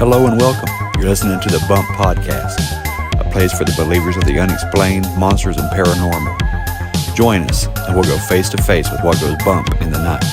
Hello and welcome. You're listening to the Bump Podcast, a place for the believers of the unexplained, monsters, and paranormal. Join us, and we'll go face to face with what goes bump in the night.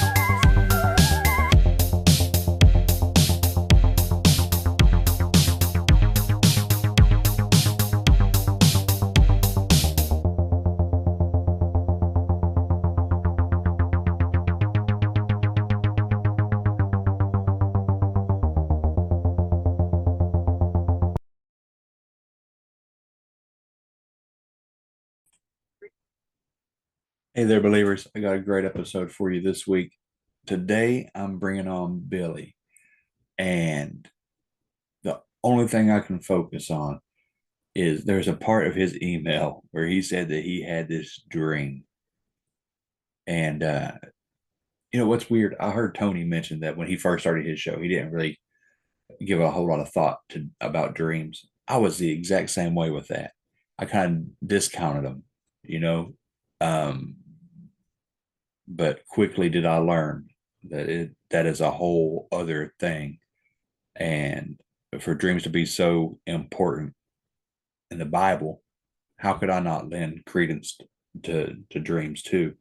Hey there, believers. I got a great episode for you this week. Today, I'm bringing on Billy, and the only thing I can focus on is there's a part of his email where he said that he had this dream. And, what's weird? I heard Tony mention that when he first started his show, he didn't really give a whole lot of thought about dreams. I was the exact same way with that. I kind of discounted them, you know. Um, but quickly did I learn that is a whole other thing. And for dreams to be so important in the Bible, how could I not lend credence to dreams too?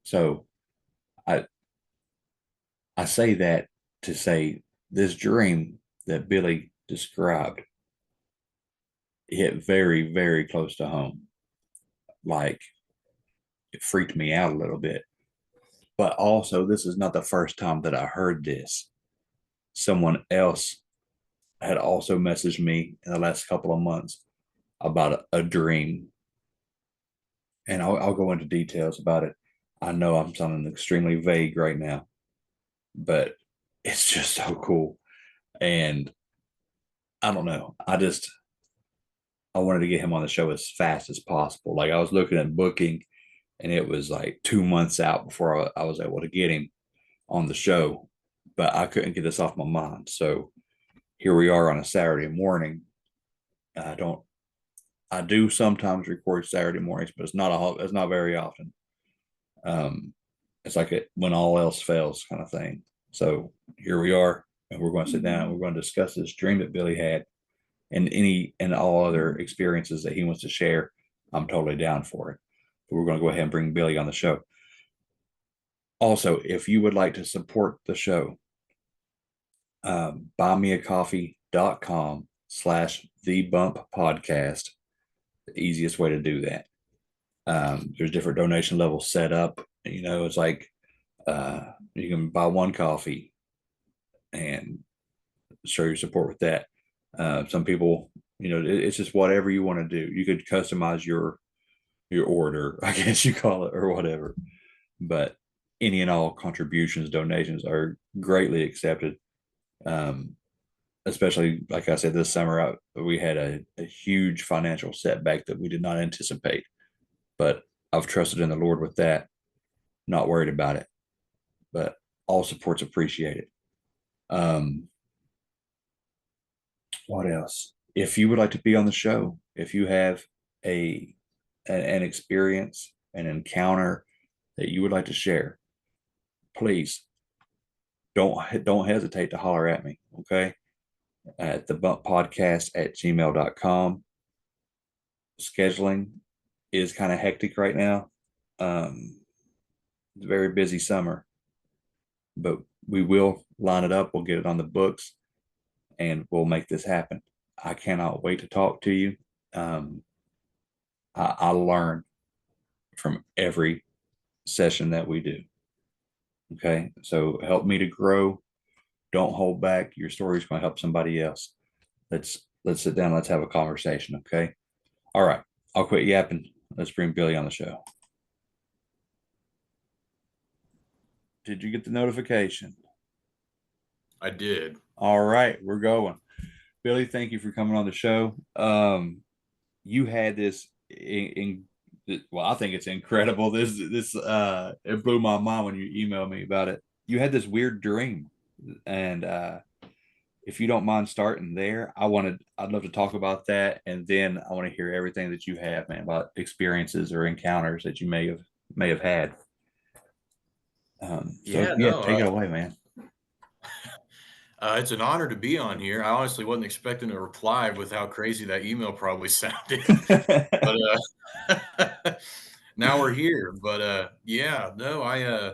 So I I say that to say this dream that Billy described hit very, very close to home. Like, it freaked me out a little bit. But also, this is not the first time that I heard this. Someone else had also messaged me in the last couple of months about a dream. And I'll go into details about it. I know I'm sounding extremely vague right now, but it's just so cool. And I don't know. I wanted to get him on the show as fast as possible. Like, I was looking at booking, and it was like 2 months out before I was able to get him on the show, but I couldn't get this off my mind. So here we are on a Saturday morning. I do sometimes record Saturday mornings, but it's not very often. It's like when all else fails kind of thing. So here we are, and we're going to sit down. We're going to discuss this dream that Billy had, and all other experiences that he wants to share. I'm totally down for it. But we're going to go ahead and bring Billy on the show. Also, if you would like to support the show, buymeacoffee.com/thebumpodcast. The easiest way to do that. There's different donation levels set up. It's like you can buy one coffee and show your support with that. Some people, it's just whatever you want to do. You could customize your order, I guess you call it, or whatever. But any and all contributions, donations are greatly accepted. Especially, like I said, this summer we had a huge financial setback that we did not anticipate, but I've trusted in the Lord with that, not worried about it, but all support's appreciated. What else? If you would like to be on the show, if you have an experience, an encounter that you would like to share, please don't hesitate to holler at me. Okay. At the bump podcast at gmail.com. Scheduling is kind of hectic right now. It's a very busy summer, but we will line it up. We'll get it on the books, and we'll make this happen. I cannot wait to talk to you. I learn from every session that we do. Okay. So help me to grow. Don't hold back. Your story is going to help somebody else. Let's sit down. Let's have a conversation. Okay. All right. I'll quit yapping. Let's bring Billy on the show. Did you get the notification? I did. All right. We're going. Billy, thank you for coming on the show. You had this well, I think it's incredible. It blew my mind when you emailed me about it. You had this weird dream, and if you don't mind starting there, I'd love to talk about that, and then I want to hear everything that you have, man, about experiences or encounters that you may have had. Yeah, Yeah, no, take it away, man. It's an honor to be on here. I honestly wasn't expecting a reply with how crazy that email probably sounded, but now we're here. But yeah, no, I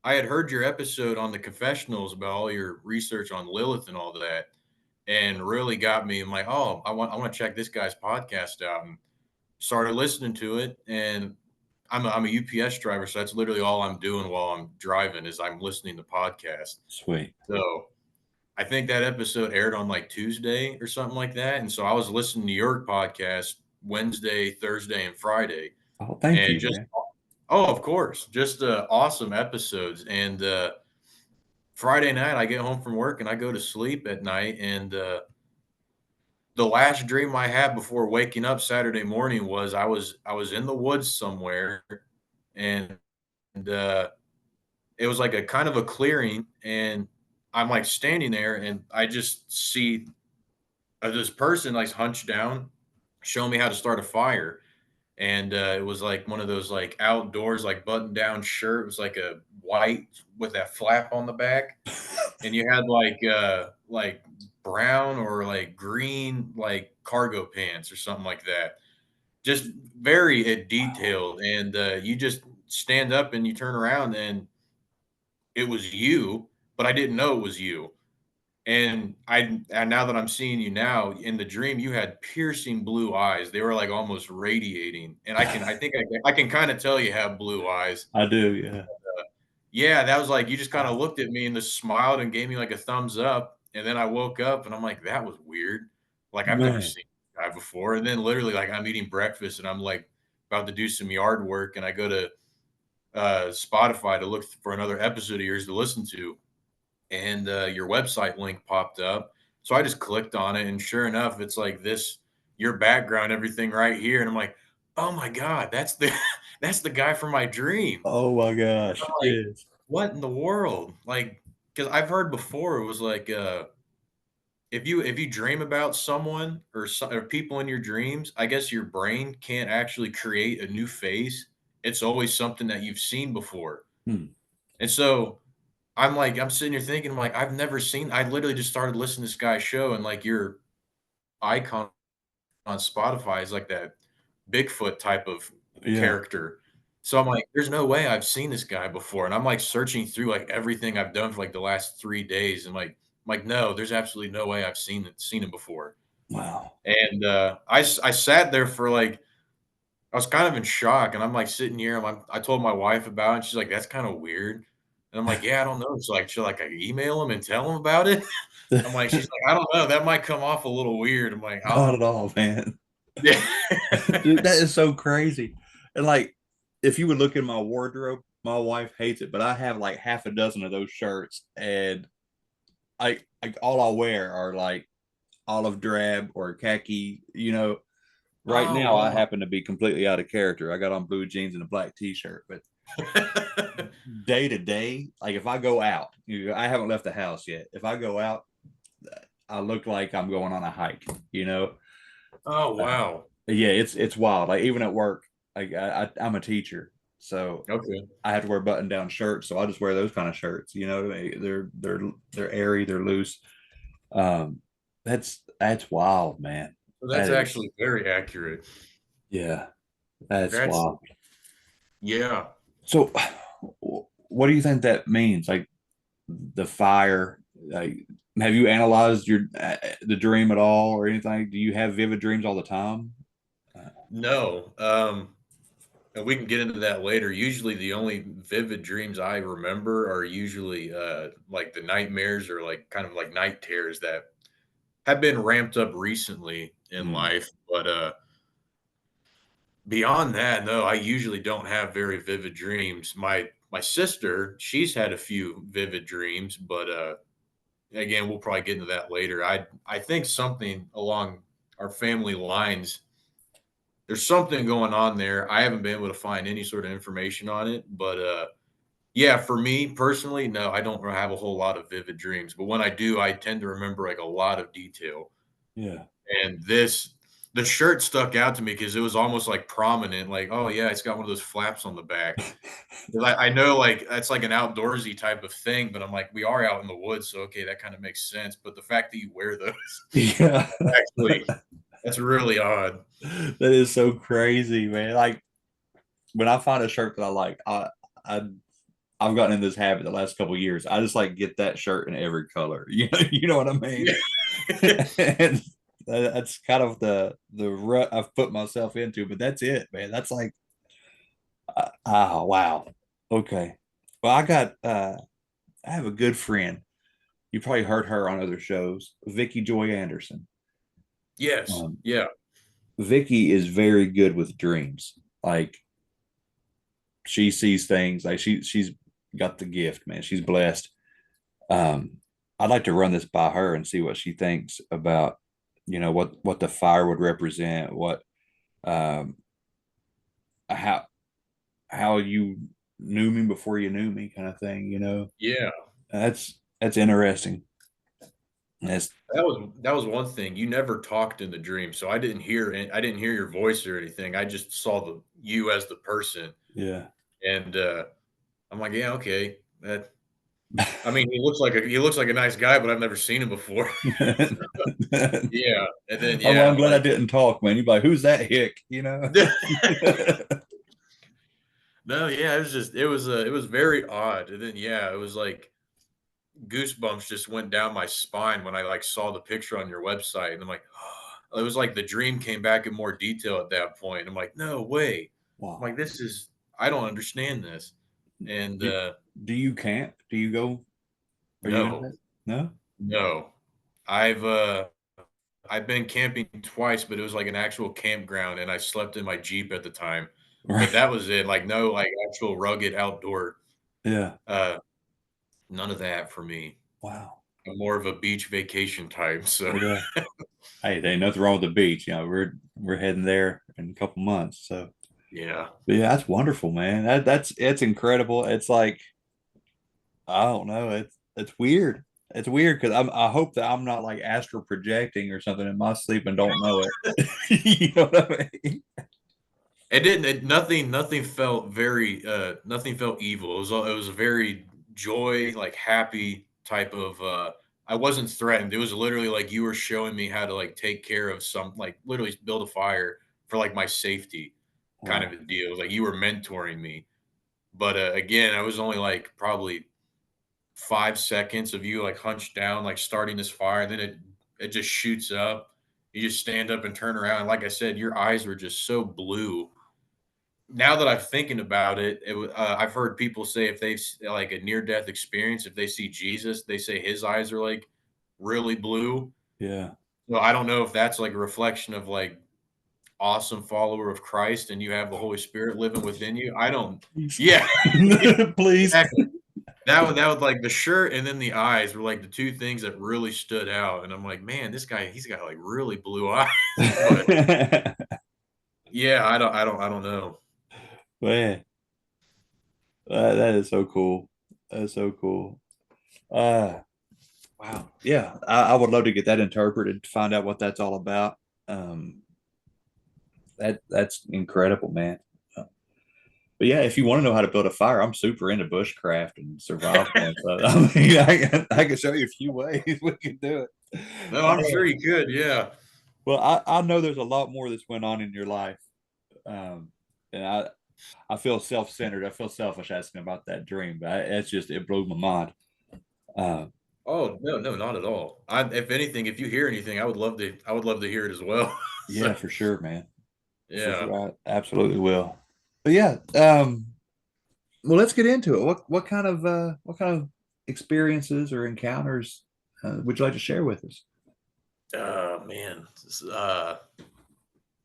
had heard your episode on the confessionals about all your research on Lilith and all that, and really got me. I'm like, oh, I want to check this guy's podcast out, and started listening to it. And I'm a UPS driver, so that's literally all I'm doing while I'm driving is I'm listening to podcasts. Sweet. So I think that episode aired on like Tuesday or something like that. And so I was listening to your podcast Wednesday, Thursday, and Friday. Oh, thank And you, just, man. oh, of course, just awesome episodes. And Friday night, I get home from work and I go to sleep at night. And the last dream I had before waking up Saturday morning was I was in the woods somewhere, and uh, it was like a kind of a clearing, and I'm like standing there, and I just see this person like hunched down, showing me how to start a fire. And it was like one of those like outdoors like button down shirt. It was like a white with that flap on the back, and you had like brown or like green like cargo pants or something like that. Just very Wow. detailed, and you just stand up and you turn around, and it was you, but I didn't know it was you. And now that I'm seeing you now in the dream, you had piercing blue eyes. They were like almost radiating, and I think I can kind of tell you have blue eyes. I do, yeah. Yeah, that was like you just kind of Wow. looked at me and just smiled and gave me like a thumbs up, and then I woke up and I'm like, that was weird. Like I've never Man. seen this guy before. And then literally like I'm eating breakfast and I'm like about to do some yard work, and I go to Spotify to look for another episode of yours to listen to, and your website link popped up. So I just clicked on it, and sure enough, it's like this, your background, everything right here, and I'm like, oh my god, that's the that's the guy from my dream. Oh my I'm gosh. like, Yes. what in the world? Like, because I've heard before it was like, if you dream about someone or people in your dreams, I guess your brain can't actually create a new face. It's always something that you've seen before, Hmm. and so I'm like, I'm sitting here thinking, I'm like, I've never seen. I literally just started listening to this guy's show, and like your icon on Spotify is like that Bigfoot type of Yeah. character. So I'm like, there's no way I've seen this guy before. And I'm like searching through like everything I've done for like the last 3 days. And like, no, there's absolutely no way I've seen him before. Wow. And I sat there for like I was kind of in shock, and I'm like sitting here. I told my wife about it, and she's like, "That's kind of weird." And I'm like, "Yeah, I don't know." It's like, should like I email him and tell him about it? I'm like, she's like, "I don't know. That might come off a little weird." I'm like, Not "I'll." at all, man. Yeah. Dude, that is so crazy. And like, if you would look in my wardrobe, my wife hates it, but I have like half a dozen of those shirts, and I all I wear are like olive drab or khaki. Right Oh now I wow. happen to be completely out of character. I got on blue jeans and a black t-shirt, but day to day, like if I go out, I haven't left the house yet. If I go out, I look like I'm going on a hike. Oh Uh, wow. yeah, it's wild. Like even at work, like I'm a teacher, so Okay. I have to wear button down shirts. So I just wear those kind of shirts. They're airy, they're loose. Um, that's wild, man. So That that's is, actually very accurate. yeah, that's That's wild. yeah. So, what do you think that means? Like the fire. Like, have you analyzed your the dream at all or anything? Do you have vivid dreams all the time? Uh, No. And we can get into that later. Usually the only vivid dreams I remember are usually like the nightmares or like kind of like night terrors that have been ramped up recently in mm, life. But beyond that, no, I usually don't have very vivid dreams. My sister, she's had a few vivid dreams, but again, we'll probably get into that later. I think something along our family lines, there's something going on there. I haven't been able to find any sort of information on it, but yeah, for me personally, no, I don't have a whole lot of vivid dreams, but when I do, I tend to remember like a lot of detail. yeah. And this the shirt stuck out to me because it was almost like prominent, like, oh yeah, it's got one of those flaps on the back. 'Cause I know like that's like an outdoorsy type of thing, but I'm like, we are out in the woods, so okay, that kind of makes sense. But the fact that you wear those Yeah. actually, that's really odd. That is so crazy, man. Like when I find a shirt that I like, I I've gotten in this habit the last couple of years. I just like get that shirt in every color. You know what I mean? Yeah. And that's kind of the rut I've put myself into. But that's it, man. That's like, wow. Okay. Well, I have a good friend. You probably heard her on other shows, Vicky Joy Anderson. Yes. Um, Yeah. Vicky is very good with dreams. Like she sees things like she's got the gift, man. She's blessed. Um, I'd like to run this by her and see what she thinks about, what the fire would represent, what um how you knew me before you knew me kind of thing. Yeah. That's interesting. That's That was one thing. You never talked in the dream, so I didn't hear your voice or anything. I just saw the you as the person, yeah. and I'm like, yeah, okay. That I mean, he looks like a nice guy, but I've never seen him before. Yeah, and then Oh, well, I'm yeah, glad I like didn't talk, man. You're like, who's that hick? no, yeah, it was very odd, and then yeah, it was like goosebumps just went down my spine when I like saw the picture on your website, and I'm like, it was like the dream came back in more detail at that point. I'm like, no way. I'm Wow. like, I don't understand this, and Do, do you camp? Do you go? Are you into no, that? No? no, I've I've been camping twice, but it was like an actual campground, and I slept in my Jeep at the time. Right. But that was it. Like no, like actual rugged outdoor. Yeah. Uh, none of that for me. Wow. I'm more of a beach vacation type. So Yeah. Hey, there ain't nothing wrong with the beach. We're heading there in a couple months. So, yeah, but yeah, that's wonderful, man. It's incredible. It's like I don't know. It's weird. It's weird because I hope that I'm not like astral projecting or something in my sleep and don't know it. You know what I mean? it didn't. Nothing felt very. Nothing felt evil. It was a very joy, like happy type of. I wasn't threatened. It was literally like you were showing me how to like take care of some, like literally build a fire for like my safety, kind of Wow. a deal. It was like you were mentoring me. But again, I was only like probably 5 seconds of you like hunched down, like starting this fire. Then it just shoots up. You just stand up and turn around. Like I said, your eyes were just so blue. Now that I'm thinking about it, I've heard people say if they've like a near death experience, if they see Jesus, they say his eyes are like really blue. Yeah. So I don't know if that's like a reflection of like awesome follower of Christ and you have the Holy Spirit living within you. I don't. Please. Yeah, Please. exactly. That was like the shirt and then the eyes were like the 2 things that really stood out, and I'm like, "Man, this guy, he's got, like, really blue eyes," but yeah, I don't know. Man, that is so cool. That's so cool. Uh, wow. Yeah, I would love to get that interpreted to find out what that's all about. Um, that's incredible, man. But yeah, if you want to know how to build a fire, I'm super into bushcraft and survival and stuff. I mean, I can show you a few ways we can do it. No, I'm sure you could, yeah. Well, I know there's a lot more that's went on in your life. And I feel self-centered. I feel selfish asking about that dream, but it's just, it blew my mind. Uh, Oh, no, no, not at all. If anything, if you hear anything, I would love to hear it as well. yeah, So, for sure, man. For yeah. sure. I absolutely will. But yeah, well, let's get into it. What kind of experiences or encounters would you like to share with us? Man,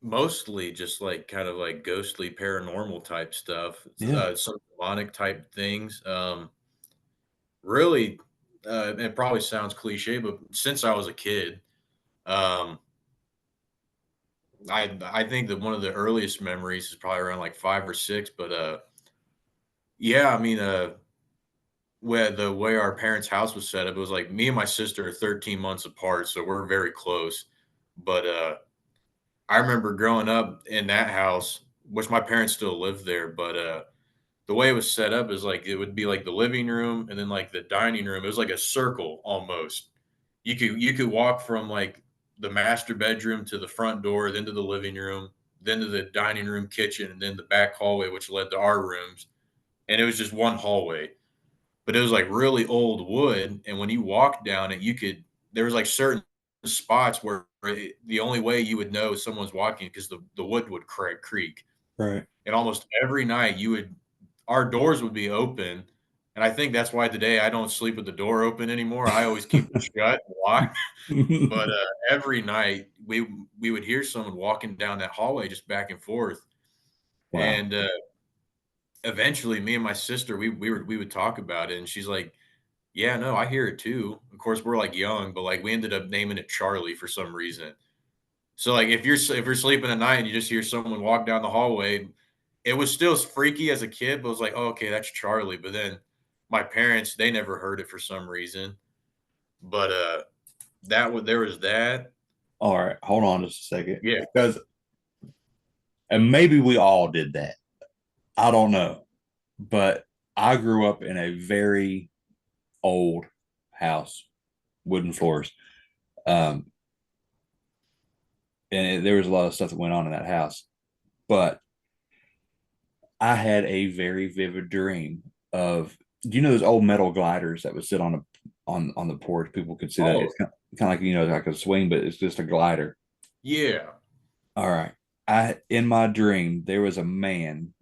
mostly just, like, kind of, like, ghostly paranormal type stuff, Yeah, some demonic type things, really, it probably sounds cliche, but since I was a kid, um, I think that one of the earliest memories is probably around like 5 or 6, but, yeah, I mean, where the way our parents' house was set up, it was like me and my sister are 13 months apart, so we're very close, but, I remember growing up in that house, which my parents still live there, but the way it was set up is like it would be like the living room and then like the dining room. It was like a circle almost. You could walk from like the master bedroom to the front door, then to the living room, then to the dining room, kitchen, and then the back hallway, which led to our rooms. And it was just one hallway, but it was like really old wood. And when you walked down it, you could there was like certain spots where the only way you would know someone's walking because the wood would creak. Right. And almost every night you would our doors would be open. And I think that's why today I don't sleep with the door open anymore. I always keep it shut and locked. But every night we would hear someone walking down that hallway just back and forth. Wow. And eventually, me and my sister we would talk about it, and she's like, "Yeah, no, I hear it too." Of course, we're like young, but like we ended up naming it Charlie for some reason. So like if you're sleeping at night and you just hear someone walk down the hallway, it was still freaky as a kid, but it was like, oh, okay, that's Charlie. But then my parents, they never heard it for some reason. But there was that. All right, hold on just a second, Yeah. because and maybe we all did that. I don't know, but I grew up in a very old house, wooden floors, um, and there was a lot of stuff that went on in that house. But I had a very vivid dream of, do you know those old metal gliders that would sit on on the porch? People could see that. Oh, It's kind of like, like a swing, but it's just a glider. yeah. All right. I In my dream there was a man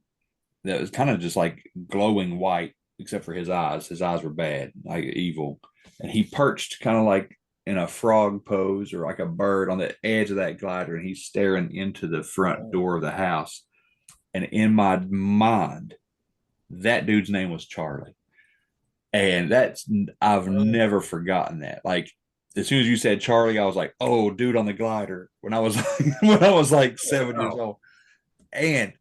that was kind of just like glowing white, except for his eyes. His eyes were bad, like evil, and he perched kind of like in a frog pose or like a bird on the edge of that glider, and he's staring into the front Oh, door of the house. And in my mind, that dude's name was Charlie. And I've oh, never forgotten that. Like, as soon as you said Charlie, I was like, oh, dude on the glider when I was when I was like 7 years wow. old. And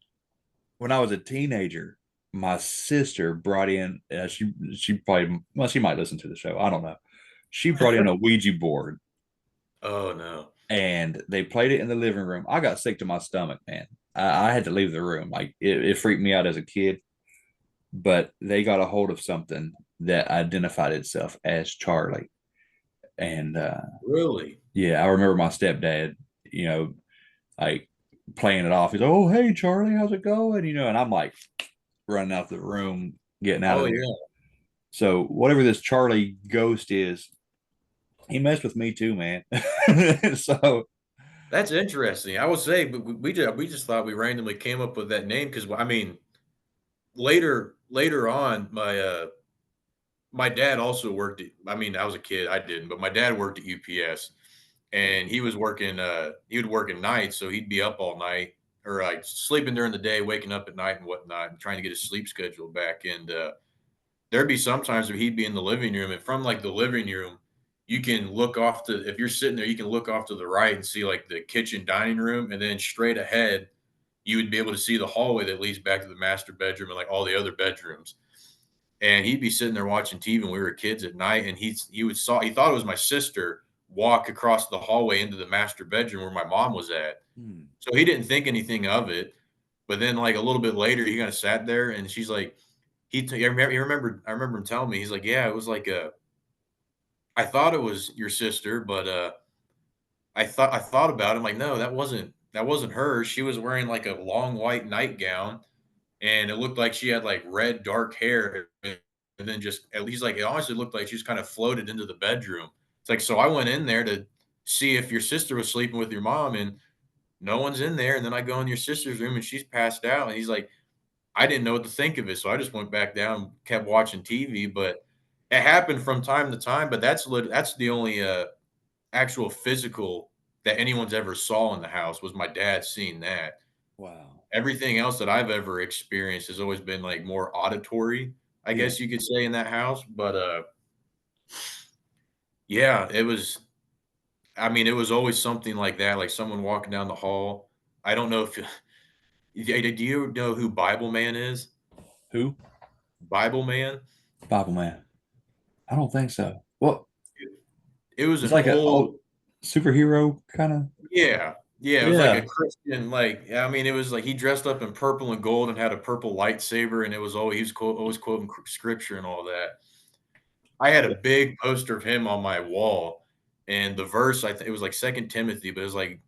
when I was a teenager, my sister brought in, she probably, well, she might listen to the show. I don't know. She brought in a Ouija board Oh no. and they played it in the living room. I got sick to my stomach, man. I had to leave the room. Like, it freaked me out as a kid, but they got a hold of something that identified itself as Charlie. And Really? yeah, I remember my stepdad, you know, like playing it off. He's like, "Oh, hey, Charlie, how's it going?" And I'm like running out the room, getting out of Oh there. yeah. So whatever this Charlie ghost is, he messed with me too, man. So That's interesting. I would say, but we just thought we randomly came up with that name because I mean, later on, my dad also worked at. I mean, I was a kid, I didn't, but my dad worked at UPS, and he was working. He would work at night, so he'd be up all night or like sleeping during the day, waking up at night and whatnot, and trying to get his sleep schedule back. And there'd be sometimes where he'd be in the living room, and from like the living room, you can look off to if you're sitting there, you can look off to the right and see like the kitchen dining room, and then straight ahead, you would be able to see the hallway that leads back to the master bedroom and like all the other bedrooms. And he'd be sitting there watching TV when we were kids at night, and he thought it was my sister walk across the hallway into the master bedroom where my mom was at. hmm, So he didn't think anything of it. But then like a little bit later, he kind of sat there and she's like, I remember him telling me, he's like, yeah, it was like I thought it was your sister, but I thought about it. I'm like, no, that wasn't her. She was wearing like a long white nightgown and it looked like she had like red dark hair and then just at least like it honestly looked like she just kind of floated into the bedroom. It's like so I went in there to see if your sister was sleeping with your mom and no one's in there. And then I go in your sister's room and she's passed out. And he's like, I didn't know what to think of it. So I just went back down, and kept watching TV. But it happened from time to time. But that's the only actual physical that anyone's ever saw in the house was my dad seeing that. wow. Everything else that I've ever experienced has always been like more auditory, I Yeah. guess you could say in that house. But yeah, it was I mean, it was always something like that, like someone walking down the hall. I don't know if do you know who Bible Man is? Who? Bible Man? Bible man. I don't think so. Well, It was it's an like a old old superhero kind of. yeah. Yeah, it was like a Yeah. Christian, like, I mean, it was like he dressed up in purple and gold and had a purple lightsaber, and it was always he was always quoting scripture and all that. I had a Yeah. big poster of him on my wall, and the verse it was like Second Timothy, but it was like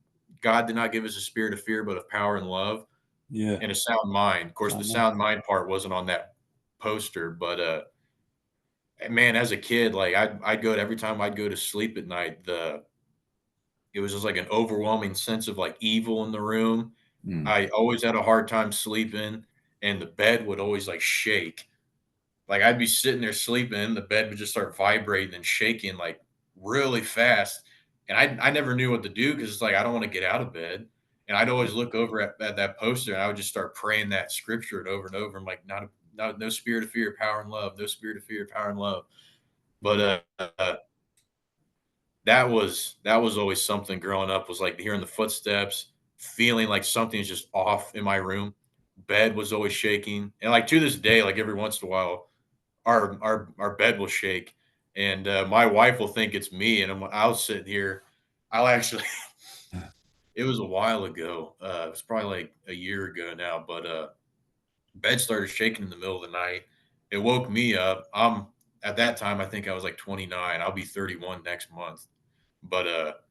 God did not give us a spirit of fear, but of power and love Yeah. and a sound mind. Of course, I the know. sound mind part wasn't on that poster, but man, as a kid, like I'd go to every time I'd go to sleep at night, the it was just like an overwhelming sense of like evil in the room. Mm. I always had a hard time sleeping, and the bed would always like shake. Like I'd be sitting there sleeping, the bed would just start vibrating and shaking like really fast. And I never knew what to do because it's like I don't want to get out of bed. And I'd always look over at that poster and I would just start praying that scripture over and over. I'm like, no spirit of fear, power and love, no spirit of fear, power and love. But that was always something growing up was like hearing the footsteps, feeling like something's just off in my room. Bed was always shaking. And like to this day, like every once in a while, our bed will shake, and my wife will think it's me, and I'll sit here. I'll actually. It was a while ago. It was probably like a year ago now, but bed started shaking in the middle of the night. It woke me up. I'm at that time. I think I was like 29. I'll be 31 next month, but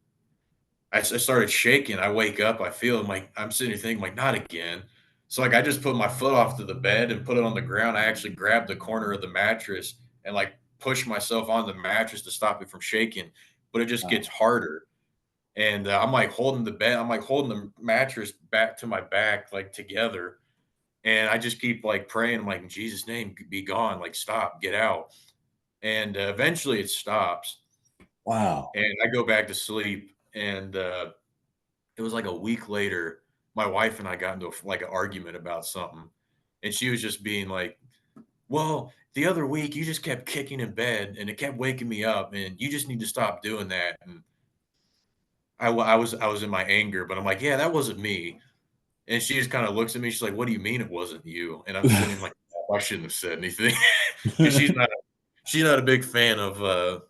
I started shaking. I wake up. I feel like I'm sitting here thinking like not again. So like I just put my foot off to the bed and put it on the ground. I actually grabbed the corner of the mattress and like pushed myself on the mattress to stop it from shaking. But it just gets Wow. harder. And I'm like holding the bed. I'm like holding the mattress back to my back like together. And I just keep like praying. I'm like in Jesus' name, be gone. Like stop, get out. And eventually it stops. Wow. And I go back to sleep. And it was like a week later, my wife and I got into like an argument about something, and she was just being like, "Well, the other week you just kept kicking in bed, and it kept waking me up, and you just need to stop doing that." And I was in my anger, but I'm like, "Yeah, that wasn't me." And she just kind of looks at me. She's like, "What do you mean it wasn't you?" And I'm sitting like, "Oh, I shouldn't have said anything," because she's not a big fan of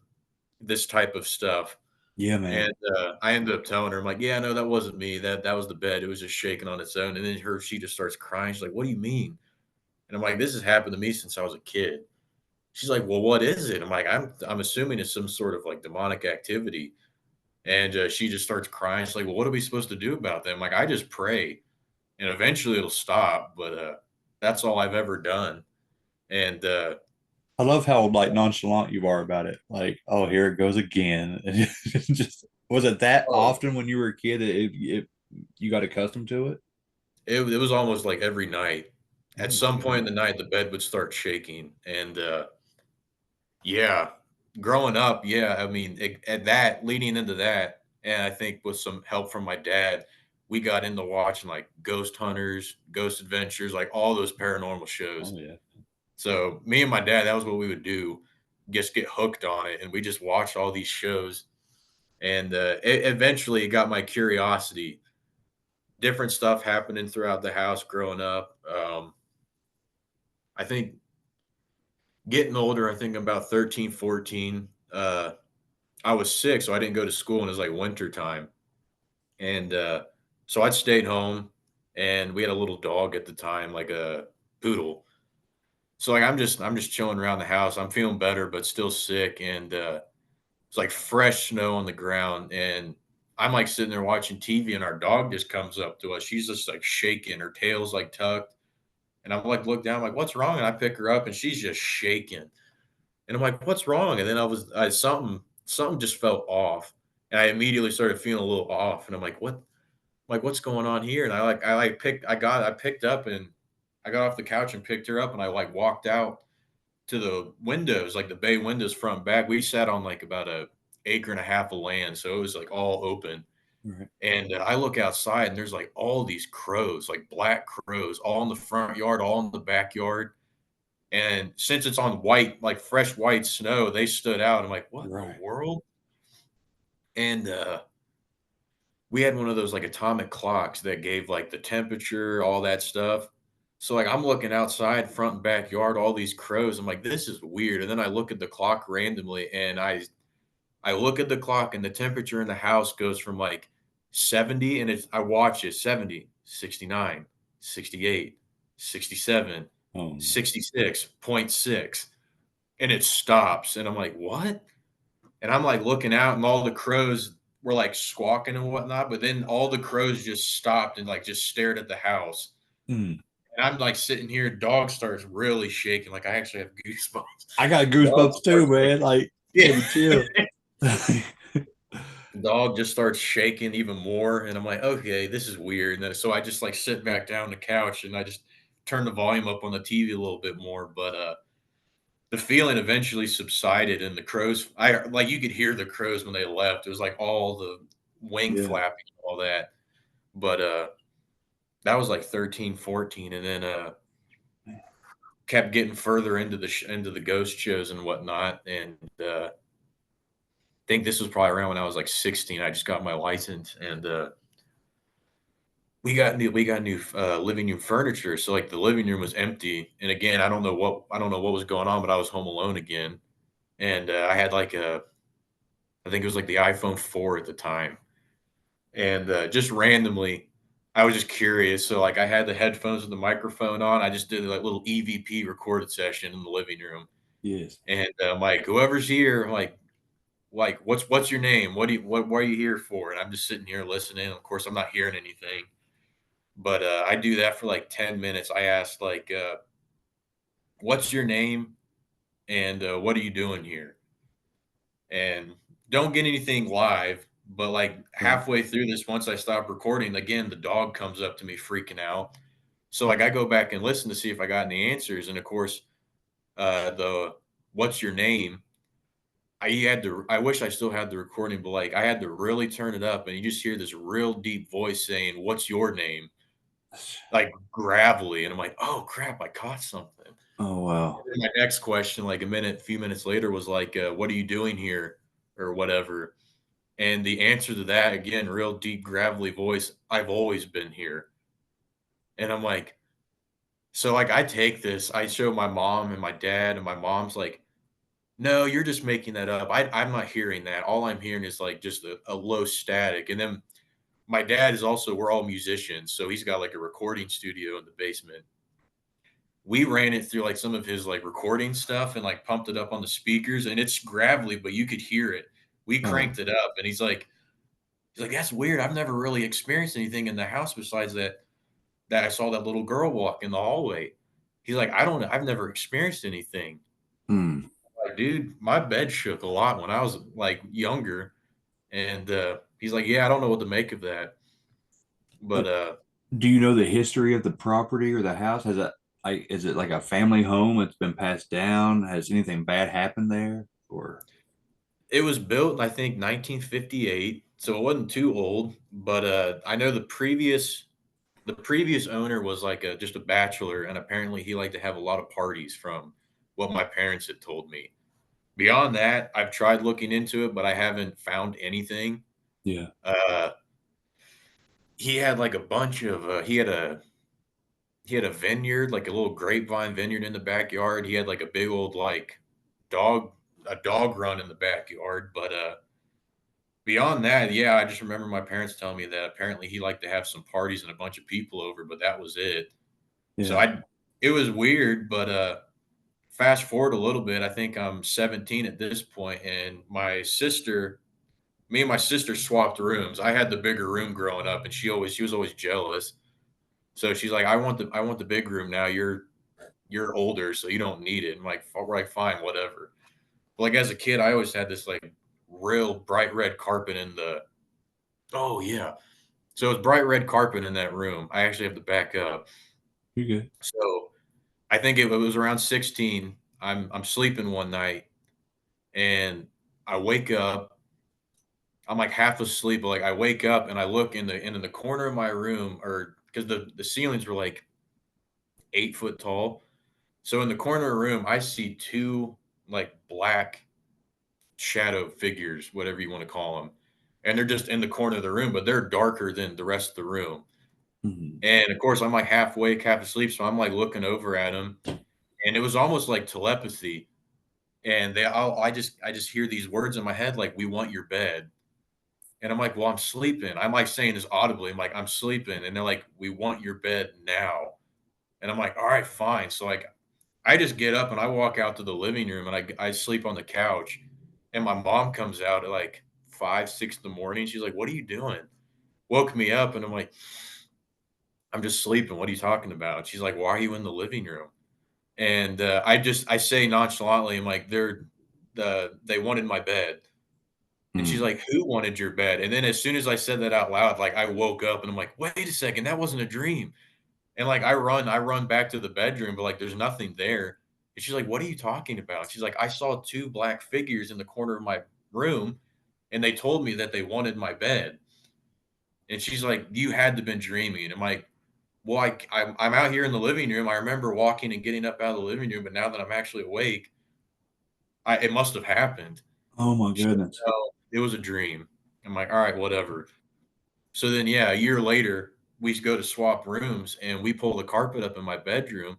this type of stuff. Yeah, man. And, I ended up telling her, I'm like, "Yeah, no, that wasn't me. That was the bed. It was just shaking on its own." And then she just starts crying. She's like, "What do you mean?" And I'm like, "This has happened to me since I was a kid." She's like, "Well, what is it?" I'm like, "I'm assuming it's some sort of, like, demonic activity." And, she just starts crying. She's like, "Well, what are we supposed to do about that?" I'm like, "I just pray, and eventually it'll stop, but, that's all I've ever done." And, I love how like nonchalant you are about it. Like, oh, here it goes again. And just was it that oh, often when you were a kid? You got accustomed to it? it was almost like every night. At Oh some my point in God. the night, the bed would start shaking, and, yeah. Growing up, yeah, I mean, at that leading into that, and I think with some help from my dad, we got into watching, like, Ghost Hunters, Ghost Adventures, like, all those paranormal shows. Oh yeah. So, me and my dad, that was what we would do, just get hooked on it, and we just watched all these shows, and, eventually, it got my curiosity. Different stuff happening throughout the house growing up. I think getting older, I think about 13, 14. I was sick, so I didn't go to school, and it was like winter time. And so I stayed home, and we had a little dog at the time, like a poodle. So like I'm just chilling around the house. I'm feeling better, but still sick, and it's like fresh snow on the ground, and I'm like sitting there watching TV, and our dog just comes up to us. She's just like shaking, her tail's like tucked, and I'm like look down, I'm like what's wrong? And I pick her up, and she's just shaking. And I'm like, "What's wrong?" And then I something just felt off, and I immediately started feeling a little off, and I'm like, "What?" Like, "What's going on here?" And I picked up and I got off the couch and picked her up, and I like walked out to the windows, like the bay windows front and back. We sat on like about a acre and a half of land, so it was like all open. Right. And I look outside, and there's like all these crows, like black crows, all in the front yard, all in the backyard. And since it's on white, like fresh white snow, they stood out. I'm like, "What in the Right. world?" And, we had one of those, like, atomic clocks that gave, like, the temperature, all that stuff. So, like, I'm looking outside, front and backyard, all these crows. I'm like, "This is weird." And then I look at the clock randomly, and I look at the clock, and the temperature in the house goes from, like, 70, and I watch it 70, 69, 68, 67, Oh, 66.6, and it stops. And I'm like, what? And I'm like looking out, and all the crows were like squawking and whatnot. But then all the crows just stopped and like just stared at the house. mm. And I'm like sitting here, dog starts really shaking. Like I actually have goosebumps. I got Dog goosebumps too, starts like, man. Like, yeah. baby, chill. Dog just starts shaking even more, and I'm like, okay, this is weird. And then so I just like sit back down on the couch and I just turn the volume up on the TV a little bit more. But the feeling eventually subsided, and the crows, I like you could hear the crows when they left. It was like all the wing Yeah. flapping and all that. But that was like 13, 14, and then kept getting further into into the ghost shows and whatnot. And think this was probably around when I was like 16. I just got my license, and we got new living room furniture. So like the living room was empty, and again, I don't know what was going on, but I was home alone again, and I had like I think it was like the iPhone 4 at the time, and just randomly, I was just curious. So like I had the headphones and the microphone on. I just did like little EVP recorded session in the living room, Yes. and I'm like, whoever's here, I'm like what's your name? What are you here for? And I'm just sitting here listening. Of course, I'm not hearing anything. But I do that for like 10 minutes. I ask like, "What's your name and what are you doing here?" And don't get anything live. But like Right. halfway through this, once I stop recording, again the dog comes up to me freaking out. So like I go back and listen to see if I got any answers. And of course, the "What's your name?" I wish I still had the recording, but like I had to really turn it up, and you just hear this real deep voice saying, "What's your name?" Like gravelly, and I'm like, "Oh crap, I caught something." Oh, wow. And then my next question, like few minutes later, was like, "What are you doing here?" or whatever. And the answer to that, again, real deep, gravelly voice, "I've always been here." And I'm like, so like I take this, I show my mom and my dad, and my mom's like, "No, you're just making that up. I'm not hearing that. All I'm hearing is like just a low static." And then my dad is also, we're all musicians, so he's got like a recording studio in the basement. We ran it through like some of his like recording stuff and like pumped it up on the speakers, and it's gravelly, but you could hear it. We Oh, cranked it up, and he's like, "That's weird. I've never really experienced anything in the house besides that I saw that little girl walk in the hallway." He's like, "I don't know. I've never experienced anything." mm. Like, dude, my bed shook a lot when I was like younger, and he's like, "Yeah, I don't know what to make of that." Uh, But do you know the history of the property or the house? Has it like is it like a family home that's been passed down? Has anything bad happened there? Or it was built in, I think, 1958, so it wasn't too old. But I know the previous owner was like just a bachelor, and apparently he liked to have a lot of parties, from what my parents had told me. Beyond that, I've tried looking into it, but I haven't found anything. yeah. Uh, he had like a bunch of he had a vineyard, like a little grapevine vineyard in the backyard. He had like a big old like dog a dog run in the backyard. But beyond that, yeah, I just remember my parents telling me that apparently he liked to have some parties and a bunch of people over, but that was it. So Yeah. it was weird. But fast forward a little bit, I think I'm 17 at this point, and me and my sister swapped rooms. I had the bigger room growing up, and she was always jealous. So she's like, I want the big room now. You're older, so you don't need it." I'm like, "All right, fine, whatever." But like as a kid, I always had this like real bright red carpet in the oh yeah. So it's bright red carpet in that room. I actually have to back up. You're good. So I think it was around 16. I'm sleeping one night, and I wake up. I'm like half asleep, but like I wake up and I look in the corner of my room, or because the ceilings were like 8 foot tall. So in the corner of the room, I see two like black shadow figures, whatever you want to call them. And they're just in the corner of the room, but they're darker than the rest of the room. Mhm. And of course, I'm like half awake, half asleep. So I'm like looking over at them. And it was almost like telepathy. And I just hear these words in my head, like, "We want your bed." And I'm like, well, I'm sleeping. I'm like saying this audibly. I'm like, I'm sleeping. And they're like, we want your bed now. And I'm like, all right, fine. So like I just get up and I walk out to the living room and I sleep on the couch. And my mom comes out at like 5, 6 in the morning. She's like, what are you doing? Woke me up and I'm like, I'm just sleeping. What are you talking about? She's like, why are you in the living room? And I say nonchalantly, I'm like, they wanted my bed. And she's Hmm. like, who wanted your bed? And then as soon as I said that out loud, like I woke up and I'm like, wait a second, that wasn't a dream. And like I run back to the bedroom, but like there's nothing there. And she's like, what are you talking about? She's like, I saw two black figures in the corner of my room, and they told me that they wanted my bed. And she's like, you had to have been dreaming. And I'm like, well, I'm out here in the living room. I remember walking and getting up out of the living room, but now that I'm actually awake, it must have happened. Oh my She's like, goodness. no, it was a dream. I'm like, all right, whatever. So then, yeah, a year later, we go to swap rooms, and we pull the carpet up in my bedroom,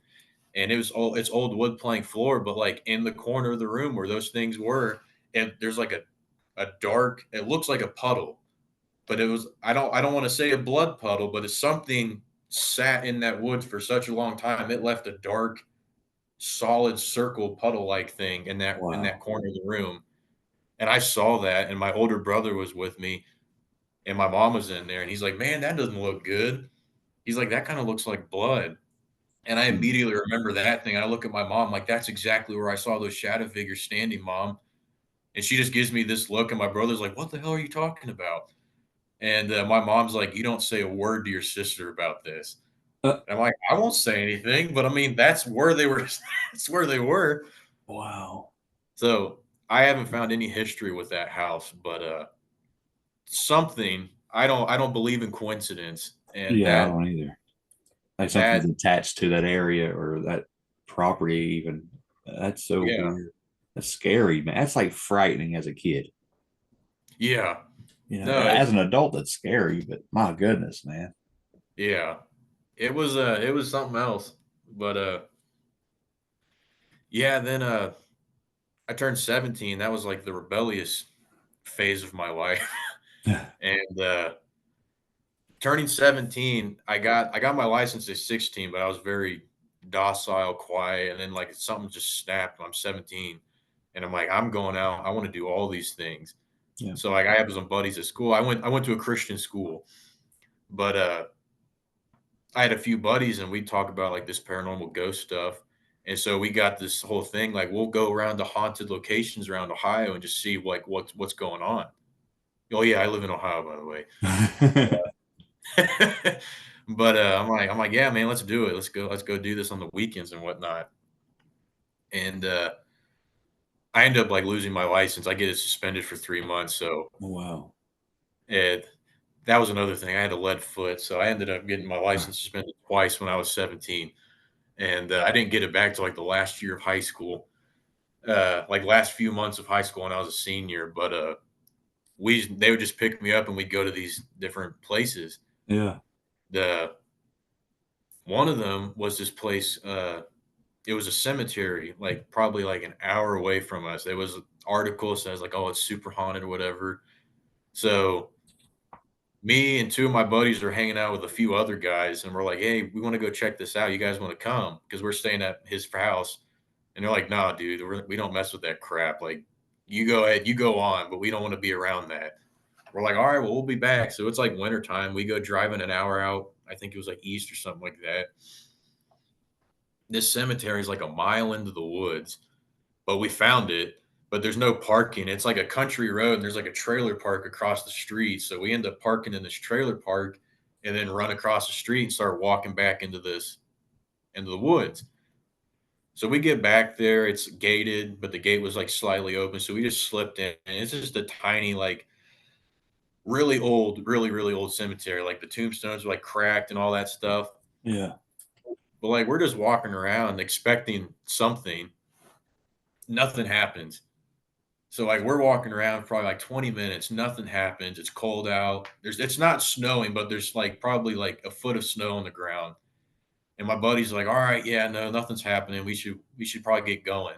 and it's old wood plank floor, but like in the corner of the room where those things were, and there's like a dark, it looks like a puddle, but it was I don't want to say a blood puddle, but it's something sat in that woods for such a long time. It left a dark, solid circle puddle like thing in that Wow. corner of the room. And I saw that, and my older brother was with me, and my mom was in there, and he's like, "Man, that doesn't look good." He's like, "That kind of looks like blood." And I Hmm. immediately remember that thing. I look at my mom like, "That's exactly where I saw those shadow figures standing, mom." And she just gives me this look, and my brother's like, "What the hell are you talking about?" And my mom's like, "You don't say a word to your sister about this." Uh, And I'm like, "I won't say anything," but I mean, that's where they were. That's where they were. wow. So I haven't found any history with that house, but something I don't believe in coincidence, and Yeah, I don't either. Like something's that attached to that area or that property, even. That's so yeah weird. That's scary, man. That's like frightening as a kid. yeah You know, no as it's an adult, that's scary, but my goodness, man. yeah it was something else, but yeah then I turned 17. That was like the rebellious phase of my life. And turning 17, I got my license at 16, but I was very docile, quiet, and then like something just snapped. I'm 17, and I'm like, I'm going out. I want to do all these things. Yeah. So like I have some buddies at school. I went to a Christian school, but I had a few buddies, and we talk about like this paranormal ghost stuff. And so we got this whole thing like we'll go around to haunted locations around Ohio and just see like what's going on. Oh yeah, I live in Ohio, by the way. But I'm like, yeah, man, let's do it. Let's go do this on the weekends and whatnot. And I end up like losing my license. I get it suspended for 3 months. So Wow. it that was another thing. I had a lead foot, so I ended up getting my license suspended twice when I was 17, and I didn't get it back to like the last year of high school, like last few months of high school when I was a senior. But we they would just pick me up and we'd go to these different places. Yeah. The one of them was this place. It was a cemetery, like probably like an hour away from us. There was an article says like, oh, it's super haunted or whatever. So me and two of my buddies are hanging out with a few other guys, and we're like, "Hey, we want to go check this out. You guys want to come?" Because we're staying at his house, and they're like, "Nah, dude, we don't mess with that crap. Like, you go ahead, you go on, but we don't want to be around that." We're like, "All right, well, we'll be back." So it's like wintertime. We go driving an hour out. I think it was like east or something like that. This cemetery is like a mile into the woods, but we found it. But there's no parking. It's like a country road, and there's like a trailer park across the street. So we end up parking in this trailer park, and then run across the street and start walking back into the woods. So we get back there. It's gated, but the gate was like slightly open. So we just slipped in, and it's just a tiny, like really old, really old cemetery. Like the tombstones were like cracked and all that stuff. Yeah. But like we're just walking around expecting something. Nothing happens. So like we're walking around for probably like 20 minutes, nothing happens. It's cold out. It's not snowing, but there's like probably like a foot of snow on the ground. And my buddy's like, "All right, yeah, no, nothing's happening. We should probably get going."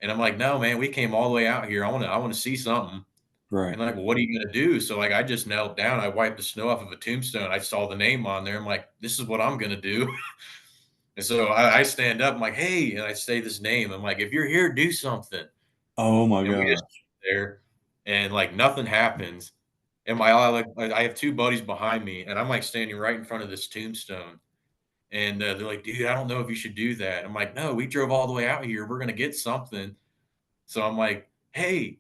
And I'm like, "No, man, we came all the way out here. I want to see something." Right. And like, well, what are you gonna do? So like I just knelt down, I wiped the snow off of a tombstone. I saw the name on there. I'm like, this is what I'm gonna do. And so I stand up, I'm like, hey, and I say this name. I'm like, if you're here, do something. Oh my And we just gosh. sit there and like nothing happens. And I have two buddies behind me, and I'm like standing right in front of this tombstone. And they're like, dude, I don't know if you should do that. I'm like, no, we drove all the way out here. We're gonna get something. So I'm like, hey,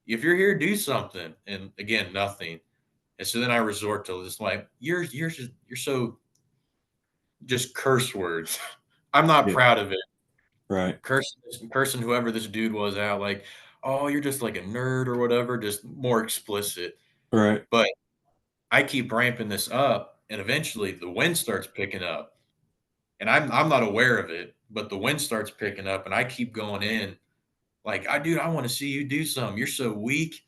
if you're here, do something. And again, nothing. And so then I resort to this like, you're so just curse words. I'm not Yeah. proud of it. Right. Cursing whoever this dude was out, like, oh, you're just like a nerd or whatever, just more explicit. Right. But I keep ramping this up, and eventually the wind starts picking up. And I'm not aware of it, but the wind starts picking up, and I keep going in. Like, dude, I want to see you do something. You're so weak.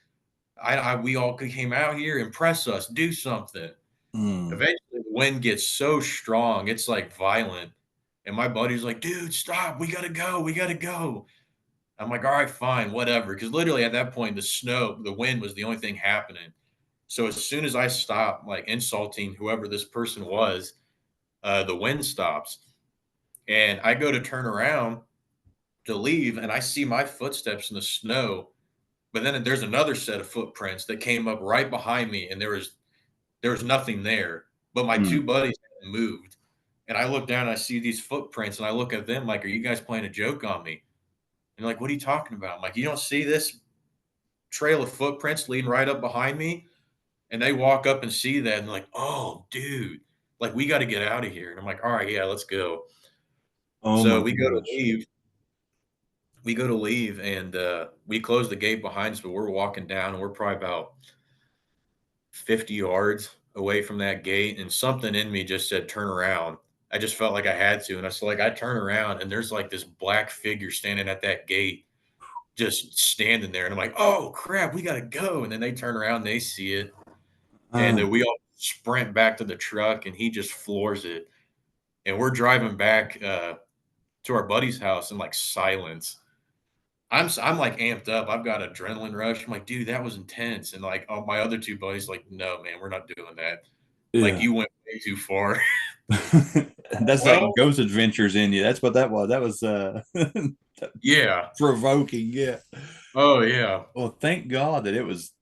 We all came out here, impress us, do something. Mm. Eventually, the wind gets so strong, it's like violent. And my buddy's like, dude, stop. We got to go. We got to go. I'm like, all right, fine, whatever. Because literally at that point, the wind was the only thing happening. So as soon as I stop, like insulting whoever this person was, the wind stops. And I go to turn around to leave, and I see my footsteps in the snow. But then there's another set of footprints that came up right behind me, and there was nothing there. But my Mm. two buddies hadn't moved. And I look down and I see these footprints, and I look at them like, are you guys playing a joke on me? And they're like, what are you talking about? I'm like, you don't see this trail of footprints leading right up behind me? And they walk up and see that and like, oh, dude, like we got to get out of here. And I'm like, all right, yeah, let's go. Oh So my we go to gosh. leave. We go to leave and we close the gate behind us, but we're walking down and we're probably about 50 yards away from that gate. And something in me just said, turn around. I just felt like I had to. And I so like I turn around and there's like this black figure standing at that gate, just standing there. And I'm like, oh crap, we gotta go. And then they turn around, and they see it, and Uh, we all sprint back to the truck, and he just floors it. And we're driving back to our buddy's house in like silence. I'm like amped up. I've got adrenaline rush. I'm like, dude, that was intense. And like, oh, my other two buddies, like, no, man, we're not doing that. Like, yeah. you went way too far. That's like Well, ghost adventures in you. That's what that was. That was yeah. provoking. Yeah. Oh, yeah. Well, thank God that it was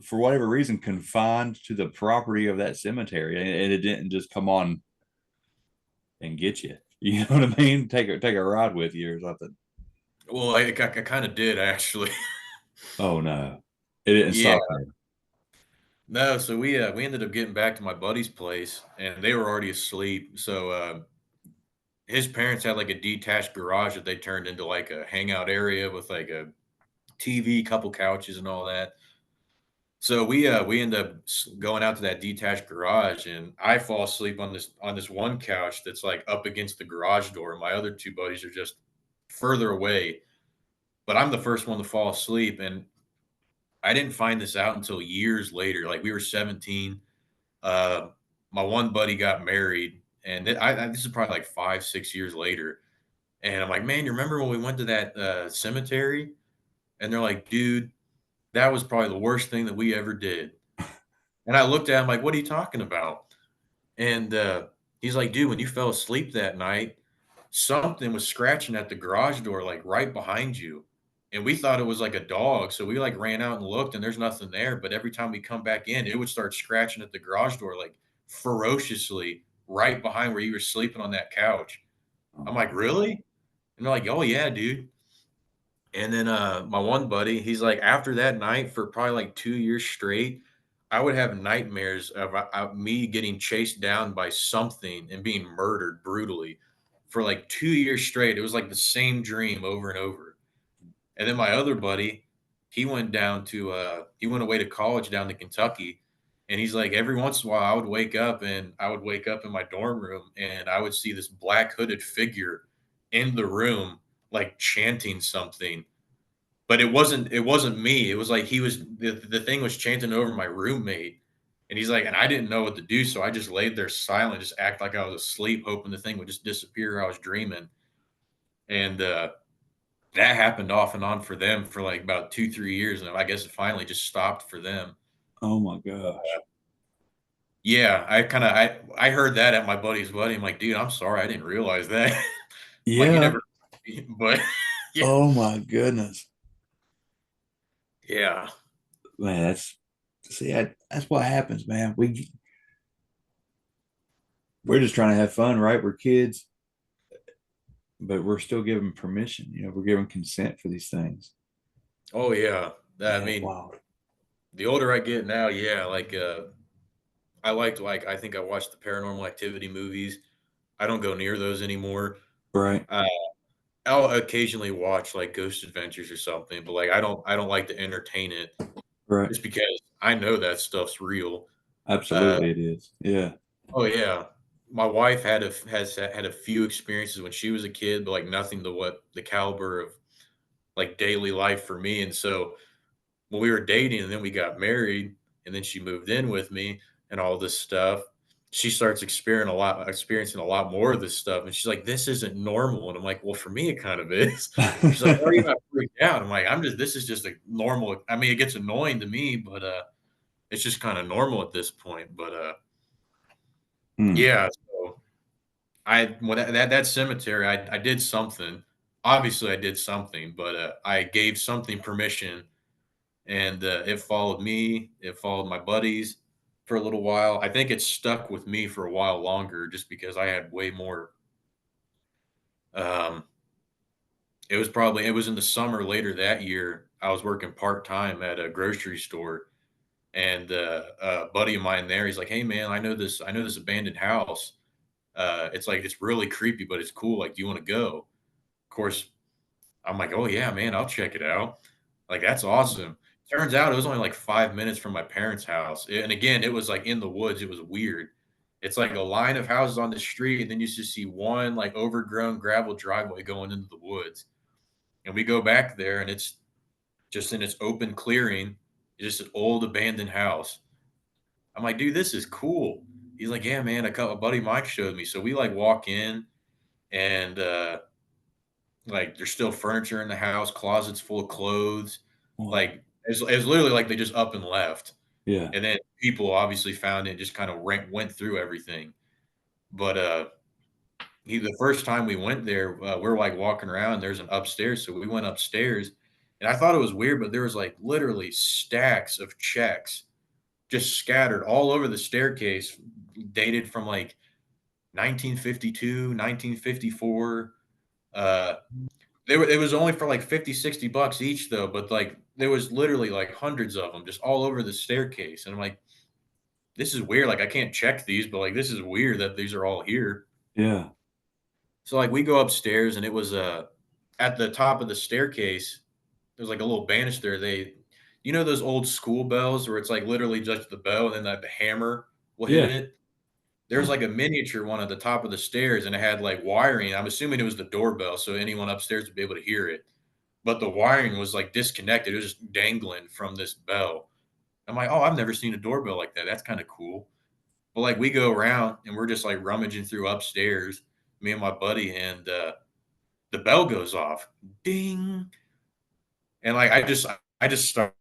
for whatever reason confined to the property of that cemetery, and it didn't just come on and get you. You know what I mean? Take a ride with you or something. Well, I kind of did actually. Oh no, it didn't Yeah. stop there. No, so we ended up getting back to my buddy's place, and they were already asleep. So his parents had like a detached garage that they turned into like a hangout area with like a TV, couple couches, and all that. So we end up going out to that detached garage, and I fall asleep on this one couch that's like up against the garage door. My other two buddies are just further away, but I'm the first one to fall asleep, and I didn't find this out until years later. Like we were 17. Uh, my one buddy got married, and this is probably like 5, 6 years later. And I'm like, man, you remember when we went to that cemetery? And they're like, dude, that was probably the worst thing that we ever did. And I looked at him like, what are you talking about? And he's like, dude, when you fell asleep that night, something was scratching at the garage door, like right behind you. And we thought it was like a dog. So we like ran out and looked, and there's nothing there. But every time we come back in, it would start scratching at the garage door, like ferociously, right behind where you were sleeping on that couch. I'm Oh, like, really? And they're like, oh, yeah, dude. And then my one buddy, he's like, after that night for probably like 2 years straight, I would have nightmares of me getting chased down by something and being murdered brutally for like 2 years straight. It was like the same dream over and over. And then my other buddy, he went away to college down to Kentucky. And he's like, every once in a while, I would wake up in my dorm room and I would see this black hooded figure in the room, like chanting something, but it wasn't me. It was like the thing was chanting over my roommate. And he's like, and I didn't know what to do. So I just laid there silent, just act like I was asleep, hoping the thing would just disappear. I was dreaming. And that happened off and on for them for like about 2, 3 years, and I guess it finally just stopped for them. Oh my gosh. Yeah, I heard that at my buddy's wedding. I'm like, dude, I'm sorry, I didn't realize that. I'm like, you Yeah. never, but yeah, Oh my goodness. yeah. Man, that's what happens, man. We're just trying to have fun, right? We're kids, but we're still giving permission. We're giving consent for these things. Oh yeah. I Yeah, it's mean, wild. the older I get now, yeah, I liked I think I watched the Paranormal Activity movies. I don't go near those anymore. Right, Uh, I'll occasionally watch like Ghost Adventures or something, but like I don't like to entertain it right. just because I know that stuff's real. Uh, Absolutely, it is. Yeah, oh yeah, my wife has had a few experiences when she was a kid, but like nothing to what the caliber of like daily life for me. And so when we were dating and then we got married and then she moved in with me and all this stuff, she starts experiencing a lot more of this stuff. And she's like, this isn't normal. And I'm like, well, for me, it kind of is. She's like, why are you not freaked out? I'm like, this is just a normal. I mean, it gets annoying to me, but it's just kind of normal at this point. But Hmm. yeah, so when that cemetery, I did something. Obviously, I did something, but I gave something permission, and it followed me. It followed my buddies for a little while. I think it stuck with me for a while longer, just because I had way more. Um, it was in the summer later that year. I was working part time at a grocery store, and a buddy of mine there, he's like, "Hey man, I know this abandoned house. It's like it's really creepy, but it's cool. Like, do you want to go?" Of course, I'm like, "Oh yeah, man, I'll check it out." Like, that's awesome. Turns out it was only like 5 minutes from my parents' house, and again, it was, like, in the woods, it was weird. It's like a line of houses on the street, and then you just see one, like, overgrown gravel driveway going into the woods, and we go back there, and it's just in its open clearing, just an old abandoned house. I'm like, "Dude, this is cool." He's like, "Yeah, man, a buddy of mine showed me." So we, like, walk in, and, like, there's still furniture in the house, closets full of clothes. Wow. Like, it's literally like they just up and left, Yeah. and then people obviously found it and just kinda went through everything. But, the first time we went there, we're, like, walking around, there's an upstairs, so we went upstairs, and I thought it was weird, but there was, like, literally stacks of checks just scattered all over the staircase, dated from, like, 1952, 1954. Uh, it was only for like 50, $60 each though, but like there was literally like hundreds of them just all over the staircase. And I'm like, this is weird. Like I can't check these, but like this is weird that these are all here. Yeah. So like we go upstairs and it was at the top of the staircase, there's like a little banister. Those old school bells where it's like literally just the bell and then the hammer will hit Yeah. it. There's like a miniature one at the top of the stairs and it had like wiring. I'm assuming it was the doorbell, so anyone upstairs would be able to hear it. But the wiring was like disconnected. It was just dangling from this bell. I'm like, oh, I've never seen a doorbell like that. That's kind of cool. But like we go around and we're just like rummaging through upstairs, me and my buddy, and the bell goes off. Ding. And like I just stop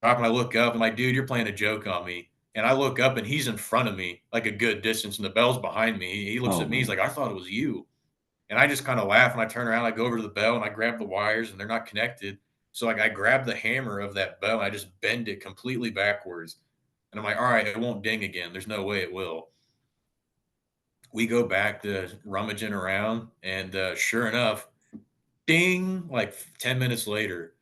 and I look up and like, dude, you're playing a joke on me. And I look up and he's in front of me, like a good distance, and the bell's behind me. He looks Oh at me, he's man. like, I thought it was you. And I just kind of laugh and I turn around, I go over to the bell and I grab the wires and they're not connected. So like I grab the hammer of that bell and I just bend it completely backwards. And I'm like, all right, it won't ding again. There's no way it will. We go back to rummaging around and sure enough, ding, like 10 minutes later.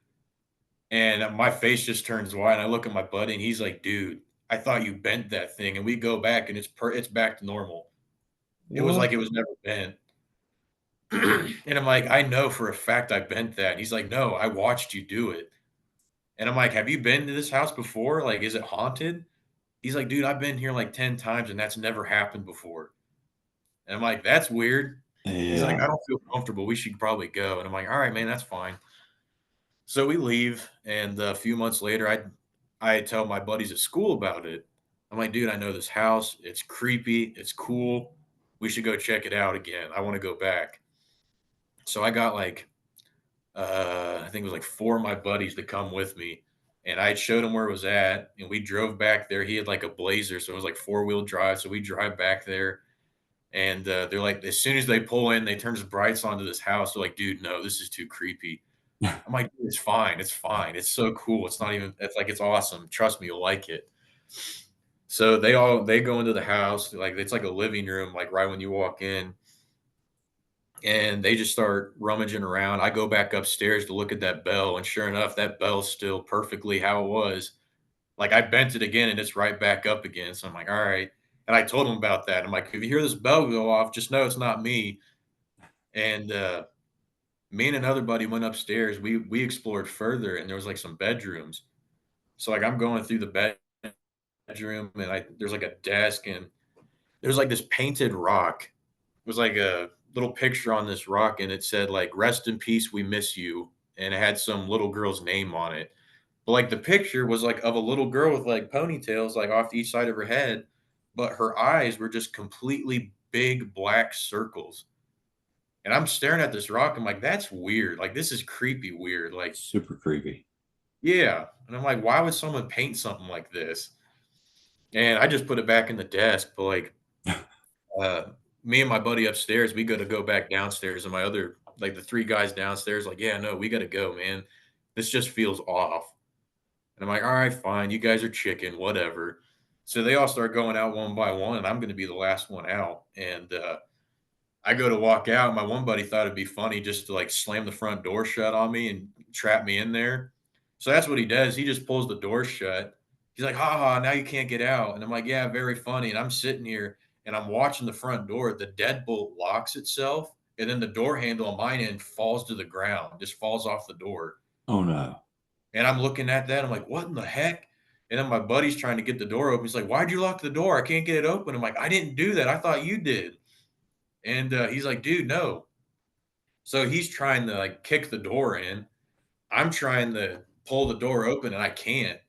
And my face just turns white. And I look at my buddy and he's like, dude, I thought you bent that thing. And we go back and it's back to normal. It was like What? it was never bent. And I'm like, I know for a fact I bent that. And he's like, no, I watched you do it. And I'm like, have you been to this house before? Like, is it haunted? He's like, dude, I've been here like 10 times and that's never happened before. And I'm like, that's weird. He's like, Yeah. I don't feel comfortable. We should probably go. And I'm like, all right, man, that's fine. So we leave. And a few months later, I tell my buddies at school about it. I'm like, dude, I know this house. It's creepy. It's cool. We should go check it out again. I want to go back. So I got like I think it was like four of my buddies to come with me. And I showed him where it was at, and we drove back there. He had like a Blazer, so it was like four-wheel drive. So we drive back there, and they're like, as soon as they pull in, they turn his brights onto this house. They're like, dude, no, this is too creepy. I'm like, "Dude, it's fine. It's fine. It's so cool. It's not even, it's like, it's awesome. Trust me, you'll like it." So they go into the house, like it's like a living room, like right when you walk in, and they just start rummaging around. I go back upstairs to look at that bell, and sure enough, that bell's still perfectly how it was. Like I bent it again and it's right back up again. So I'm like, all right. And I told him about that. I'm like, if you hear this bell go off, just know it's not me. And me and another buddy went upstairs. We explored further, and there was like some bedrooms. So like I'm going through the bedroom, and I there's like a desk, and there's like this painted rock. It was like a little picture on this rock, and it said like "Rest in peace, we miss you," and it had some little girl's name on it. But like the picture was like of a little girl with like ponytails like off each side of her head, but her eyes were just completely big black circles. And I'm staring at this rock. I'm like, that's weird. Like this is creepy weird. Like, Super creepy. yeah. And I'm like, why would someone paint something like this? And I just put it back in the desk. But like, uh, me and my buddy upstairs, we got to go back downstairs, and my other like the three guys downstairs, like, yeah, no, we got to go, man. This just feels off. And I'm like, all right, fine. You guys are chicken, whatever. So they all start going out one by one, and I'm going to be the last one out. And I go to walk out. My one buddy thought it'd be funny just to like slam the front door shut on me and trap me in there. So that's what he does. He just pulls the door shut. He's like, ha ha, now you can't get out. And I'm like, yeah, very funny. And I'm sitting here and I'm watching the front door. The deadbolt locks itself, and then the door handle on mine end falls to the ground, just falls off the door. Oh no. And I'm looking at that. I'm like, what in the heck? And then my buddy's trying to get the door open. He's like, why'd you lock the door? I can't get it open. I'm like, I didn't do that. I thought you did. And he's like, dude, no. So he's trying to like kick the door in. I'm trying to pull the door open and I can't.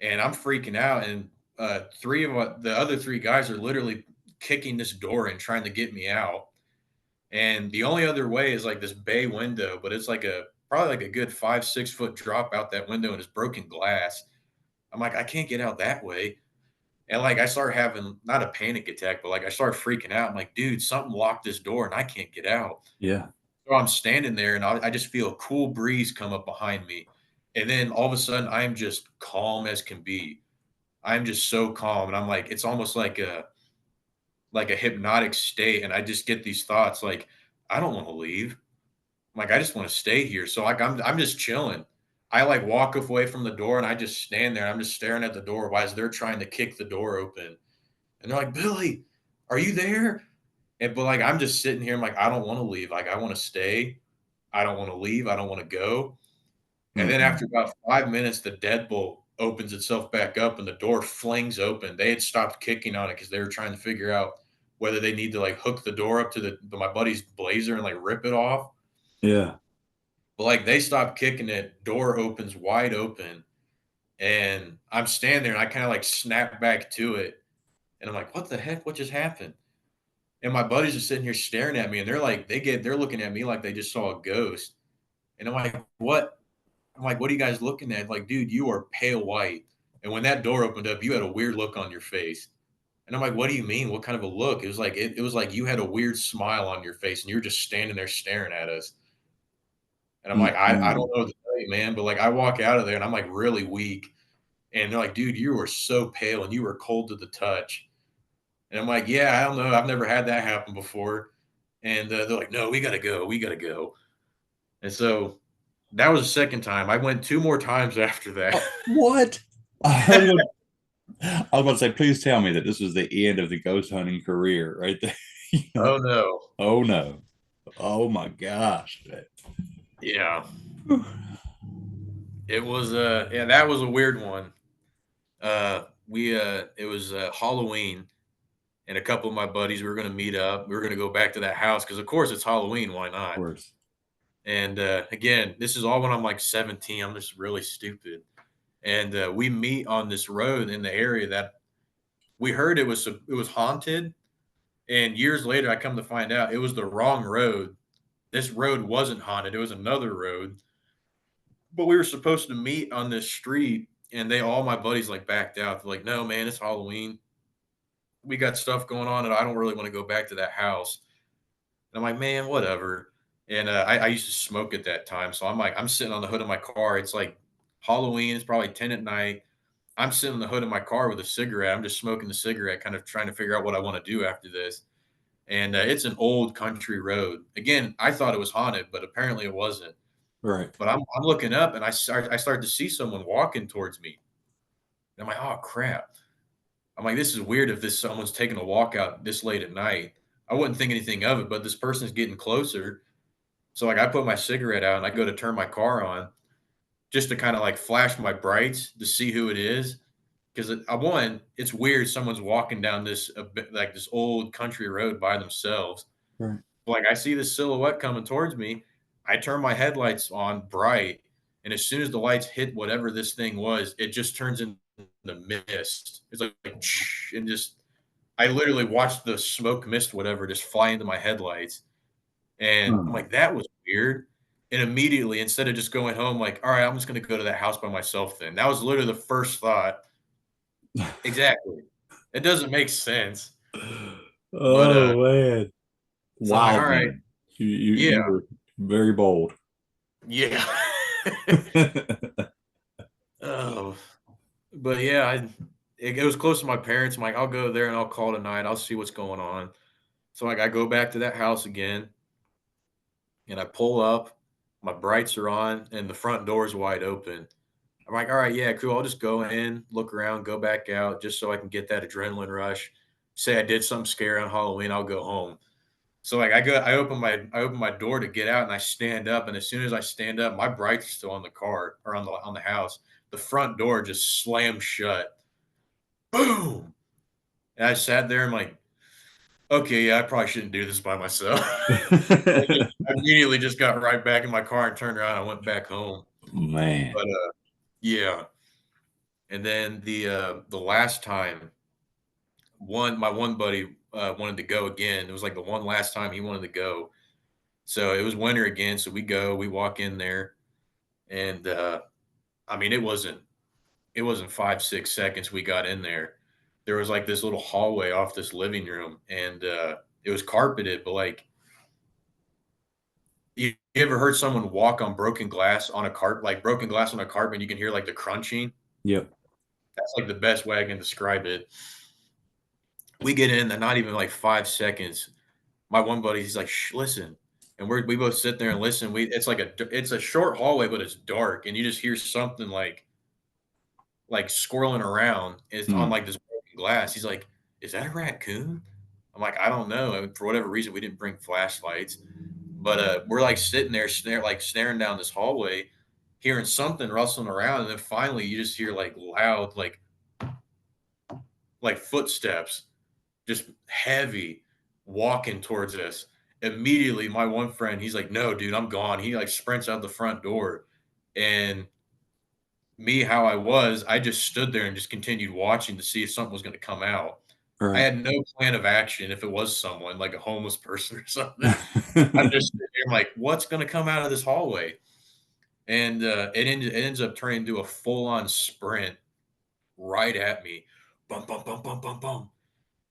And I'm freaking out. And three of the other three guys are literally kicking this door in, trying to get me out. And the only other way is like this bay window, but it's like a probably like a good 5, 6 foot drop out that window, and it's broken glass. I'm like, I can't get out that way. And like I start having not a panic attack, but like I start freaking out. I'm like, dude, something locked this door and I can't get out. Yeah. So I'm standing there and I just feel a cool breeze come up behind me. And then all of a sudden I'm just calm as can be. I'm just so calm. And I'm like, it's almost like a hypnotic state. And I just get these thoughts like, I don't want to leave. I'm like, I just want to stay here. So like I'm just chilling. I like walk away from the door and I just stand there. I'm just staring at the door while they're trying to kick the door open. And they're like, Billy, are you there? And but like I'm just sitting here, I'm like, I don't want to leave. Like I want to stay. I don't want to leave. I don't want to go. And then Mm-mm. after about 5 minutes, the deadbolt opens itself back up and the door flings open. They had stopped kicking on it because they were trying to figure out whether they need to like hook the door up to my buddy's blazer and like rip it off. Yeah. But like they stopped kicking it, door opens wide open, and I'm standing there and I kind of like snap back to it. And I'm like, what the heck? What just happened? And my buddies are sitting here staring at me and they're like, they're looking at me like they just saw a ghost. And I'm like, what? I'm like, what are you guys looking at? Like, dude, you are pale white. And when that door opened up, you had a weird look on your face. And I'm like, what do you mean? What kind of a look? It was like it was like you had a weird smile on your face and you were just standing there staring at us. And I'm like, I don't Mm-mm. know what to tell you, man. But like I walk out of there and I'm like really weak. And they're like, dude, you were so pale and you were cold to the touch. And I'm like, yeah, I don't know. I've never had that happen before. And they're like, no, we gotta go. We gotta go. And so that was the second time. I went two more times after that. Oh, what? I was about to say, please tell me that this was the end of the ghost hunting career right there. You know? Oh no. Oh no. Oh my gosh. Yeah. It was yeah, that was a weird one. We it was Halloween, and a couple of my buddies we were gonna meet up. We were gonna go back to that house because of course it's Halloween, why Of not? course. And again, this is all when I'm like 17. I'm just really stupid. And we meet on this road in the area that we heard it was haunted. And years later, I come to find out it was the wrong road this road wasn't haunted. It was another road, but we were supposed to meet on this street, and all my buddies like backed out. They're like, "No, man, it's Halloween. We got stuff going on, and I don't really want to go back to that house." And I'm like, "Man, whatever." And I used to smoke at that time, so I'm like, I'm sitting on the hood of my car. It's like Halloween. It's probably 10 at night. I'm sitting on the hood of my car with a cigarette. I'm just smoking the cigarette, kind of trying to figure out what I want to do after this. And it's an old country road. Again, I thought it was haunted, but apparently it wasn't. Right. But I'm looking up and I start to see someone walking towards me. And I'm like, oh crap. I'm like, this is weird if this someone's taking a walk out this late at night. I wouldn't think anything of it, but this person's getting closer. So like I put my cigarette out and I go to turn my car on just to kind of like flash my brights to see who it is. Because one, it's weird someone's walking down this like this old country road by themselves. Right. Like I see this silhouette coming towards me. I turn my headlights on bright, and as soon as the lights hit whatever this thing was, it just turns into mist. It's like and just I literally watched the smoke mist, whatever, just fly into my headlights. And I'm Hmm. like, that was weird. And immediately, instead of just going home, like, all right, I'm just going to go to that house by myself then. That was literally the first thought. Exactly. It doesn't make sense. But Oh man. so I'm like, Wild all right, man. You yeah, were very bold. yeah. Oh, but yeah, it was close to my parents. I'm like, I'll go there and I'll call tonight. I'll see what's going on. So like I go back to that house again and I pull up, my brights are on, and the front door is wide open. I'm like, all right, yeah, cool. I'll just go in, look around, go back out, just so I can get that adrenaline rush. Say I did something scary on Halloween, I'll go home. So like I open my door to get out and I stand up, and as soon as I stand up, my brights are still on the car or on the house. The front door just slammed shut. Boom. And I sat there and like, okay, yeah, I probably shouldn't do this by myself. I immediately just got right back in my car and turned around and went back home. Man. But yeah. And then the last time one buddy wanted to go again. It was like the one last time he wanted to go. So it was winter again. So we walk in there, and I mean it wasn't 5 6 seconds we got in there. There was like this little hallway off this living room, and it was carpeted, but like you ever heard someone walk on broken glass on a carpet, like broken glass on a carpet, and you can hear like the crunching? Yep. That's like the best way I can describe it. We get in, and not even like 5 seconds. My one buddy, he's like, "Shh, listen," and we both sit there and listen. It's a short hallway, but it's dark, and you just hear something like squirreling around. It's on Hmm. like this broken glass. He's like, "Is that a raccoon?" I'm like, "I don't know." And for whatever reason, we didn't bring flashlights, but we're like sitting there, staring down this hallway, hearing something rustling around, and then finally you just hear like loud, like footsteps, just heavy, walking towards us. Immediately, my one friend, he's like, "No, dude, I'm gone." He like sprints out the front door, and me, how I was, I just stood there and just continued watching to see if something was going to come out. I Right. had no plan of action if it was someone like a homeless person or something. I'm just sitting there like, what's going to come out of this hallway? And it ends up turning into a full on sprint right at me. Bum bum bum bum bum bum.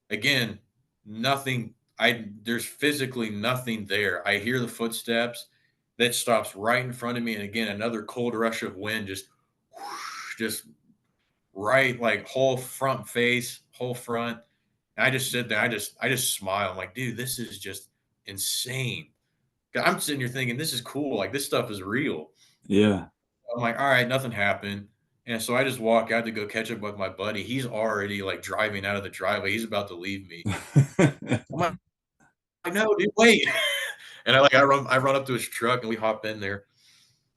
Again, nothing. I There's physically nothing there. I hear the footsteps. That stops right in front of me, and again, another cold rush of wind just whoosh, just right, like whole front face, whole front. And I just sit there. I just smile. I'm like, dude, this is just insane. 'Cause I'm sitting here thinking this is cool. Like this stuff is real. Yeah. I'm like, all right, nothing happened. And so I just walk out to go catch up with my buddy. He's already like driving out of the driveway. He's about to leave me. I'm like, no, dude, wait. And I run up to his truck and we hop in there.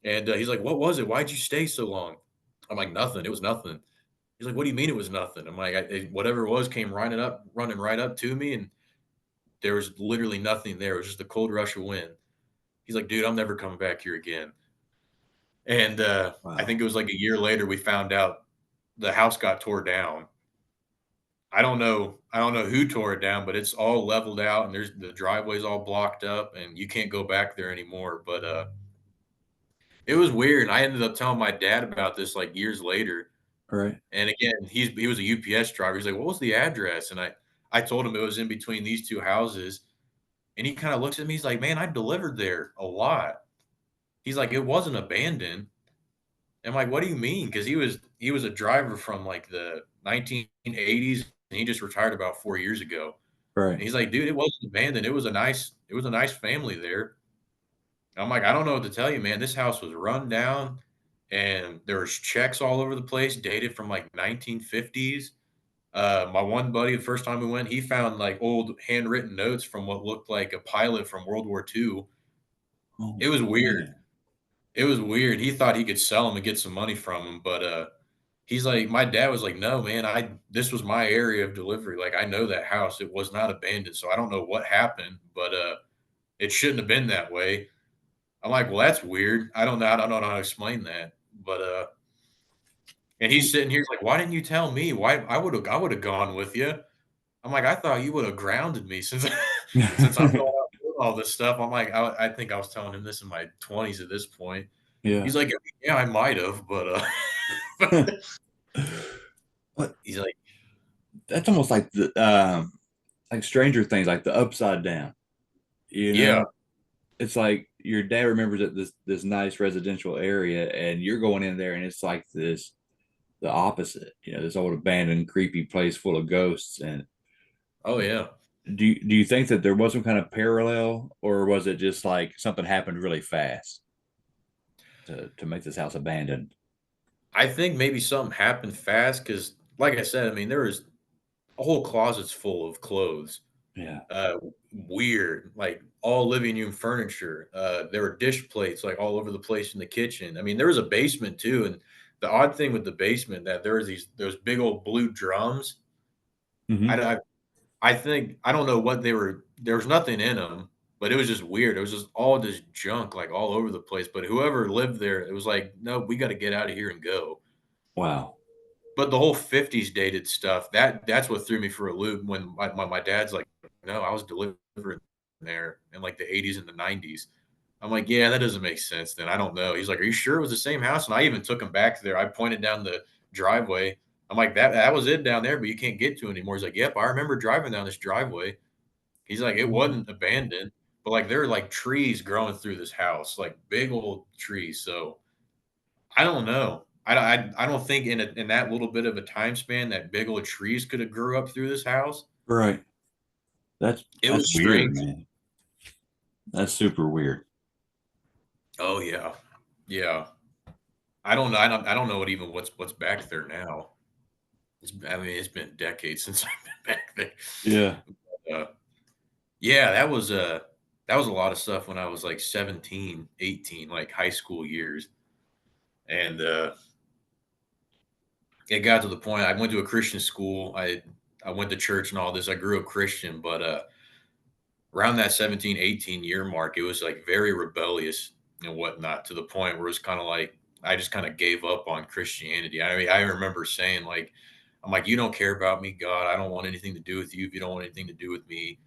And he's like, what was it? Why'd you stay so long? I'm like, nothing. It was nothing. He's like, "What do you mean it was nothing?" I'm like, Whatever it was came running right up to me, and there was literally nothing there. It was just a cold rush of wind." He's like, "Dude, I'm never coming back here again." And I Wow. think it was like a year later we found out the house got tore down. I don't know who tore it down, but it's all leveled out and there's the driveway's all blocked up and you can't go back there anymore. But it was weird. And I ended up telling my dad about this like years later. Right. And again, he was a UPS driver. He's like, "What was the address?" And I told him it was in between these two houses. And he kind of looks at me. He's like, "Man, I delivered there a lot." He's like, "It wasn't abandoned." I'm like, "What do you mean?" Because he was a driver from like the 1980s, and he just retired about 4 years ago. And Right. he's like, "Dude, it wasn't abandoned. It was a nice family there." I'm like, "I don't know what to tell you, man. This house was run down, and there was checks all over the place, dated from like 1950s." My one buddy, the first time we went, he found like old handwritten notes from what looked like a pilot from World War II. Oh It was weird. man. It was weird. He thought he could sell them and get some money from them, but he's like, my dad was like, "No, man, I this was my area of delivery. Like I know that house. It was not abandoned. So I don't know what happened, but it shouldn't have been that way." I'm like, "Well, that's weird. I don't know how to explain that." But and he's sitting here, he's like, "Why didn't you tell me? Why I would have gone with you." I'm like, "I thought you would have grounded me since since I'm going out doing all this stuff." I'm like, I think I was telling him this in my 20s at this point. Yeah. He's like, "Yeah, I might have, but But he's like, that's almost like Stranger Things, like the upside down. You yeah, know, it's like your dad remembers it this nice residential area, and you're going in there, and it's like this the opposite. You know, this old abandoned, creepy place full of ghosts. And oh yeah." do you think that there was some kind of parallel, or was it just like something happened really fast to make this house abandoned? I think maybe something happened fast because, like I said, I mean, there was a whole closet's full of clothes. Yeah. Uh, Weird, like all living room furniture. There were dish plates like all over the place in the kitchen. I mean, there was a basement too, and the odd thing with the basement that there was those big old blue drums. Hmm. I I think I don't know what they were. There was nothing in them, but it was just weird. It was just all this junk like all over the place. But whoever lived there, it was like, no, we got to get out of here and go. Wow. But the whole 50s dated stuff, that's what threw me for a loop when my dad's like, "No, I was delivering there in, like, the '80s and the '90s." I'm like, "Yeah, that doesn't make sense then, I don't know." He's like, "Are you sure it was the same house?" And I even took him back there. I pointed down the driveway. I'm like, "That was it down there, but you can't get to it anymore." He's like, "Yep, I remember driving down this driveway." He's like, "It Oh, wasn't abandoned, but, like, there are, like, trees growing through this house, like, big old trees." So I don't know. I don't think in that little bit of a time span that big old trees could have grew up through this house. right. It That's was weird, strange. man. That's super weird. Oh yeah, yeah. I don't know what's back there now. I mean, it's been decades since I've been back there. Yeah. Uh, yeah, that was a lot of stuff when I was like 17, 18, like high school years, and it got to the point. I went to a Christian school. I went to church and all this. I grew up Christian, but around that 17, 18 year mark, it was like very rebellious and whatnot to the point where it's kind of like I just kind of gave up on Christianity. I mean, I remember saying like, I'm like, "You don't care about me, God. I don't want anything to do with you if you don't want anything to do with me."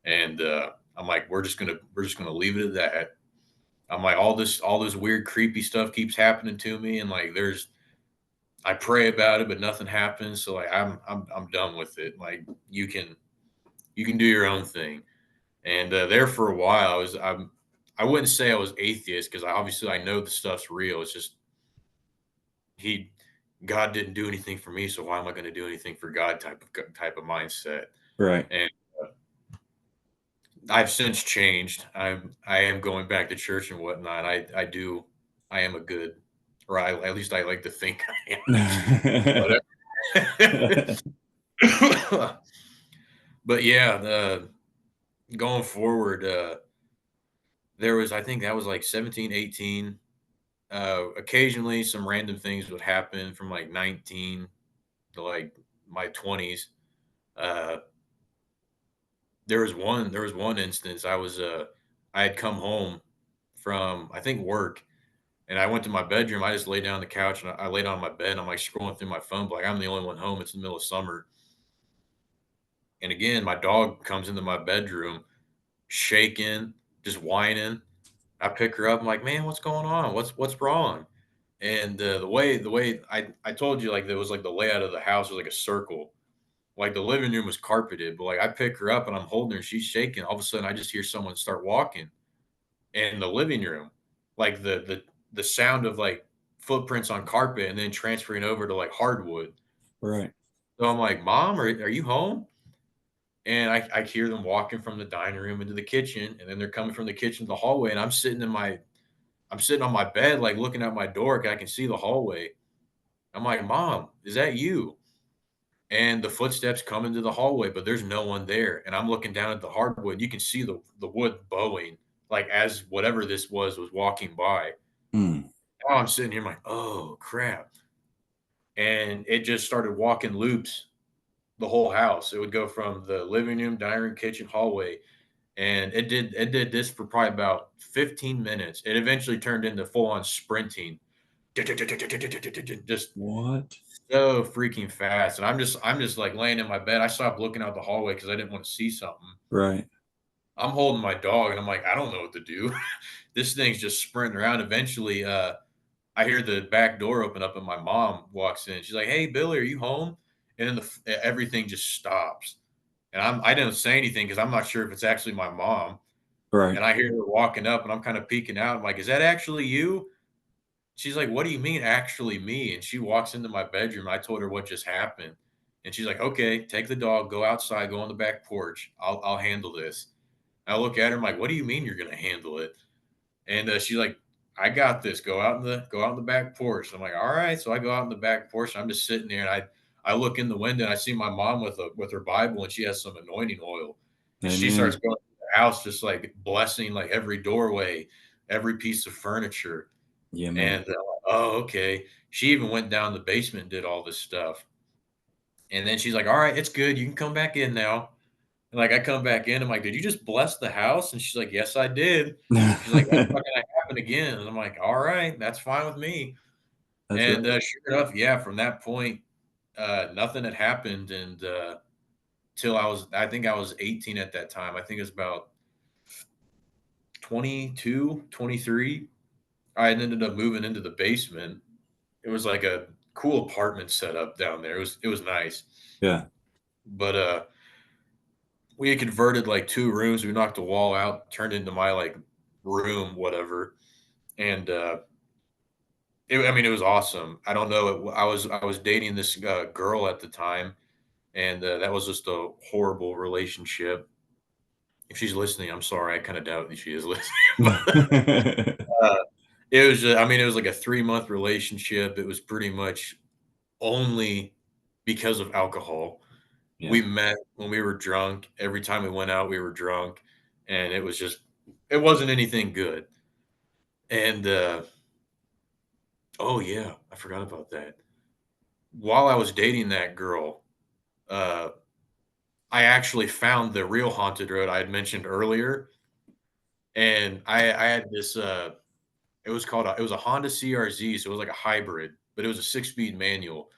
And I'm like, we're just gonna leave it at that. I'm like, all this weird, creepy stuff keeps happening to me, and like, I pray about it, but nothing happens. So like, I'm done with it. Like, you can do your own thing. And there for a while, I wouldn't say I was atheist because I know the stuff's real. It's just he God didn't do anything for me, so why am I going to do anything for God type of mindset. Right. And I've since changed. I am going back to church and whatnot. I am a good, or at least I like to think I am. But yeah, going forward, there was I think that was like 17, 18. Occasionally, some random things would happen from like 19 to like my 20s. Uh, there was one instance I had come home from I think work, and I went to my bedroom. I just laid down on the couch and I laid on my bed. And I'm like scrolling through my phone, but like I'm the only one home. It's the middle of summer, And again, my dog comes into my bedroom shaking, just whining. I pick her up. I'm like, man, what's going on? What's wrong? And the way I told you, like there was like the layout of the house was like a circle. Like the living room was carpeted, but like I pick her up and I'm holding her, she's shaking. All of a sudden, I just hear someone start walking in the living room, like the sound of like footprints on carpet and then transferring over to like hardwood. Right. So I'm like, Mom, are you home? And I hear them walking from the dining room into the kitchen, and then they're coming from the kitchen to the hallway, and I'm sitting on my bed, like looking out my door, 'cause I can see the hallway. I'm like, Mom, is that you? And the footsteps come into the hallway, but there's no one there. And I'm looking down at the hardwood. You can see the wood bowing, like as whatever this was walking by. Mm. Now I'm sitting here, I'm like, oh crap. And it just started walking loops the whole house. It would go from the living room, dining room, kitchen, hallway. And it did this for probably about 15 minutes. It eventually turned into full on sprinting. Just What? so freaking fast. And I'm just like laying in my bed. I stopped looking out the hallway because I didn't want to see something. Right. I'm holding my dog and I'm like, I don't know what to do. This thing's just sprinting around. Eventually, I hear the back door open up and my mom walks in. She's like, "Hey, Billy, are you home?" And then everything just stops. And I didn't say anything because I'm not sure if it's actually my mom. Right. And I hear her walking up and I'm kind of peeking out. I'm like, "Is that actually you?" She's like, "What do you mean actually me?" And she walks into my bedroom. I told her what just happened. And she's like, "Okay, take the dog, go outside, go on the back porch. I'll handle this." I look at her, I'm like, "What do you mean you're gonna handle it?" And she's like, "I got this. Go out in the back porch." I'm like, "All right." So I go out in the back porch. And I'm just sitting there, and I look in the window, and I see my mom with her Bible, and she has some anointing oil, and she starts Amen. going through the house, just like blessing like every doorway, every piece of furniture. Yeah, man. And oh, okay. She even went down the basement and did all this stuff. And then she's like, "All right, it's good. You can come back in now." And like I come back in, I'm like, "Did you just bless the house?" And she's like, "Yes, I did." She's like, "That's not gonna happen again." And I'm like, "All right, that's fine with me." That's And right. sure enough, yeah, from that point, nothing had happened. And till I think I was 18 at that time. I think it was about 22, 23. I ended up moving into the basement. It was like a cool apartment setup down there. It was nice. Yeah. But we had converted like two rooms. We knocked the wall out, turned into my like room, whatever. And I mean, it was awesome. I don't know. I was dating this girl at the time, and that was just a horrible relationship. If she's listening, I'm sorry. I kind of doubt that she is listening, but uh, it was. I mean, it was like a 3 month relationship. It was pretty much only because of alcohol. Yeah. We met when we were drunk. Every time we went out, we were drunk, and it wasn't anything good. And oh yeah, I forgot about that. While I was dating that girl, uh, I actually found the real haunted road I had mentioned earlier, and I had this. It was a Honda CRZ, so it was like a hybrid, but it was a 6 speed manual.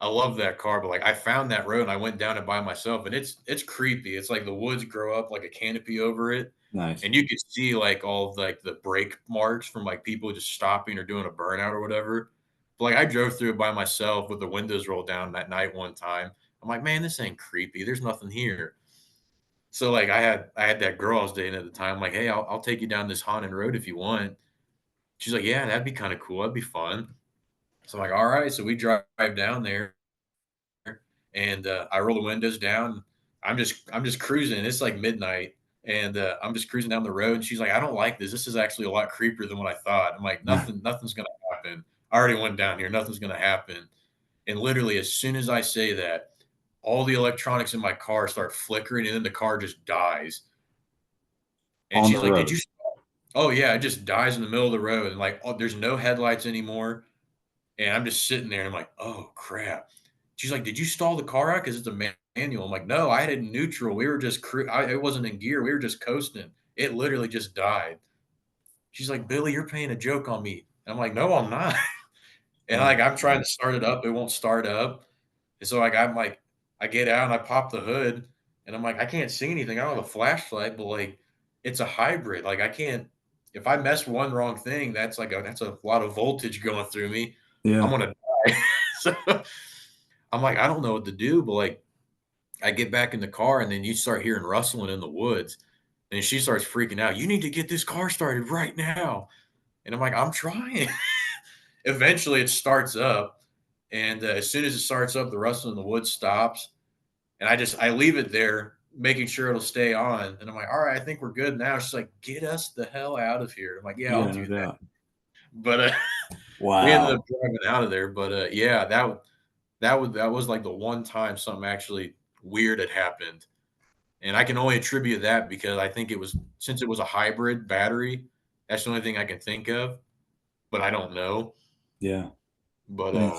I love that car, but like I found that road and I went down it by myself, and it's creepy. It's like the woods grow up like a canopy over it, Nice. and you could see like all of like the brake marks from like people just stopping or doing a burnout or whatever. But like I drove through it by myself with the windows rolled down that night one time. I'm like, man, this ain't creepy. There's nothing here. So like I had that girl I was dating at the time. I'm like, hey, I'll take you down this haunted road if you want. She's like, yeah, that'd be kind of cool. That'd be fun. So I'm like, all right. So we drive down there and I roll the windows down. I'm just cruising. It's like midnight, and I'm just cruising down the road. And she's like, "I don't like this. This is actually a lot creepier than what I thought." I'm like, "Nothing's gonna happen. I already went down here. Nothing's gonna happen." And literally, as soon as I say that, all the electronics in my car start flickering, and then the car just dies. And On the she's like, "Did road. you?" Oh yeah, it just dies in the middle of the road, and like, oh, there's no headlights anymore. And I'm just sitting there and I'm like, "Oh, crap." She's like, "Did you stall the car out? Because it's a manual." I'm like, "No, I had it in neutral. We were just it wasn't in gear. We were just coasting. It literally just died." She's like, "Billy, you're playing a joke on me." And I'm like, "No, I'm not." And Oh, like I'm trying man. to start it up, it won't start up. And so like I get out and I pop the hood And I'm like, I can't see anything. I don't have a flashlight, but like it's a hybrid. Like I can't if I mess one wrong thing, that's a lot of voltage going through me. I'm Yeah. gonna die. So I'm like, I don't know what to do, but like I get back in the car and then you start hearing rustling in the woods. And she starts freaking out. You need to get this car started right now. And I'm like, I'm trying. Eventually, it starts up. And as soon as it starts up, the rustling in the woods stops. And I leave it there, making sure it'll stay on. And I'm like, all right, I think we're good now. She's like, get us the hell out of here. I'm like, yeah, I'll Yeah, no do that. doubt. But we ended up Wow. driving out of there. But yeah, that was like the one time something actually weird had happened. And I can only attribute that because I think it was since it was a hybrid battery, that's the only thing I can think of, but I don't know. Yeah. But Yeah.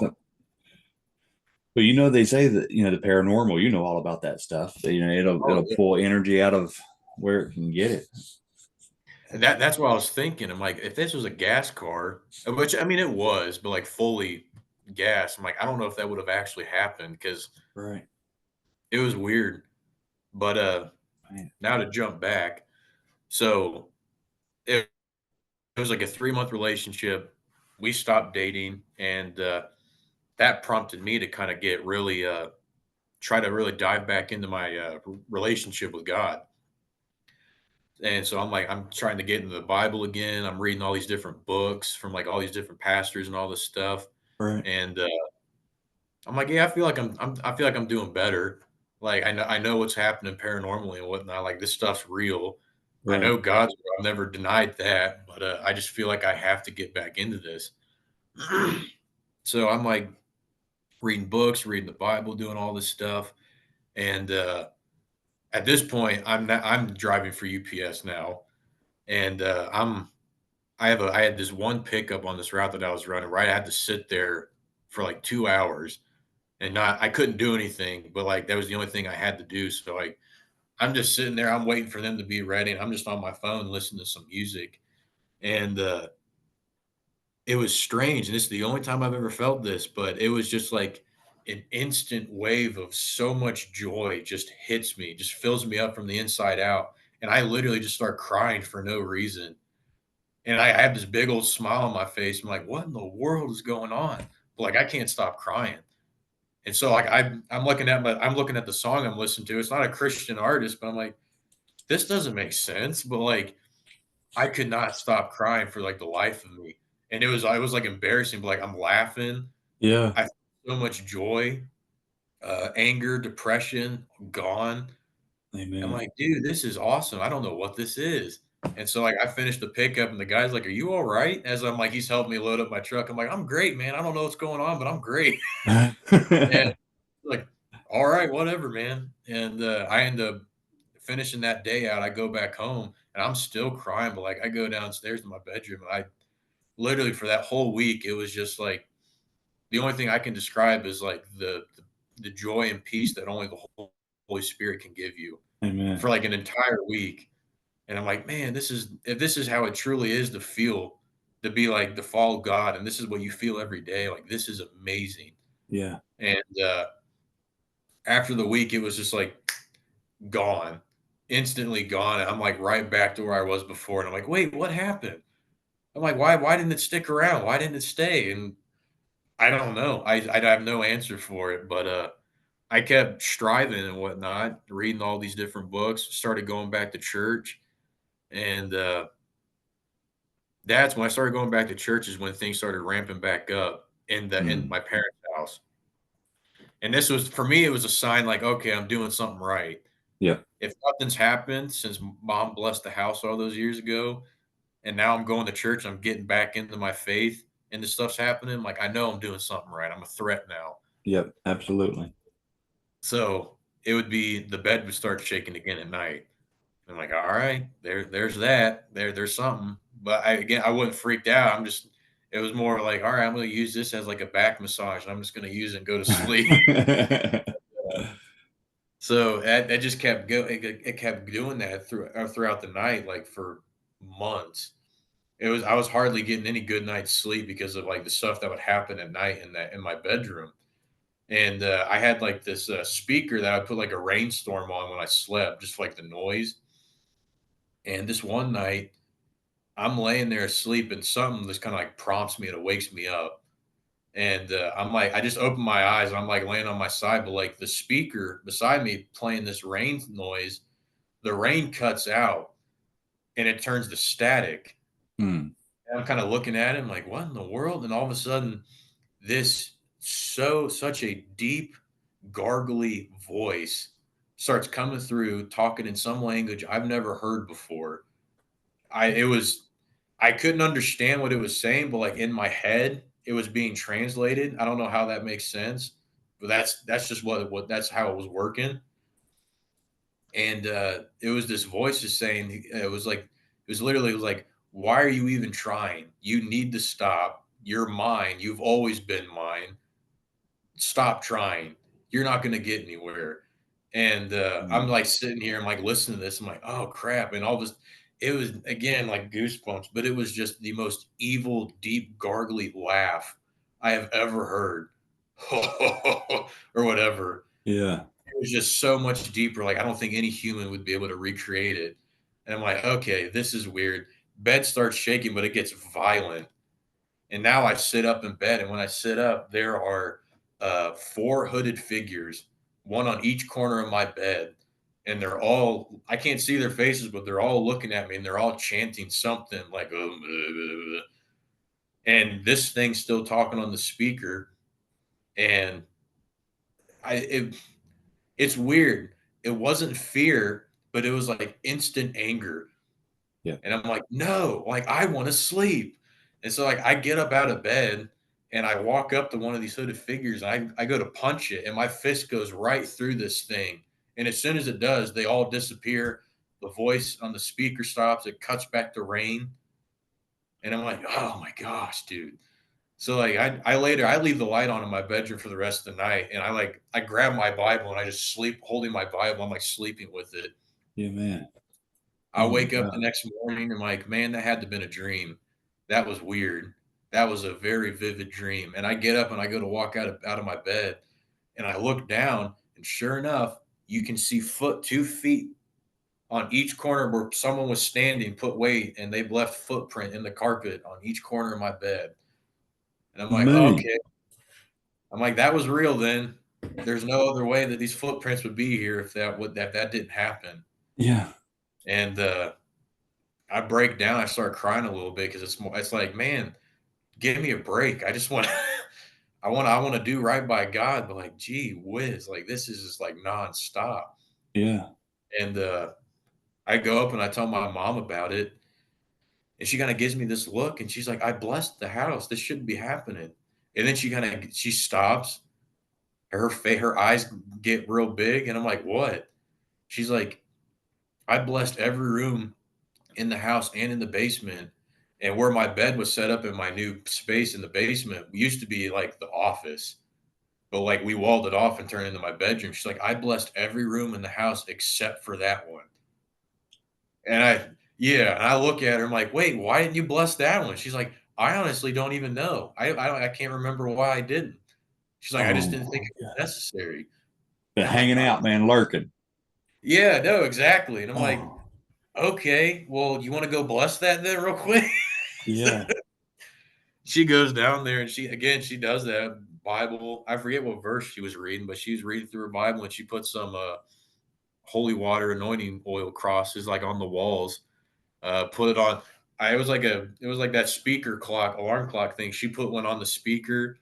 But they say that the paranormal. You know all about that stuff. It'll oh yeah, pull energy out of where it can get it. that's what I was thinking. I'm like, if this was a gas car, which I mean it was, but like fully gas, I'm like, I don't know if that would have actually happened because Right. it was weird. But Man. now to jump back, so it was like a 3 month relationship. We stopped dating, and that prompted me to kind of get really try to really dive back into my relationship with God. And so I'm like, I'm trying to get into the Bible again. I'm reading all these different books from like all these different pastors and all this stuff. Right. And I'm like, yeah, I feel like I feel like I'm doing better. Like I know what's happening paranormally and whatnot. Like this stuff's real. I Right. know God's real. I've never denied that, but I just feel like I have to get back into this. So I'm like reading books, reading the Bible, doing all this stuff, and at this point, I'm driving for UPS now, and I had this one pickup on this route that I was running. Right, I had to sit there for like 2 hours, and not I couldn't do anything, but like that was the only thing I had to do. So like I'm just sitting there, I'm waiting for them to be ready, and I'm just on my phone listening to some music, and it was strange, and this is the only time I've ever felt this, but it was just like an instant wave of so much joy just hits me, just fills me up from the inside out, and I literally just start crying for no reason. And I have this big old smile on my face. I'm like, "What in the world is going on?" But, like, I can't stop crying. And so, like, I'm looking at the song I'm listening to. It's not a Christian artist, but I'm like, "This doesn't make sense." But, like, I could not stop crying for, like, the life of me. And it was, like, embarrassing, but, like, I'm laughing. Yeah. I feel so much joy, anger, depression, gone. I'm Amen. like, "Dude, this is awesome. I don't know what this is." And so, like, I finished the pickup, and the guy's like, "Are you alright?" As I'm like he's helping me load up my truck. I'm like, "I'm great, man. I don't know what's going on, but I'm great." And like, "Alright, whatever, man." And, I end up finishing that day out. I go back home, and I'm still crying, but, like, I go downstairs to my bedroom, and I literally for that whole week, it was just like the only thing I can describe is like the joy and peace that only the Holy Spirit can give you Amen. for like an entire week. And I'm like, man, this is if this is how it truly is to feel, to be like to follow God, and this is what you feel every day. Like this is amazing. Yeah. And after the week, it was just like gone, instantly gone. And I'm like right back to where I was before. And I'm like, wait, what happened? I'm like, why didn't it stick around? Why didn't it stay? And I don't know. I have no answer for it, but I kept striving and whatnot, reading all these different books, started going back to church, and that's when I started going back to church is when things started ramping back up in Mm. my parents' house. And this was for me, it was a sign like, okay, I'm doing something right. Yep. If nothing's happened since mom blessed the house all those years ago, and now I'm going to church, I'm getting back into my faith, and this stuff's happening, like I know I'm doing something right. I'm a threat now. Yep. Absolutely. So it would be the bed would start shaking again at night. I'm like, all right, there's that. There's something. But I wasn't freaked out. It was more like, all right, I'm gonna use this as like a back massage and I'm just gonna use it and go to sleep. So that just kept going. It kept doing that throughout the night, like for months. I was hardly getting any good night's sleep because of like the stuff that would happen at night in my bedroom. And I had like this speaker that I put like a rainstorm on when I slept, just like the noise. And this one night, I'm laying there asleep, and something just kind of like prompts me and it wakes me up. And I'm like, I just open my eyes, and I'm like laying on my side, but like the speaker beside me playing this rain noise, the rain cuts out and it turns to static. Hmm. And I'm kind of looking at him like, what in the world? And all of a sudden, this such a deep, gargly voice starts coming through, talking in some language I've never heard before. It was I couldn't understand what it was saying, but like in my head, it was being translated. I don't know how that makes sense, but that's just what that's how it was working. And it was this voice just saying it was like, why are you even trying? You need to stop. You're mine. You've always been mine. Stop trying. You're not going to get anywhere. And I'm Hmm. like sitting here, I'm like listening to this. I'm like, oh crap. And all this, it was again like goosebumps, but it was just the most evil, deep, gargly laugh I have ever heard. Or whatever. Yeah. It was just so much deeper. Like, I don't think any human would be able to recreate it. And I'm like, okay, this is weird. Bed starts shaking, but it gets violent. And now I sit up in bed, and when I sit up, there are four hooded figures, one on each corner of my bed. And they're all, I can't see their faces, but they're all looking at me and they're all chanting something like, and this thing's still talking on the speaker. And it, it's weird. It wasn't fear, but it was like instant anger. Yeah. And I'm like, no, like I want to sleep. And so like I get up out of bed and I walk up to one of these hooded figures. And I go to punch it and my fist goes right through this thing. And as soon as it does, they all disappear. The voice on the speaker stops. It cuts back to rain. And I'm like, oh my gosh, dude. So like I leave the light on in my bedroom for the rest of the night, and I grab my Bible and I just sleep holding my Bible. I'm like sleeping with it. Yeah, man. I Oh my wake up the God. next morning and I'm like, man, that had to have been a dream. That was weird. That was a very vivid dream. And I get up and I go to walk out of my bed and I look down and sure enough, you can see 2 feet on each corner where someone was standing, put weight, and they've left footprint in the carpet on each corner of my bed. And I'm like, Man. okay. I'm like, that was real then. There's no other way that these footprints would be here if that didn't happen. Yeah. And I break down. I start crying a little bit because it's like, man, give me a break. I just want I want to do right by God, but like, gee whiz, like this is just like nonstop. Yeah. And I go up and I tell my mom about it, and she kind of gives me this look, and she's like, I blessed the house. This shouldn't be happening. And then she stops. Her eyes get real big, and I'm like, what? She's like, I blessed every room in the house and in the basement. And where my bed was set up in my new space in the basement used to be like the office, but like we walled it off and turned it into my bedroom. She's like, I blessed every room in the house except for that one. And yeah, and I look at her, I'm like, wait, why didn't you bless that one? She's like, I honestly don't even know. I can't remember why I didn't. She's like, I just didn't think Oh it was God. necessary. But And I'm like, hanging oh, out, man, lurking. yeah, no, exactly. And I'm like, Oh, okay, well, you want to go bless that then real quick? yeah. She goes down there and she does that Bible. I forget what verse she was reading, but she was reading through her Bible and she put some holy water anointing oil crosses like on the walls. Put it on. It was like that speaker clock, alarm clock thing. She put one on the speaker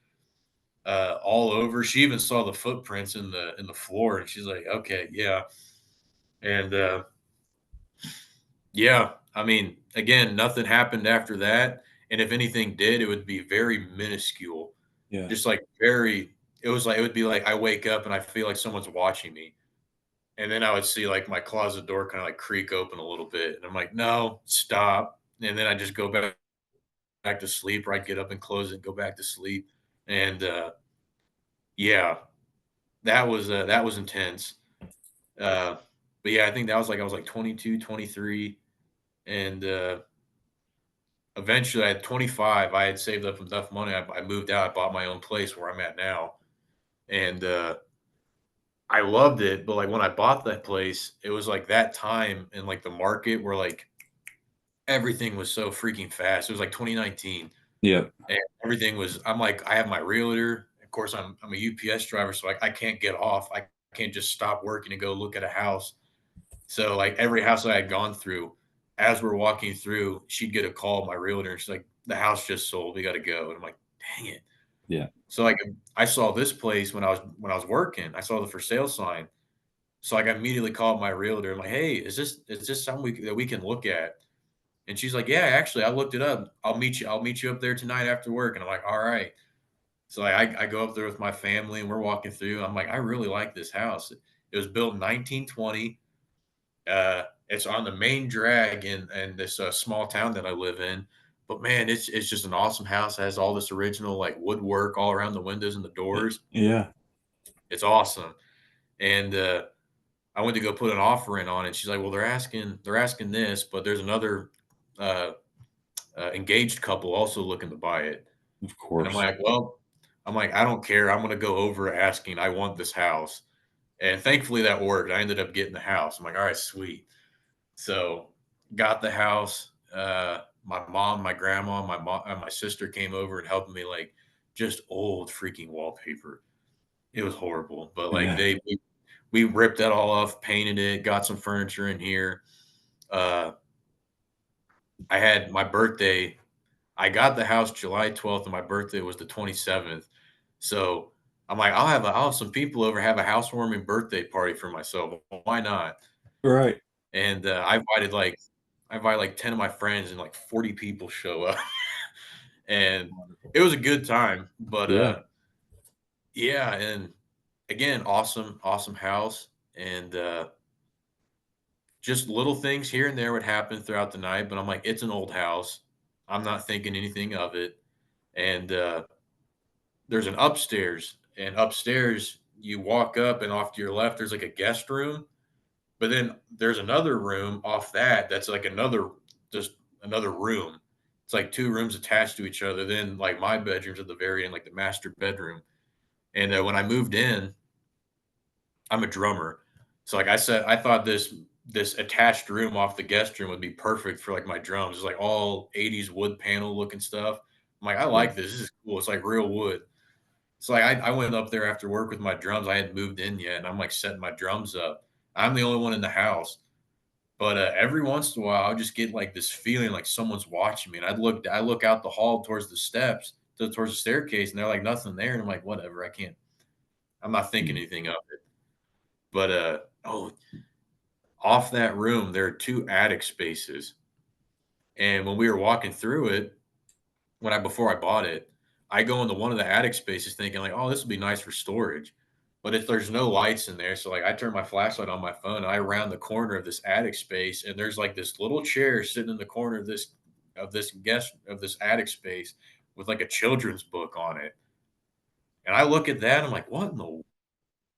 all over. She even saw the footprints in the floor, and she's like, okay, yeah. And yeah, I mean, again, nothing happened after that. And if anything did, it would be very minuscule. Yeah. Just like very, it was like, it would be like I wake up and I feel like someone's watching me. And then I would see like my closet door kind of like creak open a little bit. And I'm like, no, stop. And then I just go back to sleep, or I'd get up and close it and go back to sleep. And yeah, that was intense. Uh, but yeah, I think that was like I was like 22, 23, and eventually at 25, I had saved up enough money. I moved out. I bought my own place where I'm at now, and I loved it. But like when I bought that place, it was like that time in like the market where like everything was so freaking fast. It was like 2019, Yep. and everything was. I'm like, I have my realtor. Of course, I'm a UPS driver, so I can't get off. I can't just stop working and go look at a house. So like every house I had gone through, as we're walking through, she'd get a call, my realtor, and she's like, "The house just sold. We got to go." And I'm like, "Dang it!" Yeah. So like I saw this place when I was working. I saw the for sale sign, so like I immediately called my realtor. I'm like, "Hey, is this something that we can look at?" And she's like, "Yeah, actually, I looked it up. I'll meet you. I'll meet you up there tonight after work." And I'm like, "All right." So I go up there with my family and we're walking through. I'm like, I really like this house. It was built in 1920. It's on the main drag in this small town that I live in. But man, it's just an awesome house. It has all this original like woodwork all around the windows and the doors. Yeah. It's awesome. And I went to go put an offer in on it. She's like, "Well, they're asking this, but there's another uh, engaged couple also looking to buy it." Of And I'm course. like, "Well," I'm like, "I don't care. I'm going to go over asking. I want this house." And thankfully that worked. I ended up getting the house. I'm like, "All right, sweet." So got the house. My mom, my grandma, my mom, and my sister came over and helped me like just old freaking wallpaper. It was horrible, but like Yeah. we ripped that all off, painted it, got some furniture in here. Uh, I had my birthday. I got the house July 12th, and my birthday was the 27th. So I'm like, I'll have some people over, have a housewarming birthday party for myself. Why not? Right. And I invited like 10 of my friends, and like 40 people show up. And Wonderful. it was a good time. But Yeah. yeah, and again, awesome house. And just little things here and there would happen throughout the night, but I'm like, it's an old house. I'm not thinking anything of it. And there's an upstairs, and upstairs you walk up, and off to your left there's like a guest room, but then there's another room off that's like just another room. It's like two rooms attached to each other. Then like my bedroom's at the very end, like the master bedroom. And when I moved in, I'm a drummer. So like I said, I thought this attached room off the guest room would be perfect for like my drums. It's like all 80s wood panel looking stuff. I'm like, I Yeah. like this. This is cool. It's like real wood. So like I went up there after work with my drums. I hadn't moved in yet, and I'm like setting my drums up. I'm the only one in the house. But every once in a while, I'll just get like this feeling like someone's watching me. And I look out the hall towards the steps, towards the staircase, and they're like nothing there. And I'm like, whatever, I can't. I'm not thinking Mm. anything of it. But off that room, there are two attic spaces. And when we were walking through it, before I bought it, I go into one of the attic spaces thinking like, "Oh, this would be nice for storage." But if there's no lights in there, so like I turn my flashlight on my phone, and I round the corner of this attic space, and there's like this little chair sitting in the corner of this attic space with like a children's book on it. And I look at that, I'm like, "What in the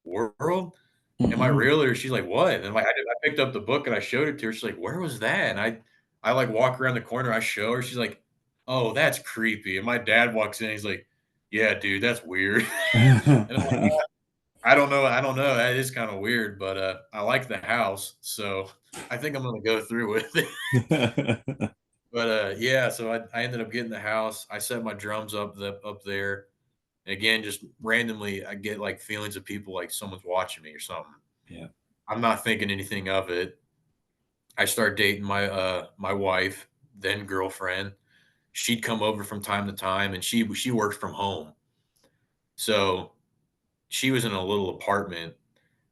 world?" And my Mm-mm. realtor, she's like, "What?" And I'm like, I picked up the book and I showed it to her. She's like, "Where was that?" And I like walk around the corner, I show her. She's like, "Oh, that's creepy." And my dad walks in, he's like, "Yeah, dude, that's weird." And I'm like, I don't know. That is kind of weird, but I like the house, so I think I'm gonna go through with it. But yeah, so I ended up getting the house. I set my drums up there. And again, just randomly, I get like feelings of people like someone's watching me or something. Yeah. I'm not thinking anything of it. I start dating my wife, then girlfriend. She'd come over from time to time, and she works from home. So she was in a little apartment,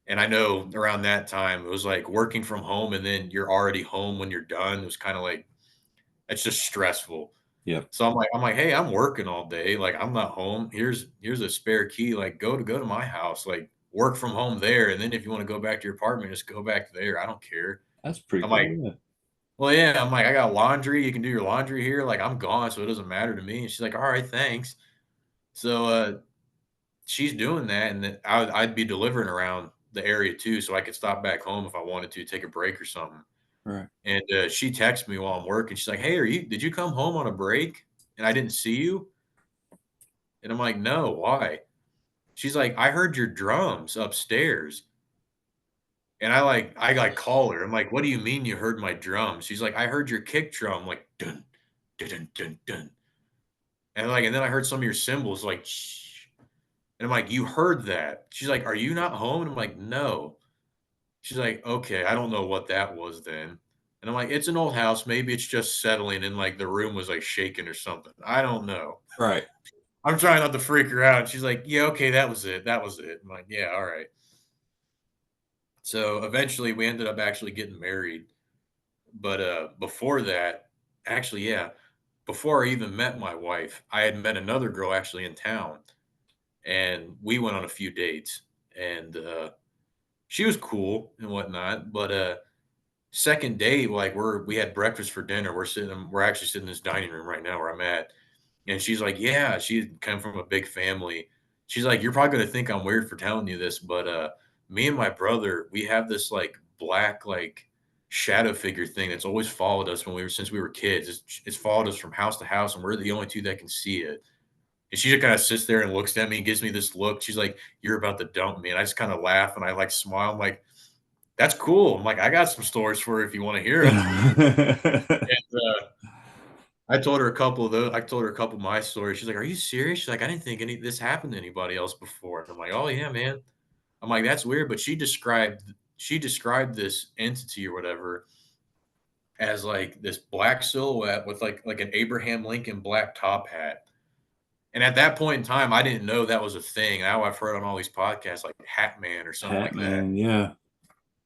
and I know around that time it was like working from home, and then you're already home when you're done. It was kind of like it's just stressful. Yep. So I'm like, hey, I'm working all day. Like I'm not home. Here's a spare key. Like go to my house. Like work from home there, and then if you want to go back to your apartment, just go back there. I don't care. That's pretty I'm like, cool. Yeah. well, yeah. I'm like, I got laundry. You can do your laundry here. Like I'm gone, so it doesn't matter to me. And she's like, all right, thanks. So she's doing that, and then I'd be delivering around the area too, so I could stop back home if I wanted to take a break or something. Right. And she texts me while I'm working. She's like, "Hey, did you come home on a break and I didn't see you?" And I'm like, "No, why?" She's like, "I heard your drums upstairs." And I like call her. I'm like, "What do you mean you heard my drums?" She's like, "I heard your kick drum like dun dun dun dun dun." And then I heard some of your cymbals like shh. And I'm like, "You heard that?" She's like, "Are you not home?" And I'm like, "No." She's like, "Okay, I don't know what that was then." And I'm like, "It's an old house. Maybe it's just settling and like the room was like shaking or something. I don't know." Right. I'm trying not to freak her out. She's like, "Yeah, okay, that was it. That was it." I'm like, "Yeah, all right." So eventually we ended up actually getting married. But before that, actually, yeah, before I even met my wife, I had met another girl actually in town, and we went on a few dates, and she was cool and whatnot. But second date, like we had breakfast for dinner. We're actually sitting in this dining room right now where I'm at, and she's like, yeah, she come from a big family. She's like, you're probably gonna think I'm weird for telling you this, but me and my brother, we have this like black like shadow figure thing that's always followed us when we were since we were kids. It's followed us from house to house, and we're the only two that can see it. And she just kind of sits there and looks at me and gives me this look. She's like, "You're about to dump me," and I just kind of laugh and I like smile. I'm like, "That's cool." I'm like, "I got some stories for you if you want to hear them." And I told her a couple of those. I told her a couple of my stories. She's like, "Are you serious?" She's like, "I didn't think any this happened to anybody else before." And I'm like, "Oh yeah, man." I'm like, "That's weird," but she described this entity or whatever as like this black silhouette with like an Abraham Lincoln black top hat. And at that point in time, I didn't know that was a thing. Now I've heard on all these podcasts like Hat Man or something Hat like that. man, yeah.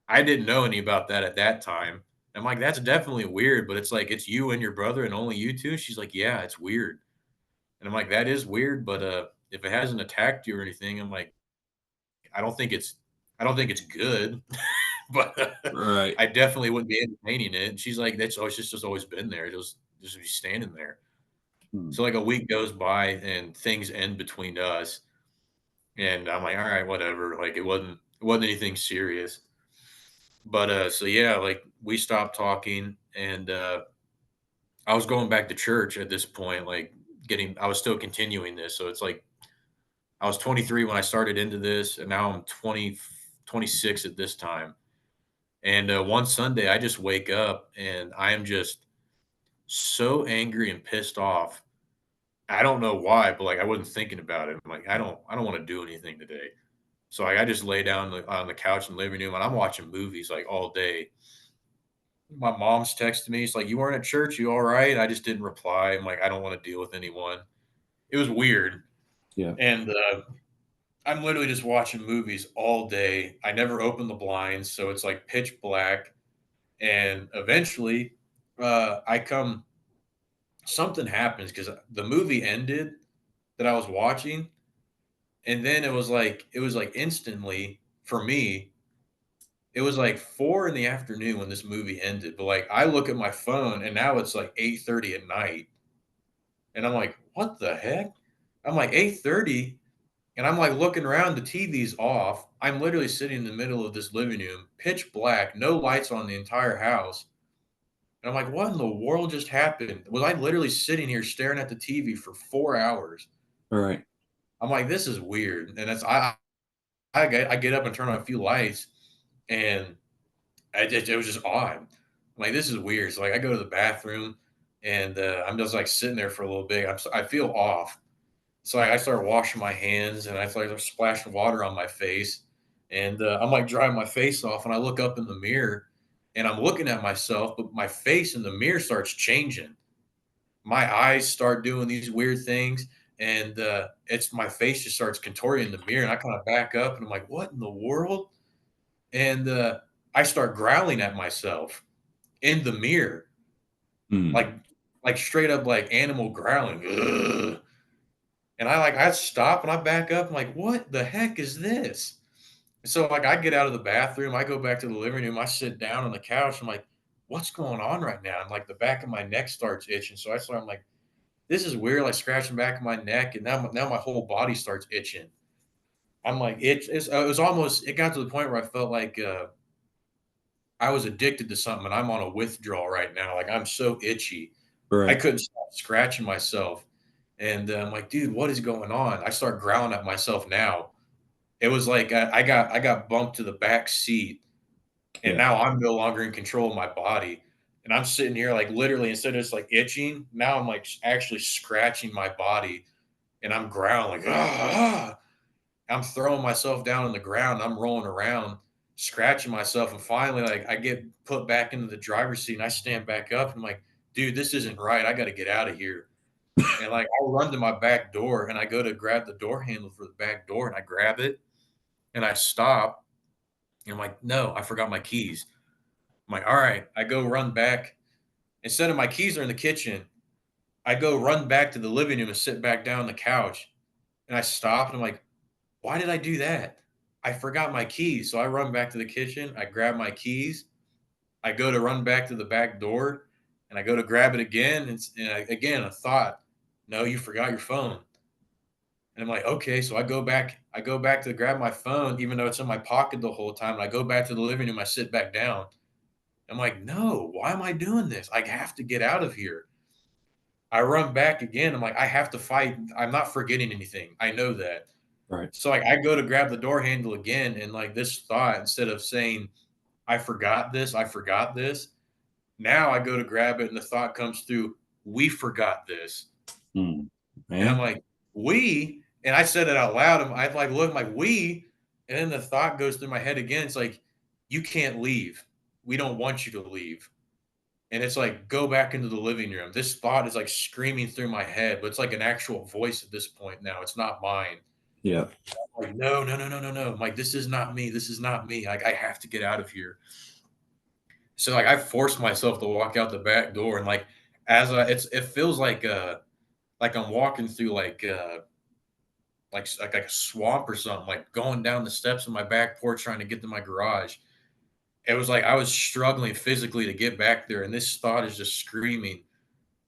I didn't know any about that at that time. I'm like, "That's definitely weird," but it's like it's you and your brother and only you two. She's like, "Yeah, it's weird." And I'm like, "That is weird, but, if it hasn't attacked you or anything," I'm like, "I don't think it's I don't think it's good, but Right. I definitely wouldn't be entertaining it." And she's like, "That's always just always been there. It'll just be standing there." Hmm. So, like, a week goes by and things end between us, and I'm like, "Alright, whatever." Like, it wasn't anything serious. But, so, yeah, like, we stopped talking, and, I was going back to church at this point, like, getting I was still continuing this, so it's like I was 23 when I started into this, and now I'm 26 at this time. And one Sunday, I just wake up and I am just so angry and pissed off. I don't know why, but like I wasn't thinking about it. I'm like, I don't want to do anything today. So like, I just lay down on the couch in the living room and I'm watching movies like all day. My mom's texting me. It's like, you weren't at church. You all right? I just didn't reply. I'm like, I don't want to deal with anyone. It was weird. Yeah. And I'm literally just watching movies all day. I never open the blinds, so it's like pitch black. And eventually, I come something happens because the movie ended that I was watching, and then it was like instantly for me. It was like 4 in the afternoon when this movie ended. But like I look at my phone and now it's like 8:30 at night, and I'm like, what the heck? I'm like 8:30. And I'm like looking around, the TV's off. I'm literally sitting in the middle of this living room, pitch black, no lights on the entire house. And I'm like, what in the world just happened? Was I literally sitting here staring at the TV for 4 hours? All right. I'm like, this is weird. And I get up and turn on a few lights, and it was just odd. I'm like, this is weird. So like, I go to the bathroom, and I'm just like sitting there for a little bit. I feel off. So I started washing my hands and I started splashing water on my face. And I'm like drying my face off. And I look up in the mirror and I'm looking at myself, but my face in the mirror starts changing. My eyes start doing these weird things. And it's my face just starts contorting in the mirror. And I kind of back up and I'm like, what in the world? And I start growling at myself in the mirror, Hmm. like, like straight up like animal growling. Ugh. And I stop and I back up. I'm like, what the heck is this? So like I get out of the bathroom, I go back to the living room, I sit down on the couch. I'm like, what's going on right now? And like the back of my neck starts itching. So I'm like, this is weird, like scratching back of my neck, and now my whole body starts itching. I'm like, it was almost it got to the point where I felt like I was addicted to something and I'm on a withdrawal right now. Like I'm so itchy. I Right. couldn't stop scratching myself. And I'm like, dude, what is going on? I start growling at myself now. It was like I got bumped to the back seat, and Yeah. now I'm no longer in control of my body. And I'm sitting here like literally instead of just like itching, now I'm like actually scratching my body and I'm growling like ah. I'm throwing myself down on the ground. I'm rolling around, scratching myself, and finally, like I get put back into the driver's seat, and I stand back up. And I'm like, dude, this isn't right. I got to get out of here. And like I run to my back door, and I go to grab the door handle for the back door, and I grab it, and I stop, and I'm like, no, I forgot my keys. I'm like, all right, I go run back. Instead of my keys are in the kitchen, I go run back to the living room and sit back down on the couch, and I stop, and I'm like, why did I do that? I forgot my keys. So I run back to the kitchen. I grab my keys. I go to run back to the back door and I go to grab it again. Again, a thought, no, you forgot your phone. And I'm like, okay. So I go back. I go back to grab my phone, even though it's in my pocket the whole time. And I go back to the living room. I sit back down. I'm like, no, why am I doing this? I have to get out of here. I run back again. I'm like, I have to fight. I'm not forgetting anything. I know that. Right. So like I go to grab the door handle again, and like this thought, instead of saying, I forgot this, now I go to grab it and the thought comes through, we forgot this. Hmm. And I'm Man. like, we? And I said it out loud. I like look I'm like we, and then the thought goes through my head again. It's like, you can't leave. We don't want you to leave. And it's like, go back into the living room. This thought is like screaming through my head, but it's like an actual voice at this point now. It's not mine. Yeah. Like, no, no, no, no, no, no. I'm like, this is not me. This is not me. Like, I have to get out of here. So like I forced myself to walk out the back door and like as it feels like I'm walking through like a swamp or something, like going down the steps of my back porch trying to get to my garage. It was like I was struggling physically to get back there, and this thought is just screaming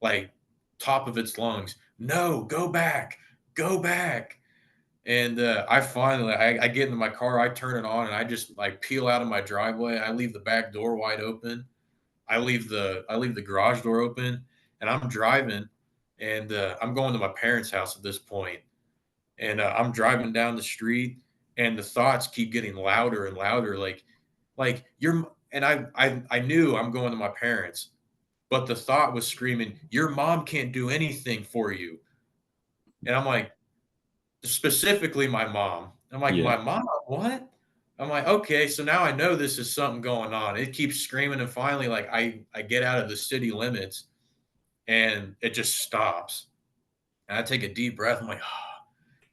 like top of its lungs, no, go back, go back. And I finally, I get into my car, I turn it on, and I just like peel out of my driveway. I leave the back door wide open. I leave the garage door open, and I'm driving, and I'm going to my parents' house at this point, and I'm driving down the street, and the thoughts keep getting louder and louder, like you're, and I knew I'm going to my parents, but the thought was screaming, your mom can't do anything for you, and I'm like, specifically my mom. I'm like, Yeah. "My mom? What?" I'm like, "Okay, so now I know this is something going on." It keeps screaming, and finally, like, I get out of the city limits, and it just stops, and I take a deep breath. I'm like,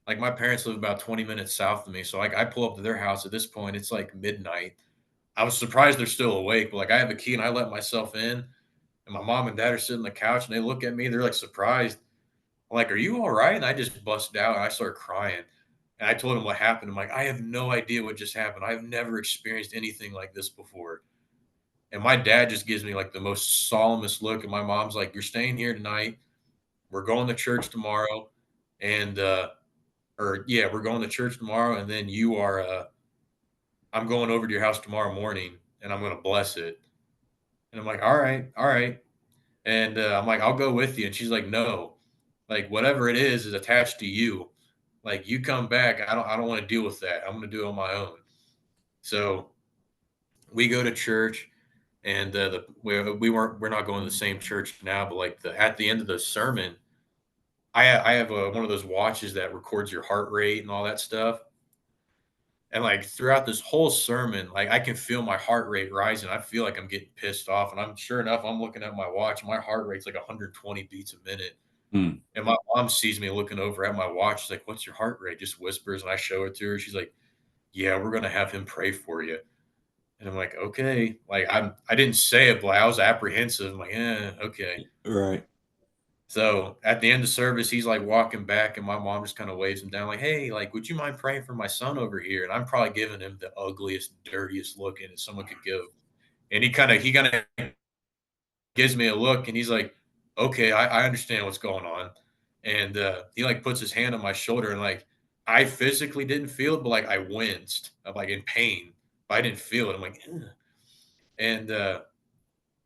like, my parents live about 20 minutes south of me, so, like, I pull up to their house. At this point, it's, like, midnight. I was surprised they're still awake, but, like, I have a key, and I let myself in, and my mom and dad are sitting on the couch, and they look at me. They're, like, surprised. I'm like, "Are you all right?" And I just bust out, and I start crying. And I told him what happened. I'm like, "I have no idea what just happened. I've never experienced anything like this before." And my dad just gives me like the most solemnest look. And my mom's like, "You're staying here tonight. We're going to church tomorrow." And, or yeah, we're going to church tomorrow. And then I'm going over to your house tomorrow morning and I'm going to bless it. And I'm like, all right, all right. And I'm like, I'll go with you. And she's like, no, like whatever it is attached to you. Like you come back. I don't want to deal with that. I'm going to do it on my own. So we go to church, and we're not going to the same church now, but like at the end of the sermon, I have one of those watches that records your heart rate and all that stuff. And like throughout this whole sermon, like I can feel my heart rate rising. I feel like I'm getting pissed off, and I'm sure enough, I'm looking at my watch. My heart rate's like 120 beats a minute. Hmm. And my mom sees me looking over at my watch. She's like, "What's your heart rate?" Just whispers, and I show it to her. She's like, "Yeah, we're gonna have him pray for you." And I'm like, "Okay." Like I didn't say it, but I was apprehensive. I'm like, "Yeah, okay." Right. So at the end of service, he's like walking back, and my mom just kind of waves him down, like, "Hey, like, would you mind praying for my son over here?" And I'm probably giving him the ugliest, dirtiest look in it someone could give. And he kind of gives me a look, and he's like, "Okay, I understand what's going on." And he like puts his hand on my shoulder, and like I physically didn't feel it, but like I winced, I'm like in pain, but I didn't feel it. I'm like, "Ugh." And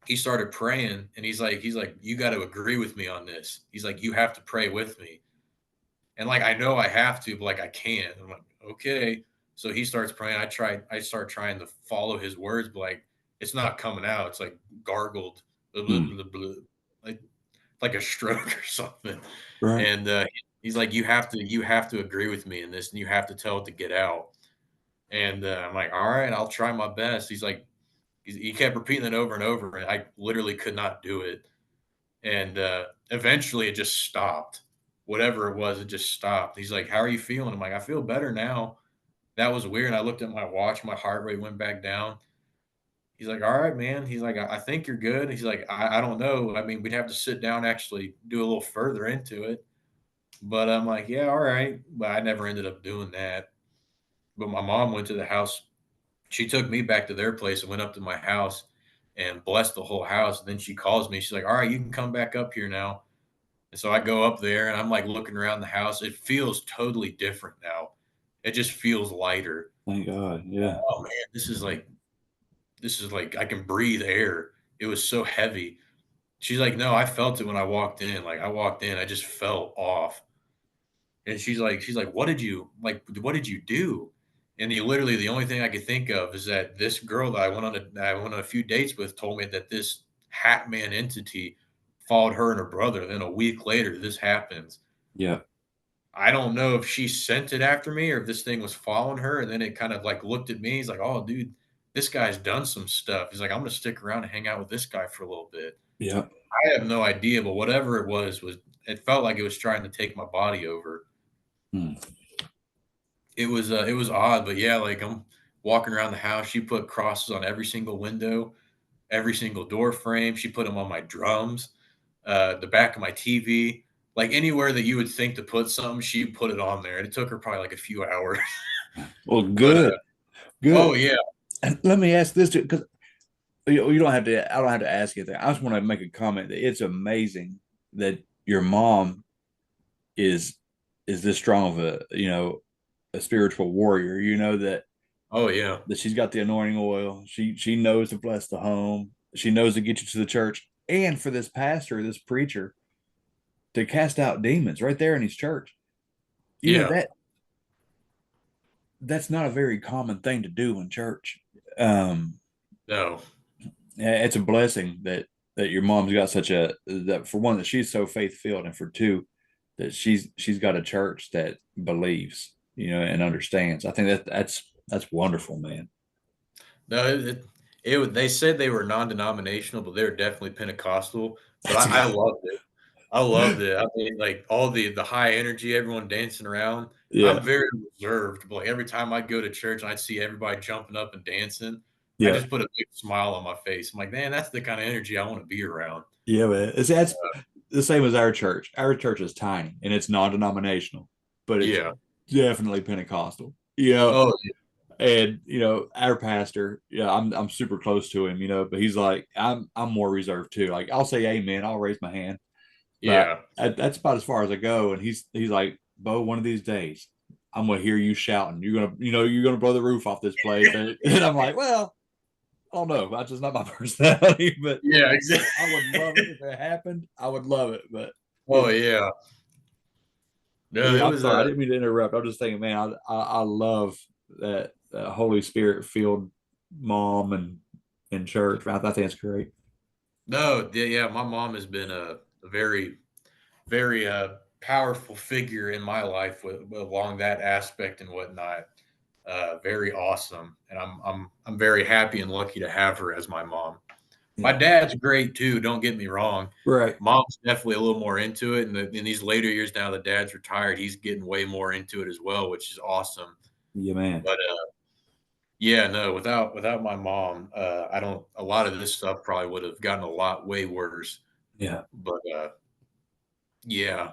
he started praying, and he's like, you got to agree with me on this. He's like, you have to pray with me. And like I know I have to, but like I can't. I'm like, okay. So he starts praying. I start trying to follow his words, but like it's not coming out. It's like gargled, blah, blah, Mm. blah, blah, like like a stroke or something. Right. And he's like, you have to agree with me in this, and you have to tell it to get out. And I'm like, all right, I'll try my best. He's like, he kept repeating it over and over, and I literally could not do it. And eventually, it just stopped. Whatever it was, it just stopped. He's like, "How are you feeling?" I'm like, "I feel better now." That was weird. I looked at my watch, my heart rate went back down. He's like, "All right, man." He's like, "I think you're good." He's like, I don't know. I mean, we'd have to sit down, actually do a little further into it." But I'm like, "Yeah, all right." But I never ended up doing that. But my mom went to the house. She took me back to their place and went up to my house and blessed the whole house. And then she calls me. She's like, "All right, you can come back up here now." And so I go up there and I'm like looking around the house. It feels totally different now. It just feels lighter. Thank God. Yeah. Oh man, this is like I can breathe air. It was so heavy. She's like, "No, I felt it when I walked in. Like I walked in, I just felt off." And she's like, what did you do?" And literally the only thing I could think of is that this girl that I went on a few dates with told me that this Hat Man entity followed her and her brother. Then a week later, this happens. Yeah. I don't know if she sent it after me or if this thing was following her, and then it kind of like looked at me. He's like, "Oh, dude, this guy's done some stuff." He's like, "I'm gonna stick around and hang out with this guy for a little bit." Yeah. I have no idea, but whatever it was it felt like it was trying to take my body over. Mm. It was odd, but yeah, like I'm walking around the house. She put crosses on every single window, every single door frame. She put them on my drums, the back of my TV, like anywhere that you would think to put something, she put it on there. And it took her probably like a few hours. Well, But good. oh Good. yeah, And let me ask this too, because you don't have to. I don't have to ask you that. I just want to make a comment that it's amazing that your mom is is this strong of a spiritual warrior. You know oh yeah, that she's got the anointing oil. She knows to bless the home. She knows to get you to the church, and for this pastor, this preacher, to cast out demons right there in his church. You know yeah. that's not a very common thing to do in church. Um, No, it's a blessing that your mom's got such a that for one that she's so faith filled, and for two that she's got a church that believes, and understands. I think that's wonderful, man. no. They said they were non-denominational, but they were definitely Pentecostal. But That's I loved it. I loved it. I mean, like all the high energy, everyone dancing around. I'm yeah, very reserved, but like every time I'd go to church and I'd see everybody jumping up and dancing, I yeah, just put a big smile on my face. I'm like, man, that's the kind of energy I want to be around. yeah, man. That's the same as our church. Our church is tiny and it's non-denominational, but it's Yeah. definitely Pentecostal. Oh, And our pastor, yeah, I'm super close to him, but he's like, I'm more reserved too. Like I'll say amen, I'll raise my hand, but yeah. that's about as far as I go. And he's like, Bo, one of these days, I'm gonna hear you shouting. You're gonna blow the roof off this place. And I'm like, well, I don't know. That's just not my personality, but Yeah, exactly. I would love it if it happened. I would love it, but Oh, yeah. No, it yeah, I'm was sorry. I didn't mean to interrupt. I'm just thinking, man, I love that Holy Spirit filled mom and in church. I think it's great. no, yeah, yeah. My mom has been a very, very powerful figure in my life along that aspect and whatnot. Very awesome, and I'm very happy and lucky to have her as my mom. My Yeah. dad's great too. Don't get me wrong. Right. Mom's definitely a little more into it, and in these later years now that dad's retired, he's getting way more into it as well, which is awesome. Yeah, man. But yeah, no, without my mom, I don't. A lot of this stuff probably would have gotten a lot way worse. Yeah. But yeah,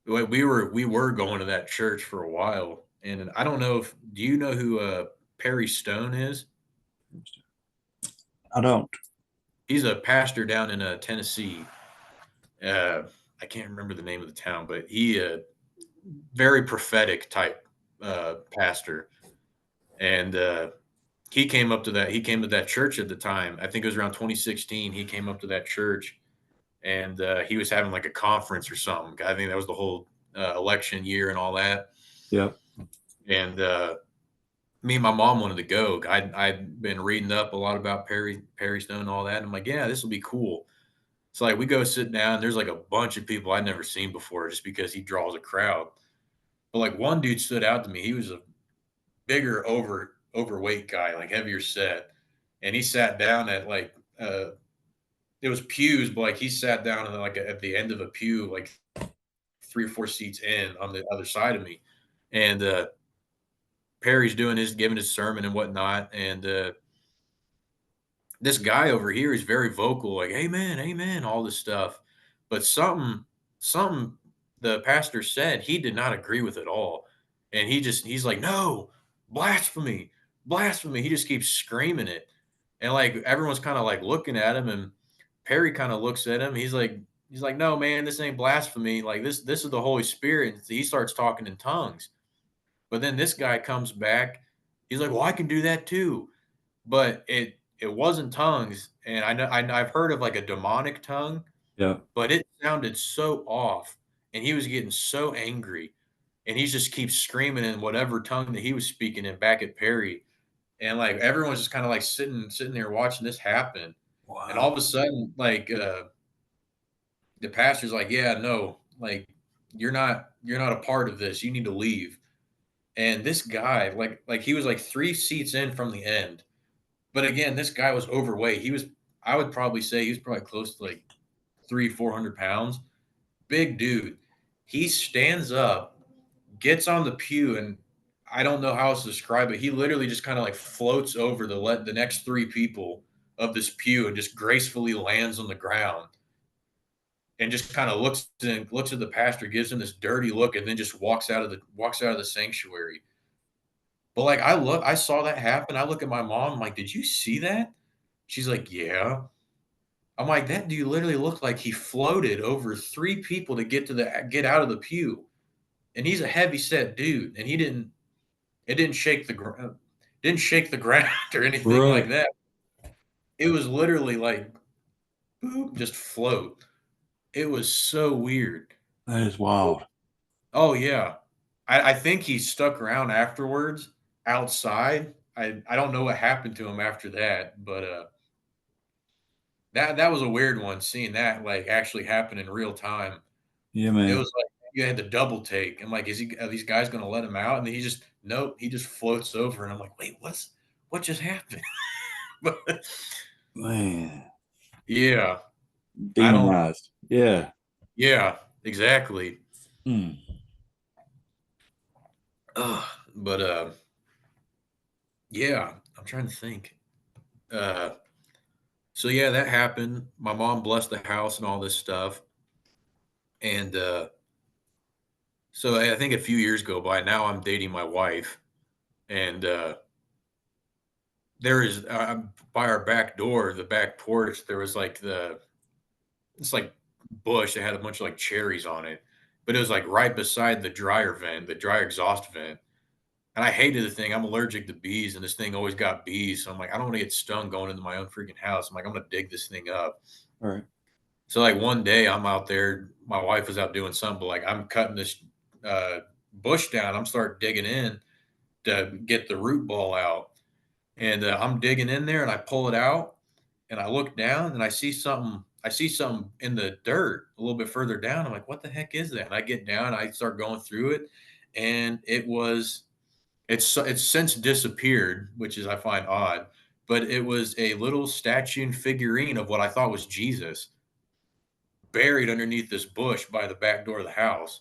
we were going to that church for a while, and I don't know if do you know who Perry Stone is? I don't. He's a pastor down in Tennessee. Uh, I can't remember the name of the town, but he very prophetic type pastor, and he came to that church at the time. I think it was around 2016. He came up to that church, and he was having like a conference or something. I think that was the whole election year and all that, Yeah. and me and my mom wanted to go. I'd been reading up a lot about Perry Stone and all that. And I'm like, yeah, this will be cool. So like we go sit down. There's like a bunch of people I'd never seen before, just because he draws a crowd. But like one dude stood out to me. He was a bigger, overweight guy, like heavier set, and he sat down at like it was pews, but like he sat down like at the end of a pew, like 3 or 4 seats in on the other side of me, and Perry's doing his giving his sermon and whatnot, and this guy over here is very vocal, like "Amen, Amen," all this stuff, but something the pastor said he did not agree with at all, and he's like, "No, blasphemy, blasphemy!" He just keeps screaming it, and like everyone's kind of like looking at him, and Perry kind of looks at him. He's like, "No, man, this ain't blasphemy. Like this is the Holy Spirit." And he starts talking in tongues, but then this guy comes back. He's like, "Well, I can do that too." But it wasn't tongues, and I've heard of like a demonic tongue, Yeah. but it sounded so off, and he was getting so angry, and he just keeps screaming in whatever tongue that he was speaking in back at Perry, and like everyone's just kind of like sitting there watching this happen, and all Wow. of a sudden, like the pastor's like, "Yeah, no, like you're not a part of this. You need to leave." And this guy, like he was like 3 seats in from the end. But again, this guy was overweight. I would probably say he was probably close to like 400 pounds. Big dude. He stands up, gets on the pew, and I don't know how else to describe it. He literally just kind of like floats over the next 3 people of this pew and just gracefully lands on the ground and just kind of looks at the pastor, gives him this dirty look, and then just walks out of the sanctuary. But like I saw that happen. I look at my mom, I'm like, did you see that? She's like, yeah. I'm like, that dude literally looked like he floated over 3 people to get out of the pew, and he's a heavy set dude, and he didn't it didn't shake the ground or anything like Right. that. It was literally like boop, just float. It was so weird. That is wild. Oh yeah, I think he stuck around afterwards outside. I don't know what happened to him after that, but that was a weird one. Seeing that like actually happen in real time. Yeah, It man. was like you had the double take. I'm like, are these guys gonna let him out? And then he just nope, he just floats over, and I'm like, wait, what just happened? But Man. yeah, I don't. Demonized. Yeah. Yeah, exactly. Mm. Ugh, but yeah, I'm trying to think. Uh, so yeah, that happened. My mom blessed the house and all this stuff, and so I think a few years go by. Now I'm dating my wife, and there is by our back door, the back porch, there was like it's like bush that had a bunch of like cherries on it, but it was like right beside the dryer vent, the dryer exhaust vent. And I hated the thing. I'm allergic to bees, and this thing always got bees. So I'm like, I don't want to get stung going into my own freaking house. I'm like, I'm gonna dig this thing up. All right. So like one day I'm out there, my wife was out doing something, but like I'm cutting this uh, bush down. I'm start digging in to get the root ball out, and I'm digging in there, and I pull it out, and I look down, and I see something. I see something in the dirt a little bit further down. I'm like, what the heck is that? And I get down, I start going through it, and it's since disappeared, which is I find odd, but it was a little statue and figurine of what I thought was Jesus buried underneath this bush by the back door of the house.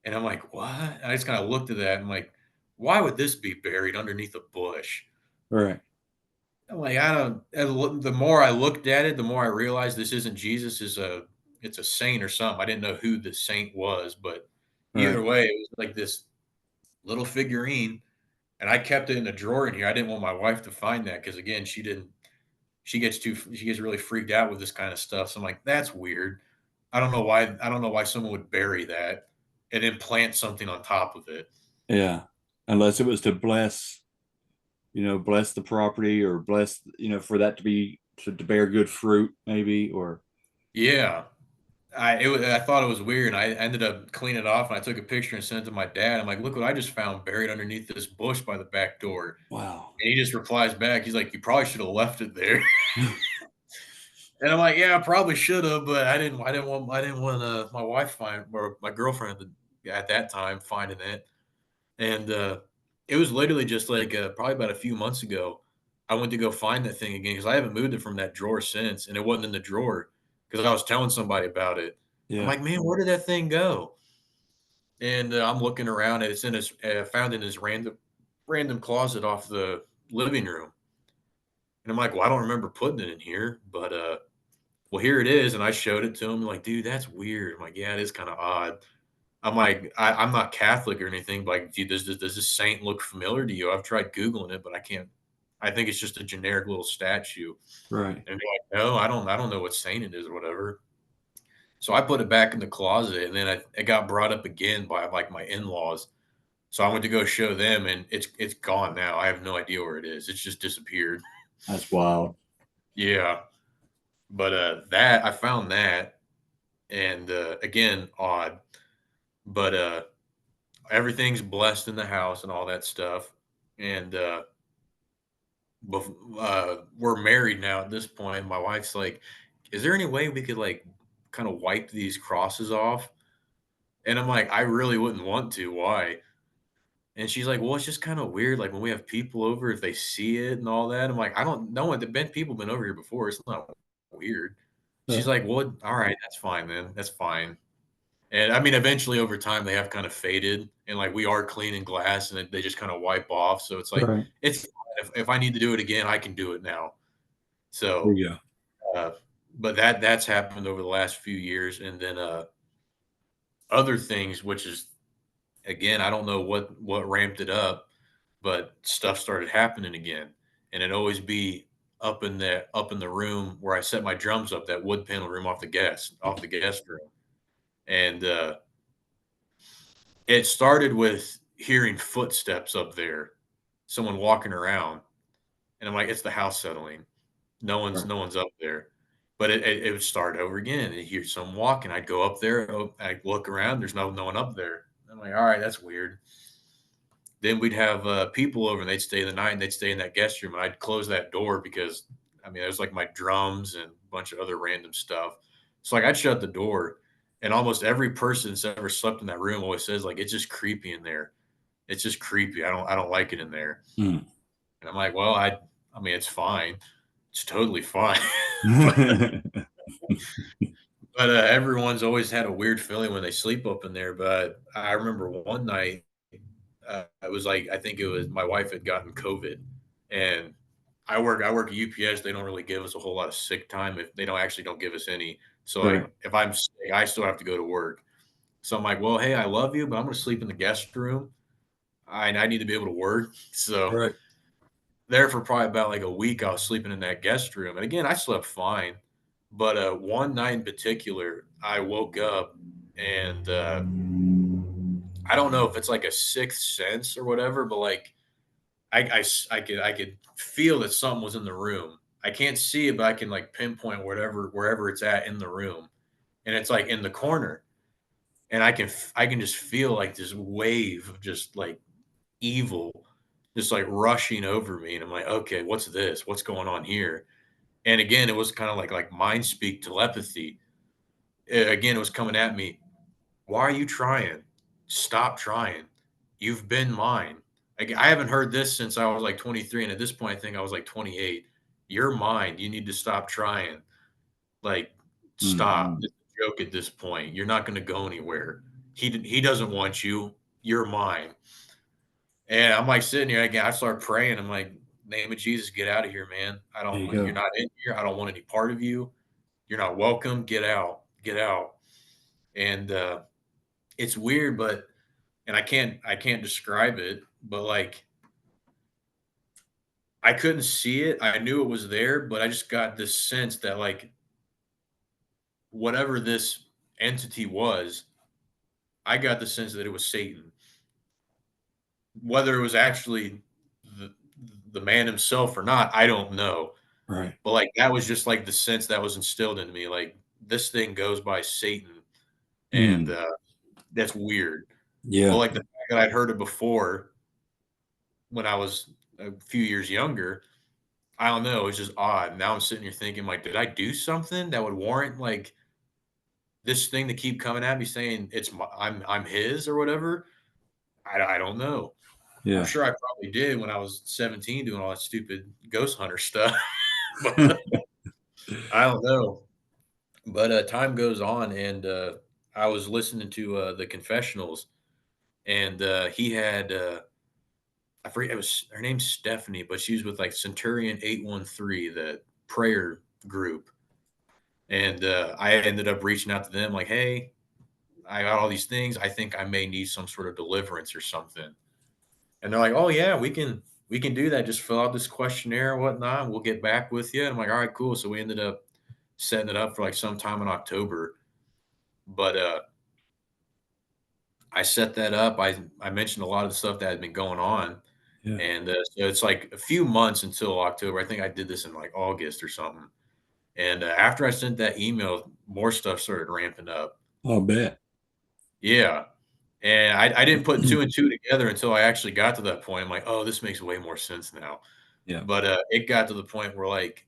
And I'm like, what? And I just kind of looked at that and I'm like, why would this be buried underneath a bush? All right. I'm like, I don't. The more I looked at it, the more I realized this isn't Jesus. It's a saint or something. I didn't know who the saint was, but All right. either way, it was like this little figurine, and I kept it in the drawer in here. I didn't want my wife to find that because again, she didn't. She gets really freaked out with this kind of stuff. So I'm like, that's weird. I don't know why. I don't know why someone would bury that and then plant something on top of it. Yeah. Unless it was to bless, bless the property or bless, for that to be to bear good fruit, maybe, or Yeah, I thought it was weird, and I ended up cleaning it off, and I took a picture and sent it to my dad. I'm like, "Look what I just found buried underneath this bush by the back door." Wow. And he just replies back, he's like, "You probably should have left it there." And I'm like, "Yeah, I probably should have, but I didn't want my wife find or my girlfriend at that time finding it." And it was literally just like probably about a few months ago. I went to go find that thing again because I haven't moved it from that drawer since, and it wasn't in the drawer because I was telling somebody about it. I'm Yeah. like, "Man, where did that thing go?" And I'm looking around, and it's in his found in his random closet off the living room. And I'm like, "Well, I don't remember putting it in here, but well, here it is." And I showed it to him, like, "Dude, that's weird." I'm like, "Yeah, it is kind of odd." I'm like, I'm not Catholic or anything, but like, does this saint look familiar to you? I've tried Googling it, but I can't. I think it's just a generic little statue. Right. And they're like, no, I don't know what saint it is or whatever. So I put it back in the closet, and then it got brought up again by like my in-laws. So I went to go show them, and it's gone now. I have no idea where it is. It's just disappeared. That's wild. Yeah, but that I found that, and again, odd, but everything's blessed in the house and all that stuff. And we're married now at this point. My wife's like, "Is there any way we could like kind of wipe these crosses off?" And I'm like, "I really wouldn't want to. Why?" And she's like, "Well, it's just kind of weird. Like when we have people over, if they see it and all that." I'm like, "I don't know. The been people been over here before. It's not weird." She's Yeah. like, "Well, all right, that's fine then. That's fine." And I mean, eventually over time, they have kind of faded, and like we are cleaning glass, and they just kind of wipe off. So it's like Right. it's fine. If I need to do it again, I can do it now. There So, you go. uh, but that's happened over the last few years, and then other things, which is again, I don't know what ramped it up, but stuff started happening again, and it always be up in the room where I set my drums up, that wood panel room off the guest room, and it started with hearing footsteps up there, someone walking around, and I'm like, "It's the house settling. Right. No one's up there." But it would start over again, and you hear someone walking. I'd go up there, I'd look around, there's no one up there. I'm like, "All right, that's weird." Then we'd have, people over, and they'd stay the night, and they'd stay in that guest room, and I'd close that door because, I mean, there's, like, my drums and a bunch of other random stuff. So, like, I'd shut the door, and almost every person that's ever slept in that room always says, like, "It's just creepy in there. It's just creepy. I don't like it in there." Mm. And I'm like, "Well, I mean, it's fine. It's totally fine." But everyone's always had a weird feeling when they sleep up in there. But I remember one night, it was like I think it was my wife had gotten COVID, and I work at UPS. They don't really give us a whole lot of sick time. If they don't give us any. So Right. like if I'm sick, I still have to go to work. So I'm like, well, hey, I love you, but I'm going to sleep in the guest room. I need to be able to work. So Right. there for probably about like a week, I was sleeping in that guest room, and again, I slept fine. But one night in particular, I woke up, and I don't know if it's like a sixth sense or whatever, but like I could feel that something was in the room. I can't see it, but I can like pinpoint wherever it's at in the room, and it's like in the corner, and I can just feel like this wave of just like evil, just like rushing over me, and I'm like, okay, what's this? What's going on here? And again, it was kind of like mind speak telepathy. Again, it was coming at me. Why are you trying? Stop trying. You've been mine. Like, I haven't heard this since I was like 23, and at this point, I think I was like 28. You're mine. You need to stop trying. Like, stop. Mm-hmm. It's a joke at this point. You're not going to go anywhere. He doesn't want you. You're mine. And I'm like sitting here again. I start praying. I'm like, name of Jesus, get out of here, man. I There don't. you You're go. not in here. I don't want any part of you. You're not welcome. Get out. Get out. And it's weird, but and I can't describe it, but like I couldn't see it. I knew it was there, but I just got this sense that like whatever this entity was, I got the sense that it was Satan. Whether it was actually the the man himself or not, I don't know. Right. But like that was just like the sense that was instilled into me. Like this thing goes by Satan, and Mm. that's weird. But Yeah. like the fact that I'd heard it before when I was a few years younger, I don't know. It's just odd. Now I'm sitting here thinking, like, did I do something that would warrant like this thing to keep coming at me saying I'm his or whatever? I don't know. I'm Yeah. sure I probably did when I was 17 doing all that stupid ghost hunter stuff, but I don't know. But time goes on, and I was listening to the confessionals, and he had I forget, it was her name's Stephanie, but she was with like Centurion 813, the prayer group. And I ended up reaching out to them like, hey, I got all these things. I think I may need some sort of deliverance or something. And they're like, oh yeah, we can do that. Just fill out this questionnaire and whatnot. We'll get back with you. And I'm like, all right, cool. So we ended up setting it up for like sometime in October. But I set that up. I mentioned a lot of the stuff that had been going on. Yeah. And so it's like a few months until October. I think I did this in like August or something. And after I sent that email, more stuff started ramping up. I'll bet. Yeah. And I didn't put two and two together until I actually got to that point. I'm like, oh, this makes way more sense now. Yeah. But it got to the point where like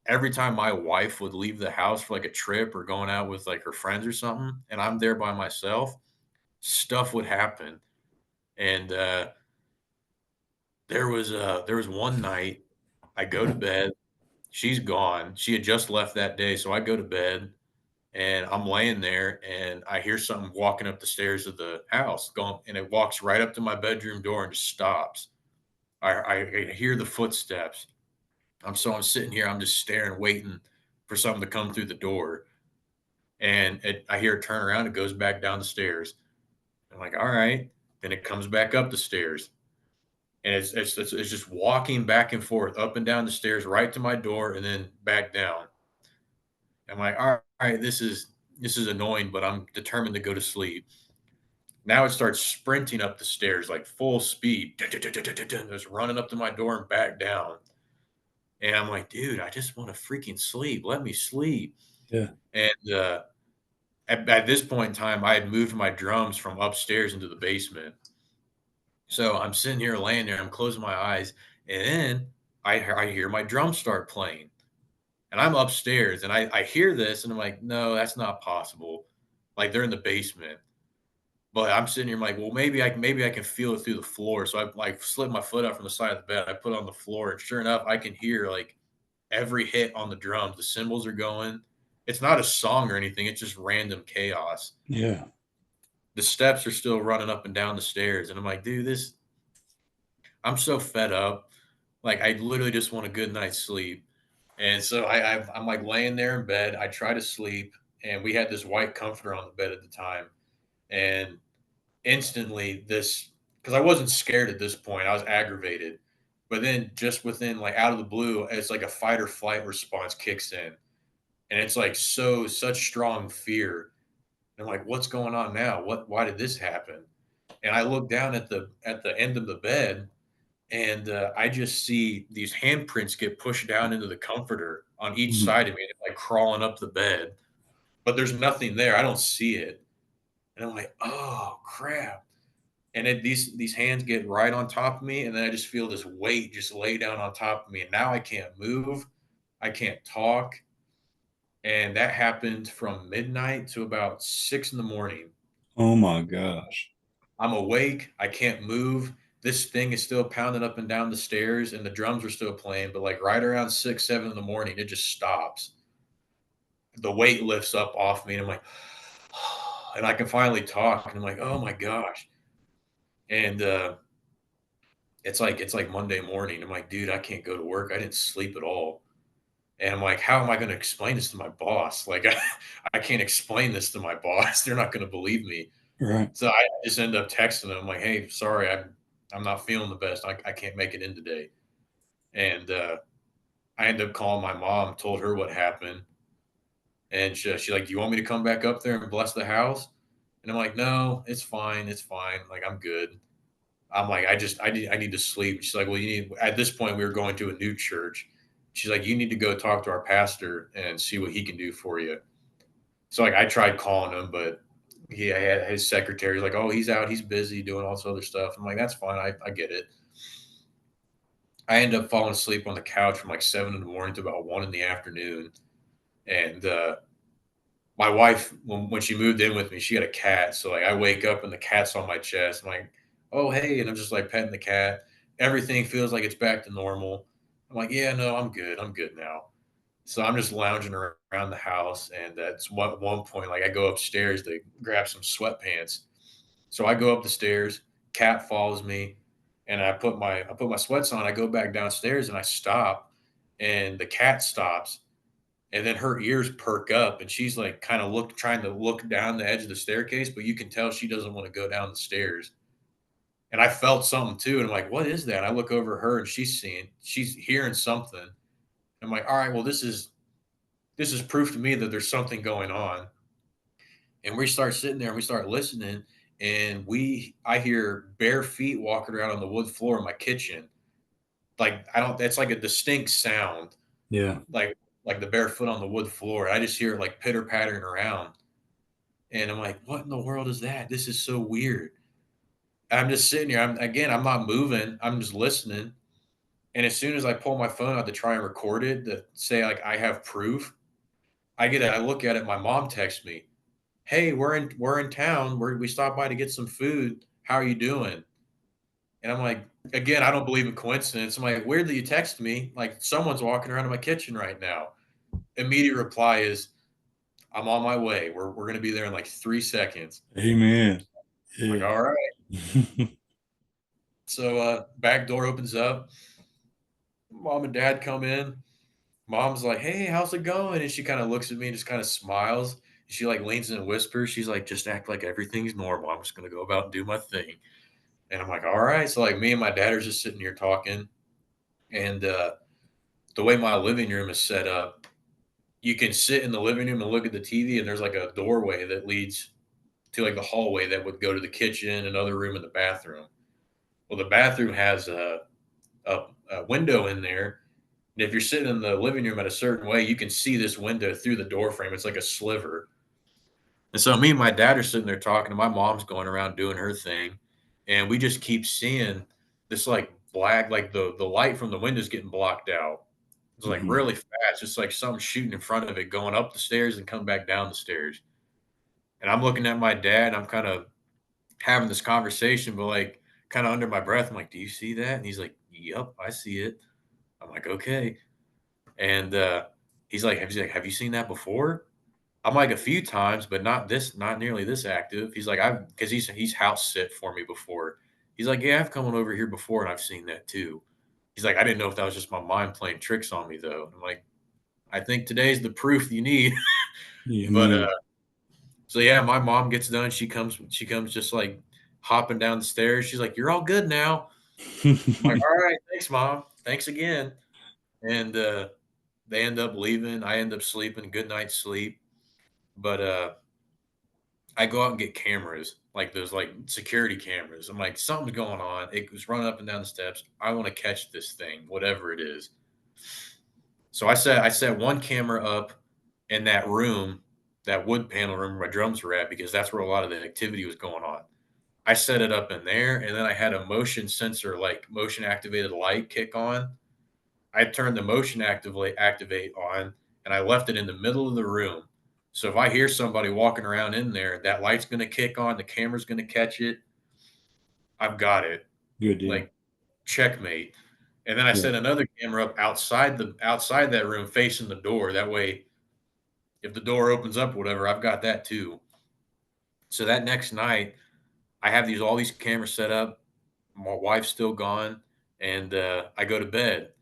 every time my wife would leave the house for like a trip or going out with like her friends or something, and I'm there by myself, stuff would happen. And there was one night I go to bed, she's gone. She had just left that day, so I go to bed and I'm laying there and I hear something walking up the stairs of the house going, and it walks right up to my bedroom door and just stops. I hear the footsteps. I'm sitting here, I'm just staring, waiting for something to come through the door. And I hear it turn around, it goes back down the stairs. I'm like, all right. Then it comes back up the stairs. And it's just walking back and forth, up and down the stairs, right to my door, and then back down. I'm like, all right, this is annoying, but I'm determined to go to sleep. Now it starts sprinting up the stairs like full speed. It's running up to my door and back down. And I'm like, dude, I just want to freaking sleep. Let me sleep. Yeah. And at this point in time, I had moved my drums from upstairs into the basement. So I'm sitting here laying there, I'm closing my eyes, and then I hear my drums start playing. And I'm upstairs and I hear this and I'm like, no, that's not possible. Like they're in the basement. But I'm sitting here, I'm like, well, maybe I can feel it through the floor. So I like slid my foot out from the side of the bed. I put it on the floor, and sure enough, I can hear like every hit on the drums. The cymbals are going. It's not a song or anything. It's just random chaos. Yeah. The steps are still running up and down the stairs, and I'm like, dude, this. I'm so fed up. Like I literally just want a good night's sleep. And so I'm like laying there in bed. I try to sleep, and we had this white comforter on the bed at the time, and instantly this, because I wasn't scared at this point, I was aggravated. But then just within like out of the blue, it's like a fight or flight response kicks in. And it's like such strong fear. And I'm like, what's going on now? Why did this happen? And I look down at the end of the bed, and I just see these handprints get pushed down into the comforter on each Mhm. side of me, and it's like crawling up the bed. But there's nothing there. I don't see it. And I'm like, oh crap. And these hands get right on top of me, and then I just feel this weight just lay down on top of me, and now I can't move, I can't talk, and that happened from midnight to about 6 in the morning. Oh my gosh. I'm awake, I can't move. This thing is still pounding up and down the stairs, and the drums are still playing, but like right around 6, 7 in the morning, it just stops. The weight lifts up off me, and I'm like, and I can finally talk, and I'm like, oh my gosh. And it's like Monday morning. I'm like, dude, I can't go to work. I didn't sleep at all. And I'm like, how am I going to explain this to my boss? Like, I can't explain this to my boss. They're not going to believe me. Right. So I just end up texting them like, hey, sorry, I'm not feeling the best. I can't make it in today. And I ended up calling my mom, told her what happened. And she's like, do you want me to come back up there and bless the house? And I'm like, no, it's fine. It's fine. Like, I'm good. I'm like, I need to sleep. She's like, well, you need, at this point, we were going to a new church. She's like, you need to go talk to our pastor and see what he can do for you. So like I tried calling him, but he had his secretary like, oh, he's out, he's busy doing all this other stuff. I'm like, that's fine, I get it. I ended up falling asleep on the couch from like 7 in the morning to about 1 in the afternoon. And my wife, when she moved in with me, she had a cat. So like I wake up and the cat's on my chest. I'm like, oh hey, and I'm just like petting the cat. Everything feels like it's back to normal. I'm like, yeah, no, I'm good. I'm good now. So I'm just lounging around the house, and at one point, like I go upstairs to grab some sweatpants. So I go up the stairs. Cat follows me, and I put my sweats on. I go back downstairs, and I stop, and the cat stops, and then her ears perk up, and she's like kind of trying to look down the edge of the staircase, but you can tell she doesn't want to go down the stairs. And I felt something too, and I'm like, "What is that?" And I look over at her, and she's hearing something. I'm like, "All right, well, this is proof to me that there's something going on." And we start sitting there and we start listening, and I hear bare feet walking around on the wood floor in my kitchen. Like I don't That's like a distinct sound, Yeah. like the barefoot on the wood floor. I just hear it like pitter pattering around. And I'm like, what in the world is that? This is so weird. I'm just sitting here. I'm not moving. I'm just listening. And as soon as I pull my phone out to try and record it to say like I have proof, I look at it, my mom texts me, "Hey, we're in town. We stopped by to get some food. How are you doing?" And I'm like, again, I don't believe in coincidence. I'm like, weird that you text me. Like someone's walking around in my kitchen right now. Immediate reply is, "I'm on my way. We're gonna be there in like 3 seconds." Amen. I'm like, Yeah. all right. So back door opens up. Mom and dad come in. Mom's like, "Hey, how's it going?" And she kind of looks at me and just kind of smiles. She like leans in and whispers. She's like, "Just act like everything's normal. I'm just gonna go about and do my thing." And I'm like, "All right." So like me and my dad are just sitting here talking, and the way my living room is set up, you can sit in the living room and look at the TV, and there's like a doorway that leads to like the hallway that would go to the kitchen, another room, and the bathroom. Well, the bathroom has a window in there. And if you're sitting in the living room at a certain way, you can see this window through the door frame. It's like a sliver. And so me and my dad are sitting there talking, and my mom's going around doing her thing. And we just keep seeing this like black, like the light from the windows getting blocked out. It's like Mhm. really fast, just like something shooting in front of it, going up the stairs and coming back down the stairs. And I'm looking at my dad, and I'm kind of having this conversation, but like kind of under my breath, I'm like, "Do you see that?" And he's like, "Yep, I see it." I'm like, "Okay." And Have you seen that before?" I'm like, "A few times, but not nearly this active." He's like, "I've," because he's house sit for me before. He's like, "Yeah, I've come on over here before and I've seen that too." He's like, "I didn't know if that was just my mind playing tricks on me though." I'm like, "I think today's the proof you need." Yeah, But man. so yeah, my mom gets done. She comes just like hopping down the stairs. She's like, "You're all good now." I'm like, "All right, thanks, mom. Thanks again." And they end up leaving. I end up sleeping. Good night's sleep. But I go out and get cameras, like those like security cameras. I'm like, something's going on. It was running up and down the steps. I want to catch this thing, whatever it is. So I set one camera up in that room, that wood panel room where my drums were at, because that's where a lot of the activity was going on. I set it up in there, and then I had a motion sensor, like motion activated light kick on. I turned the motion activate on, and I left it in the middle of the room. So if I hear somebody walking around in there, that light's going to kick on, the camera's going to catch it. I've got it. Good deal. Like checkmate. And then I Yeah. set another camera up outside that room facing the door. That way, if the door opens up, or whatever, I've got that too. So that next night, I have these all these cameras set up. My wife's still gone, and I go to bed.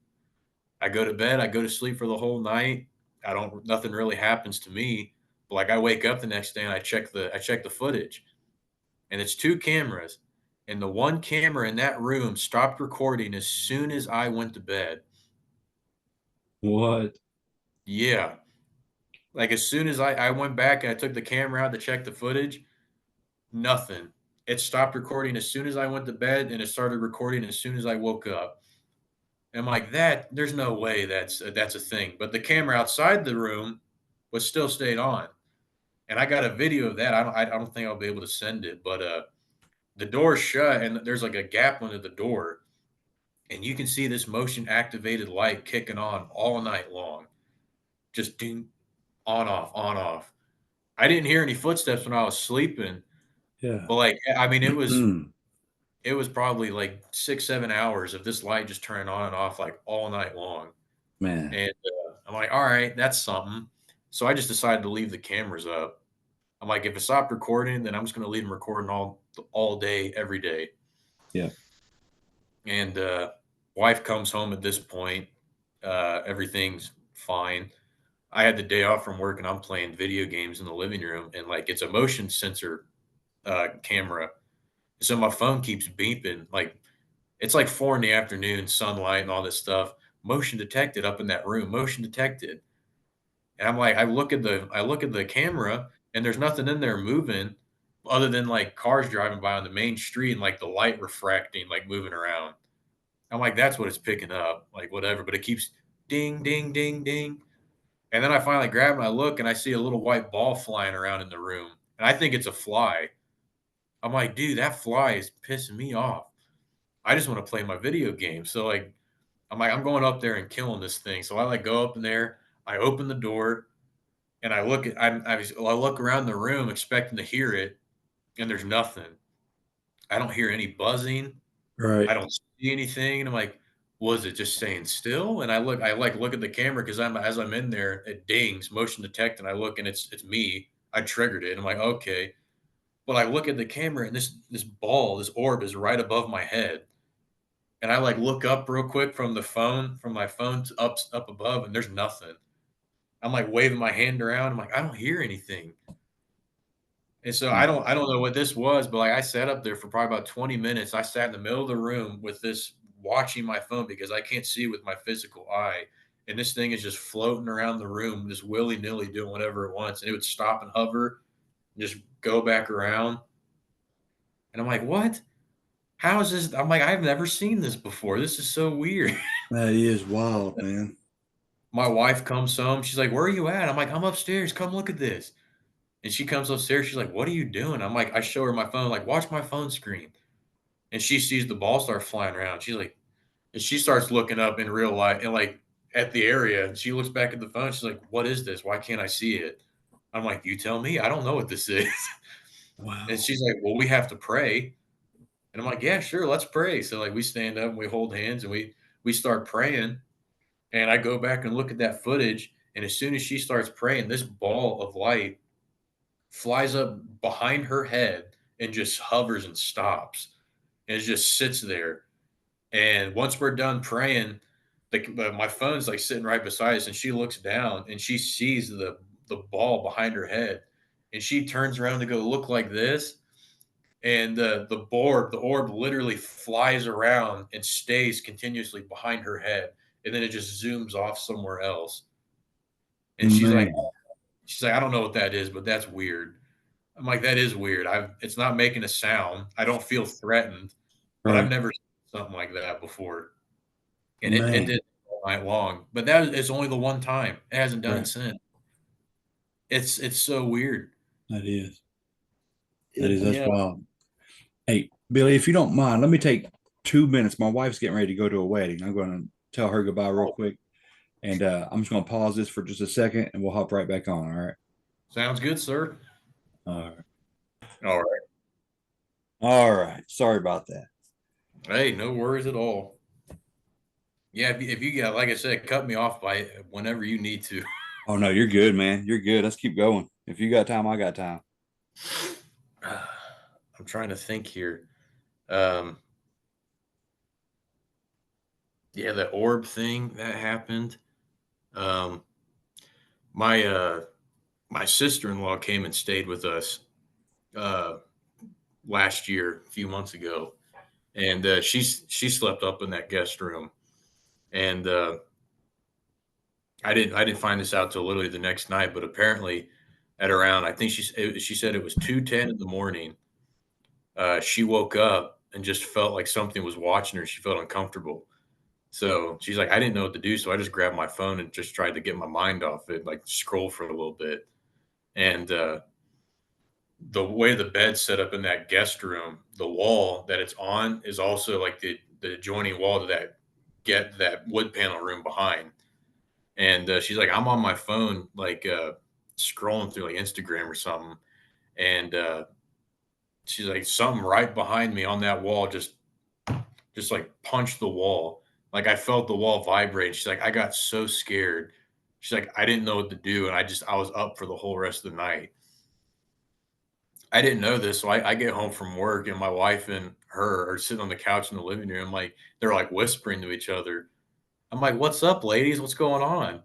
I go to sleep for the whole night. I don't Nothing really happens to me. But like I wake up the next day and I check the footage, and it's two cameras. And the one camera in that room stopped recording as soon as I went to bed. What? Yeah. Like as soon as I went back and I took the camera out to check the footage, nothing. It stopped recording as soon as I went to bed, and it started recording as soon as I woke up. And I'm like, there's no way that's a thing. But the camera outside the room was still stayed on. and I got a video of that. I don't think I'll be able to send it, but the door's shut and there's like a gap under the door, and you can see this motion activated light kicking on all night long, just ding, on off, on off. I didn't hear any footsteps when I was sleeping, Yeah. but like I mean, it was probably like 6 7 hours of this light just turning on and off like all night long, Man. and I'm like, all right, that's something. So I just decided to leave the cameras up. I'm like, if it stopped recording, then I'm just going to leave them recording all day, every day. Yeah. And wife comes home at this point. Everything's fine. I had the day off from work and I'm playing video games in the living room, and like it's a motion sensor camera. So my phone keeps beeping. Like it's like 4 in the afternoon, sunlight and all this stuff. Motion detected up in that room. Motion detected. And I'm like, I look at the camera and there's nothing in there moving other than like cars driving by on the main street and like the light refracting, like moving around. I'm like, that's what it's picking up, like whatever. But it keeps ding, ding, ding, ding. And then I finally grab and I look and I see a little white ball flying around in the room. And I think it's a fly. I'm like, dude, that fly is pissing me off. I just want to play my video game. So like I'm like, I'm going up there and killing this thing. So I like go up in there, I open the door, and I look around the room expecting to hear it, and there's nothing. I don't hear any buzzing. Right. I don't see anything, and I'm like, was it just staying still? And I look at the camera because as I'm in there, it dings, motion detect, and I look and it's me. I triggered it. I'm like, okay. But I look at the camera and this orb is right above my head. And I like look up real quick from my phone to up above, and there's nothing. I'm like waving my hand around. I'm like, I don't hear anything. And so I don't know what this was, but like I sat up there for probably about 20 minutes. I sat in the middle of the room with this watching my phone because I can't see with my physical eye. And this thing is just floating around the room, just willy-nilly doing whatever it wants. And it would stop and hover and just go back around. And I'm like, what? How is this? I'm like, I've never seen this before. This is so weird. That is wild, man. My wife comes home. She's like, where are you at? I'm like, I'm upstairs. Come look at this. And she comes upstairs. She's like, what are you doing? I'm like, I show her my phone, like, watch my phone screen. And she sees the ball start flying around. She's like, and she starts looking up in real life and like at the area. And she looks back at the phone. She's like, what is this? Why can't I see it? I'm like, you tell me. I don't know what this is. And Wow. she's like, well, we have to pray. And I'm like, yeah, sure, let's pray. So like we stand up and we hold hands and we start praying. And I go back and look at that footage. And as soon as she starts praying, this ball of light flies up behind her head and just hovers and stops. And it just sits there. And once we're done praying, my phone's like sitting right beside us, and she looks down and she sees the ball behind her head, and she turns around to go look like this, and the orb literally flies around and stays continuously behind her head, and then it just zooms off somewhere else. And Man. she's like, I don't know what that is, but that's weird. I'm like, that is weird. It's not making a sound. I don't feel threatened, but I've Right. never seen something like that before. And it Man. did all night long. But that is only the one time. It hasn't done it Right. since. It's so weird. That is. That's Yeah. wild. Hey, Billy, if you don't mind, let me take 2 minutes. My wife's getting ready to go to a wedding. I'm going to tell her goodbye real Oh, quick. And I'm just going to pause this for just a second and we'll hop right back on. All right. sounds good, sir. All right. All right. All right. Sorry about that. Hey, no worries at all. Yeah, if you get like I said, cut me off by whenever you need to. Oh, no, you're good, man. You're good. Let's keep going. If you got time, I got time. I'm trying to think here. Um, yeah, the orb thing that happened. Um, my my sister-in-law came and stayed with us uh, last year, a few months ago, and she slept up in that guest room, and I didn't find this out till literally the next night, but apparently at around I think she said it was 2:10 in the morning. She woke up and just felt like something was watching her. She felt uncomfortable. So she's like, I didn't know what to do. So I just grabbed my phone and just tried to get my mind off it, like scroll for a little bit. And the way the bed's set up in that guest room, the wall that it's on is also like the adjoining wall to that wood panel room behind. And she's like, I'm on my phone, like scrolling through like Instagram or something, and she's like, something right behind me on that wall just like punched the wall. Like I felt the wall vibrate. She's like, I got so scared. She's like, I didn't know what to do, and I was up for the whole rest of the night. I didn't know this, so I get home from work, and my wife and her are sitting on the couch in the living room, like they're like whispering to each other. I'm like, "What's up, ladies? What's going on?"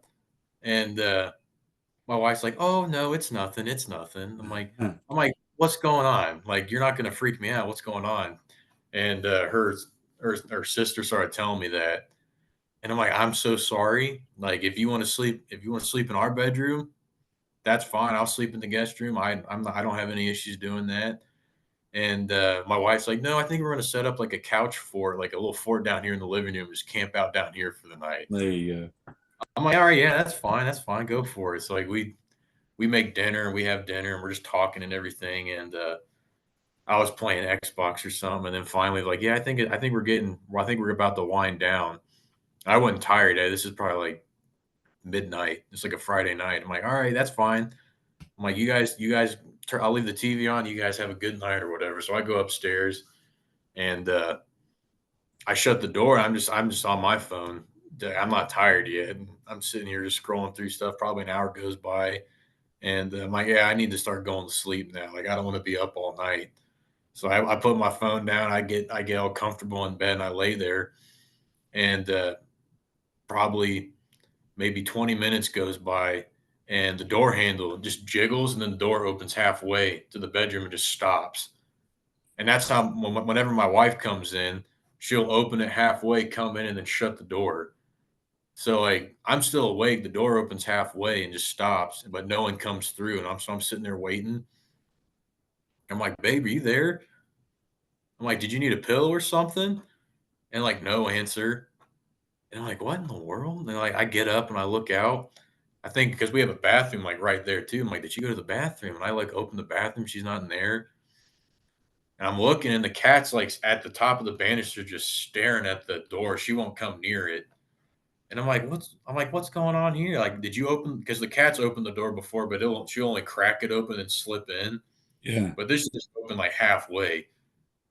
And my wife's like, "Oh no, it's nothing. It's nothing." I'm like, "What's going on? Like, you're not gonna freak me out. What's going on?" And her sister started telling me that, and I'm like, "I'm so sorry. Like, if you want to sleep in our bedroom, that's fine. I'll sleep in the guest room. I don't have any issues doing that." And my wife's like, "No, I think we're going to set up like a couch fort, like a little fort down here in the living room, just camp out down here for the night." There you I'm like, "All right, yeah, that's fine, go for it." So like we make dinner, we have dinner, and we're just talking and everything. And I was playing Xbox or something, and then finally, like, yeah, I think we're about to wind down. I wasn't tired. This is probably like midnight. It's like a Friday night. I'm like, all right, that's fine. I'm like, I'll leave the TV on. You guys have a good night or whatever. So I go upstairs and I shut the door. I'm just on my phone. I'm not tired yet. I'm sitting here just scrolling through stuff. Probably an hour goes by, and I'm like, yeah, I need to start going to sleep now. Like I don't want to be up all night. So I put my phone down. I get all comfortable in bed and I lay there, and probably maybe 20 minutes goes by, and the door handle just jiggles, and then the door opens halfway to the bedroom and just stops. And that's how whenever my wife comes in, she'll open it halfway, come in, and then shut the door. So like I'm still awake, the door opens halfway and just stops, but no one comes through, and I'm sitting there waiting. I'm like, "Babe, are you there?" I'm like, "Did you need a pillow or something?" And like no answer. And I'm like, "What in the world?" And like I get up and I look out. I think because we have a bathroom like right there too. I'm like, "Did you go to the bathroom?" And I like open the bathroom, she's not in there. And I'm looking, and the cat's like at the top of the banister, just staring at the door. She won't come near it. And I'm like, what's going on here? Like, did you open? Because the cat's opened the door before, but she'll only crack it open and slip in. go. But this is just open like halfway.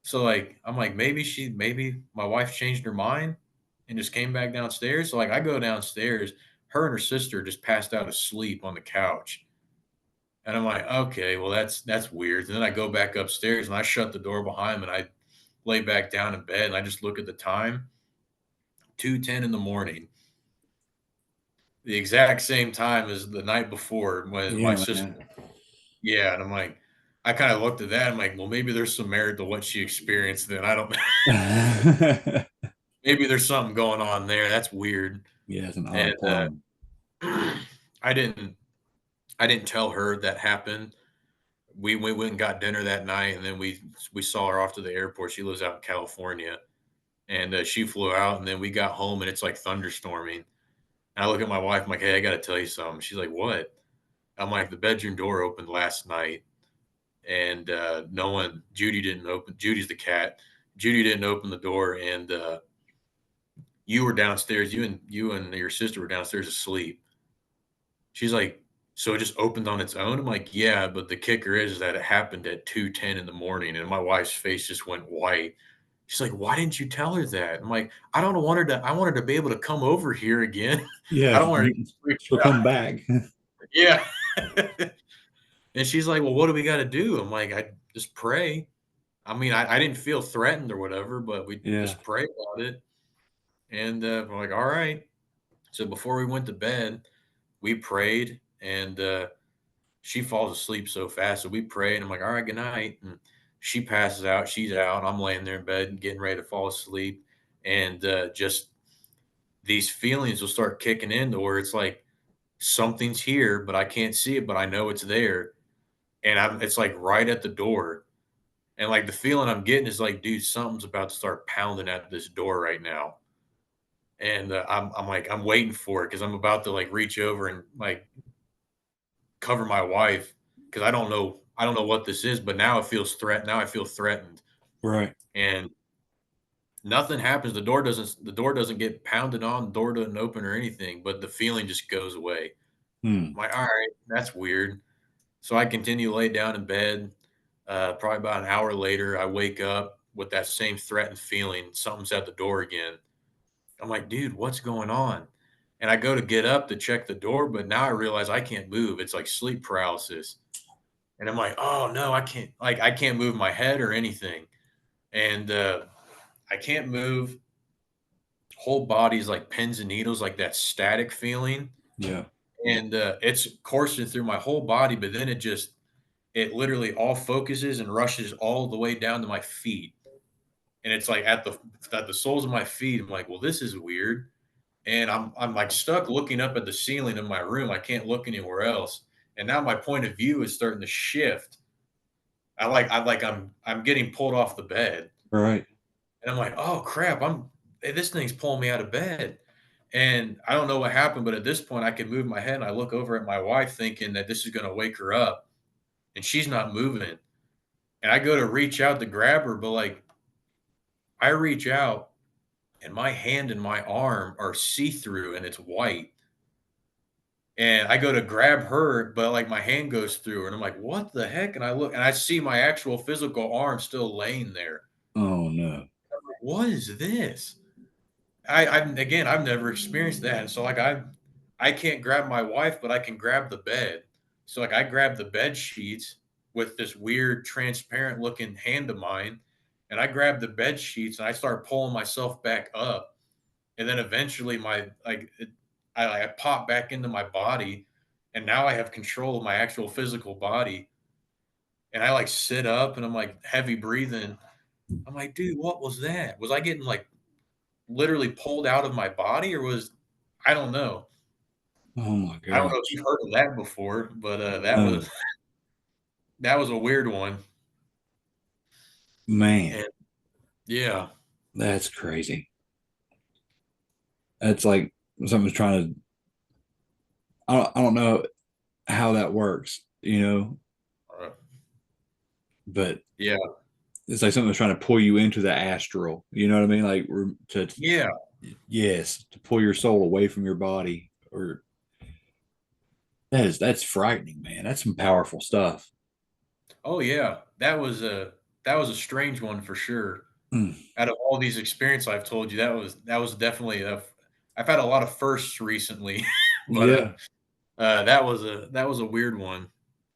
So like, I'm like, maybe my wife changed her mind and just came back downstairs. So like, I go downstairs. Her and her sister just passed out asleep on the couch. And I'm like, okay, well that's weird. And then I go back upstairs and I shut the door behind me and I lay back down in bed and I just look at the time, 2:10 in the morning, the exact same time as the night before when my Yeah, sister. man. Yeah, and I'm like, I kind of looked at that. I'm like, well, maybe there's some merit to what she experienced. Then I don't. Yeah, Maybe there's something going on there. That's weird. it's an And odd plan. I didn't. I didn't tell her that happened. We went and got dinner that night, and then we saw her off to the airport. She lives out in California, and she flew out, and then we got home, and it's like thunderstorming. And I look at my wife. I'm like, hey, I got to tell you something. She's like, what? I'm like, the bedroom door opened last night, and no one. Judy didn't open. Judy's the cat. Judy didn't open the door, and you were downstairs. You and your sister were downstairs asleep. She's like, so it just opened on its own. I'm like, yeah, but the kicker is that it happened at 2:10 in the morning, and my wife's face just went white. She's like, why didn't you tell her that? I'm like, I don't want her to. I want her to be able to come over here again. I Yeah, don't want her to get freaked she'll out. come back. Yeah. And she's like, well, what do we got to do? I'm like, I just pray. I mean, I didn't feel threatened or whatever, but we Yeah. just pray about it. And we're like, all right. So before we went to bed, we prayed, and she falls asleep so fast. So we prayed. I'm like, all right, good night. And she passes out. She's out. I'm laying there in bed getting ready to fall asleep. And just these feelings will start kicking in to where it's like something's here, but I can't see it, but I know it's there. And it's like right at the door. And like the feeling I'm getting is like, dude, something's about to start pounding at this door right now. And I'm like, I'm waiting for it because I'm about to like reach over and like cover my wife because I don't know. I don't know what this is, but now it feels threat. Now I feel threatened, Right. and nothing happens. The door doesn't get pounded on. The door doesn't open or anything, but the feeling just goes away. Hmm. I'm like, all right, that's weird. So I continue to lay down in bed. Probably about an hour later, I wake up with that same threatened feeling. Something's at the door again. I'm like, dude, what's going on? And I go to get up to check the door, but now I realize I can't move. It's like sleep paralysis. And I'm like, oh no, I can't, like, I can't move my head or anything. And I can't move. Whole body's like pins and needles, like that static feeling. Yeah. And it's coursing through my whole body, but then it literally all focuses and rushes all the way down to my feet. And it's like at the soles of my feet. I'm like, well, this is weird. And I'm like stuck looking up at the ceiling in my room. I can't look anywhere else. And now my point of view is starting to shift. I'm getting pulled off the bed. Right. And I'm like, oh crap, this thing's pulling me out of bed. And I don't know what happened, but at this point I can move my head and I look over at my wife thinking that this is gonna wake her up. And she's not moving. And I go to reach out to grab her, but like I reach out and my hand and my arm are see-through and it's white. And I go to grab her, but like my hand goes through, and I'm like, what the heck? And I look and I see my actual physical arm still laying there. Oh no. What is this? I've never experienced that. And so like I can't grab my wife, but I can grab the bed. So like I grab the bed sheets with this weird transparent looking hand of mine, and I grab the bed sheets and I start pulling myself back up. And then eventually I pop back into my body, and now I have control of my actual physical body. And I like sit up and I'm like heavy breathing. I'm like, dude, what was that? Was I getting like literally pulled out of my body, or was I don't know. Oh my I don't know if gosh. you've heard of that before, but that No. was that was a weird one. Man, And yeah, that's crazy. That's like someone's trying to, I don't know how that works, uh, but yeah, it's like something's trying to pull you into the astral. You know what I mean? Like to yeah. yes, to pull your soul away from your body. Or that's frightening, man. That's some powerful stuff. Oh yeah, that was a strange one for sure. Mm. Out of all these experiences I've told you, that was definitely a. I've had a lot of firsts recently, but Yeah. that was a weird one.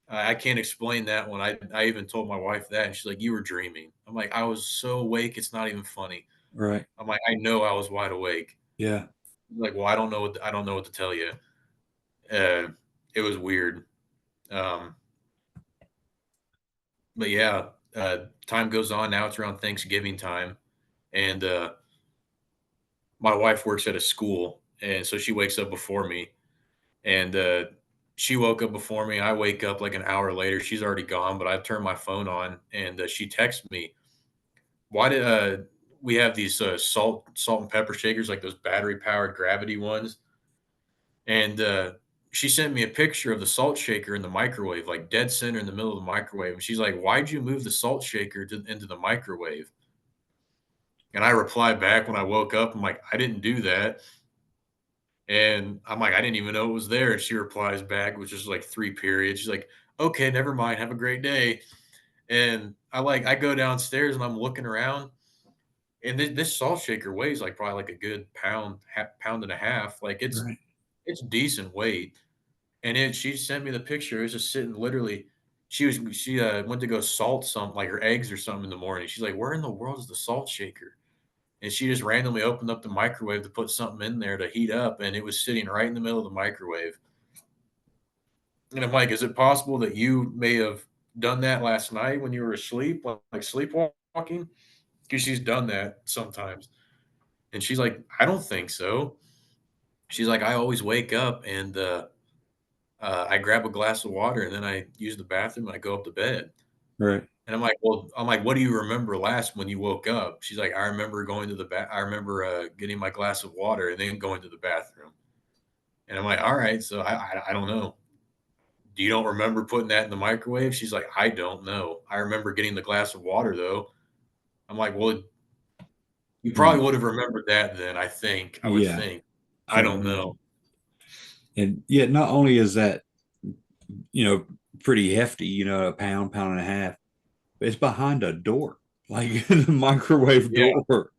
I can't explain that one. I even told my wife that, and she's like, "You were dreaming." I'm like, "I was so awake, it's not even funny." Right. I'm like, "I know I was wide awake." Yeah. Like, well, I don't know what to tell you. Uh, it was weird. Um, but yeah, time goes on. Now it's around Thanksgiving time, and my wife works at a school, and so she wakes up before me, and she woke up before me. I wake up like an hour later. She's already gone, but I've turned my phone on, and she texts me, "Why did we have these salt and pepper shakers, like those battery powered gravity ones?" And she sent me a picture of the salt shaker in the microwave, like dead center in the middle of the microwave. And she's like, "Why'd you move the salt shaker into the microwave?" And I replied back when I woke up, I'm like, "I didn't do that." And I'm like, "I didn't even know it was there." And she replies back, which is like three periods. She's like, "Okay, never mind. Have a great day." And I go downstairs and I'm looking around, and this salt shaker weighs like probably like a good pound and a half. Like Right. it's decent weight. And she sent me the picture. It was just sitting literally. She went to go salt some like her eggs or something in the morning. She's like, "Where in the world is the salt shaker?" And she just randomly opened up the microwave to put something in there to heat up, and it was sitting right in the middle of the microwave. And I'm like, "Is it possible that you may have done that last night when you were asleep, like sleepwalking?" Because she's done that sometimes. And she's like, "I don't think so." She's like, "I always wake up and I grab a glass of water and then I use the bathroom and I go up to bed." Right. And I'm like, "Well," I'm like, "What do you remember last when you woke up?" She's like, "I remember going to the I remember getting my glass of water and then going to the bathroom." And I'm like, "All right, so I don't know." "Do you don't remember putting that in the microwave?" She's like, "I don't know. I remember getting the glass of water though." I'm like, "Well, you Mm, probably would have remembered that then, I think. I would yeah, think. I I would don't know." imagine. And yet, not only is that, you know, pretty hefty, a pound, pound and a half, but it's behind a door, like the microwave Yeah. door.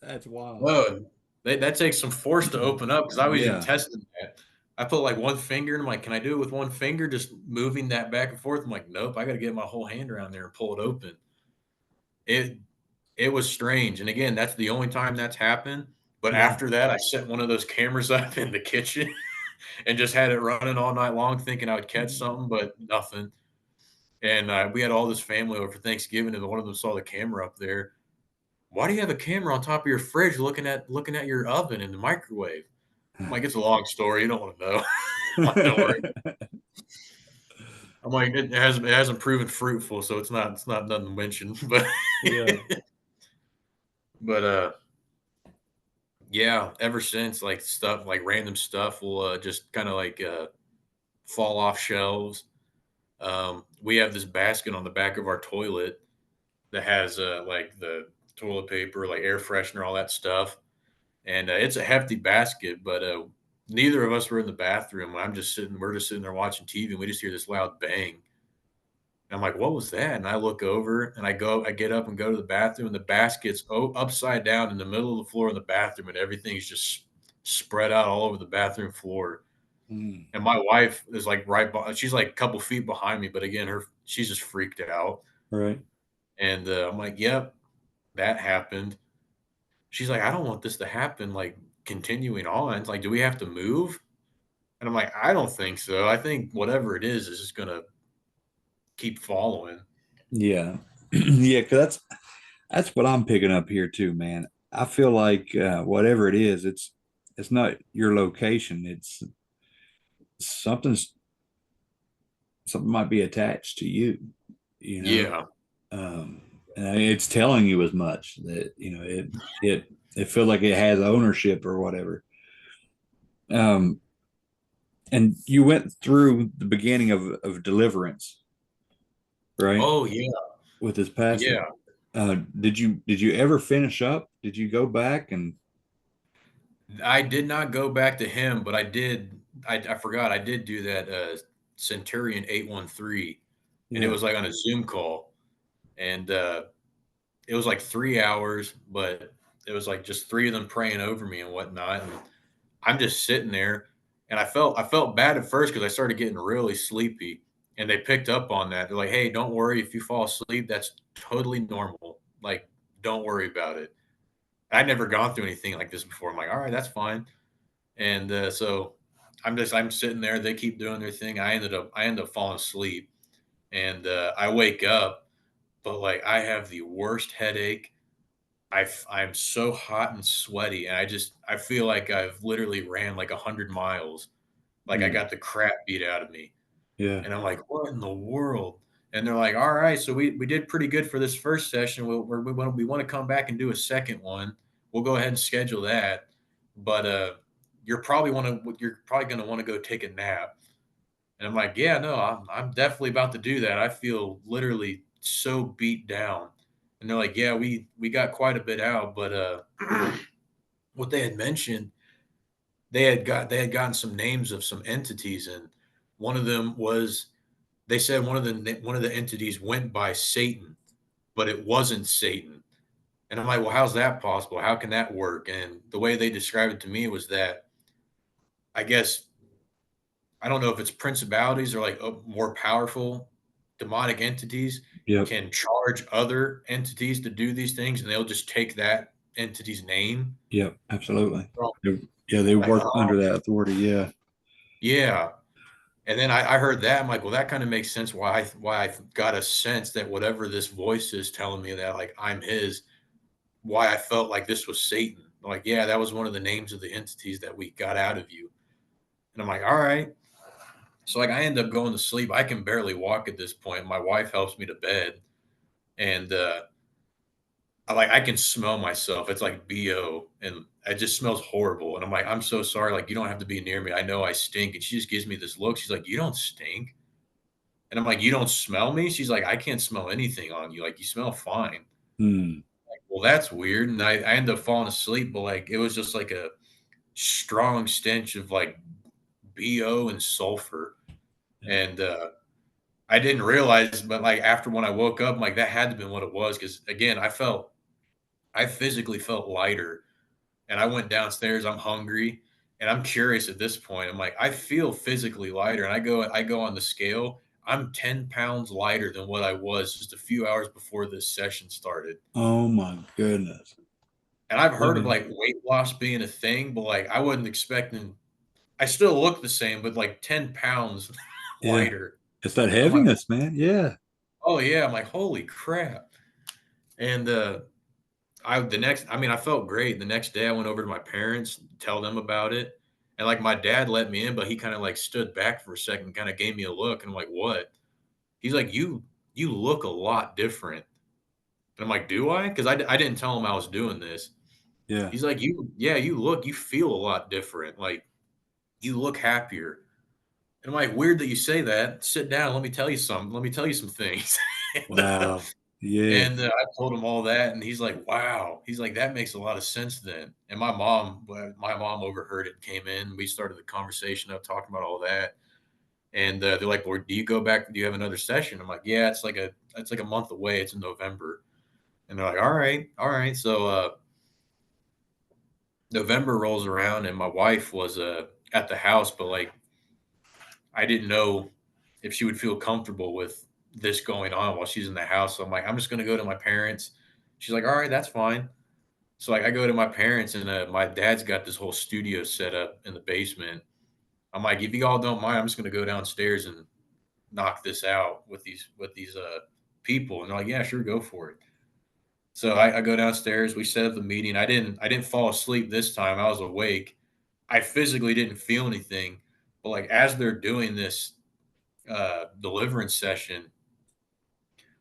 That's wild. Whoa. That takes some force to open up because I was even Yeah. testing that. I put like one finger and I'm like, "Can I do it with one finger?" Just moving that back and forth. I'm like, "Nope, I gotta get my whole hand around there and pull it open." It it was strange. And again, that's the only time that's happened. But Yeah. after that, I set one of those cameras up in the kitchen and just had it running all night long, thinking I would catch something, but nothing. And we had all this family over for Thanksgiving, and one of them saw the camera up there. "Why do you have a camera on top of your fridge looking at your oven in the microwave?" I'm like, "It's a long story. You don't want to know." I'm like, "Don't worry." I'm like, "It hasn't proven fruitful, so it's not nothing to mention." But Yeah. but yeah, ever since like stuff like random stuff will just kind of like fall off shelves. We have this basket on the back of our toilet that has like the toilet paper, like air freshener, all that stuff. And it's a hefty basket, but neither of us were in the bathroom. We're just sitting there watching TV, and we just hear this loud bang. And I'm like, "What was that?" And I look over, and I get up and go to the bathroom, and the basket's upside down in the middle of the floor in the bathroom, and everything's just spread out all over the bathroom floor. Mm, And my wife is like she's like a couple feet behind me, but again, she's just freaked out. right. And I'm like, "Yep, that happened." She's like, "I don't want this to happen, like, continuing on. It's like, do we have to move?" And I'm like, "I don't think so. I think whatever it is just gonna keep following." Yeah. Yeah, because that's what I'm picking up here too, man. I feel like whatever it is, it's not your location. It's something's something might be attached to you, you know. Yeah. And it's telling you as much that it it feels like it has ownership or whatever. Um, and you went through the beginning of deliverance, right? Oh, yeah. With this passing. Yeah. Did you ever finish up? Did you go back and I did not go back to him, but I forgot I did do that, Centurion 813, and it yeah, was, like, on a Zoom call, and, it was, like, 3 hours, but it was, like, just 3 of them praying over me and whatnot, and I'm just sitting there, and I felt bad at first because I started getting really sleepy, and they picked up on that. They're like, "Hey, don't worry if you fall asleep. That's totally normal. Like, don't worry about it." I'd never gone through anything like this before. I'm like, "All right, that's fine." And so I'm sitting there. They keep doing their thing. I end up falling asleep, and I wake up, but like I have the worst headache. I'm so hot and sweaty, and I feel like I've literally ran like 100 miles. Like I mm, got the crap beat out of me, yeah, and I'm like, "What in the world?" And they're like, "All right, so we did pretty good for this first session. We want to come back and do a second one. We'll go ahead and schedule that, but you're probably going to want to go take a nap." And I'm like, "Yeah, no, I'm definitely about to do that. I feel literally so beat down." And they're like, "Yeah, we got quite a bit out, but what they had mentioned, they had gotten some names of some entities, and one of them was they said one of the entities went by Satan, but it wasn't Satan." And I'm like, "Well, how's that possible? How can that work?" And the way they described it to me was that I guess I don't know if it's principalities or like more powerful demonic entities yep, can charge other entities to do these things, and they'll just take that entity's name. yep, absolutely. So Yeah, they I'm like, work "Oh, under that authority. Yeah, yeah." And then I heard that, I'm like, "Well, that kinda makes sense why I got a sense that whatever this voice is telling me that, like, I'm his, why I felt like this was Satan." Like, "Yeah, that was one of the names of the entities that we got out of you." And I'm like, "Alright." So, like, I end up going to sleep. I can barely walk at this point. My wife helps me to bed, and, I can smell myself. It's like BO, and it just smells horrible, and I'm like, "I'm so sorry, like, you don't have to be near me. I know I stink." And she just gives me this look. She's like, "You don't stink." And I'm like, "You don't smell me?" She's like, "I can't smell anything on you. Like, you smell fine." Hmm. Well, that's weird. And I ended up falling asleep, but like it was just like a strong stench of like BO and sulfur. Yeah. And I didn't realize, but like after when I woke up, I'm like that had to be what it was. Cause again, I physically felt lighter and I went downstairs. I'm hungry and I'm curious at this point. I'm like, I feel physically lighter. And I go on the scale. I'm 10 pounds lighter than what I was just a few hours before this session started. Oh my goodness. And I've Yeah, heard of man. like weight loss being a thing, but like I wasn't expecting, I still look the same, but like 10 pounds Yeah. lighter. It's that I'm like, heaviness, man. Yeah. oh yeah. I'm like, holy crap. And I mean, I felt great. The next day I went over to my parents, tell them about it. And like my dad let me in, but he kind of like stood back for a second, kind of gave me a look. And I'm like, what? He's like, you look a lot different. And I'm like, do I? Because I didn't tell him I was doing this. Yeah. He's like, yeah, you feel a lot different. Like, you look happier. And I'm like, weird that you say that. Sit down. Let me tell you something. Let me tell you some things. Wow. Yeah. And I told him all that, and he's like, "Wow." He's like, "That makes a lot of sense then." And my mom overheard it, came in. We started the conversation up, talking about all that. And they're like, "Well, do you go back? Do you have another session?" I'm like, "Yeah, it's like a month away. It's in November." And they're like, "All right, all right." So November rolls around, and my wife was at the house, but like I didn't know if she would feel comfortable with this going on while she's in the house. So I'm like, I'm just gonna go to my parents. She's like, all right, that's fine. So like I go to my parents and my dad's got this whole studio set up in the basement. I'm like, if you all don't mind, I'm just gonna go downstairs and knock this out with these people. And they're like, yeah, sure, go for it. So I go downstairs. We set up the meeting. I didn't fall asleep this time. I was awake. I physically didn't feel anything, but like as they're doing this deliverance session,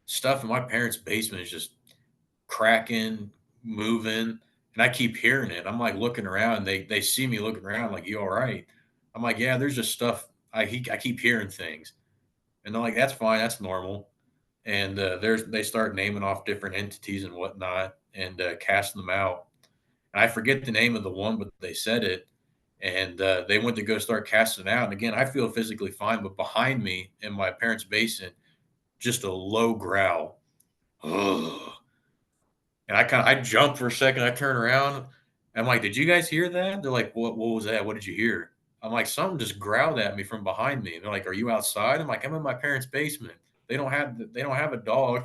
stuff in my parents' basement is just cracking, moving, and I keep hearing it. I'm like looking around. They see me looking around, like, "You all right?" I'm like, "Yeah." There's just stuff. I keep hearing things, and they're like, "That's fine. That's normal." And they start naming off different entities and whatnot, and casting them out. And I forget the name of the one, but they said it, and they went to go start casting it out. And again, I feel physically fine, but behind me in my parents' basement, just a low growl. Ugh. And I jump for a second. I turn around. I'm like, "Did you guys hear that?" They're like, What was that? What did you hear?" I'm like, "Something just growled at me from behind me." And they're like, "Are you outside?" I'm like, "I'm in my parents' basement. They don't have a dog,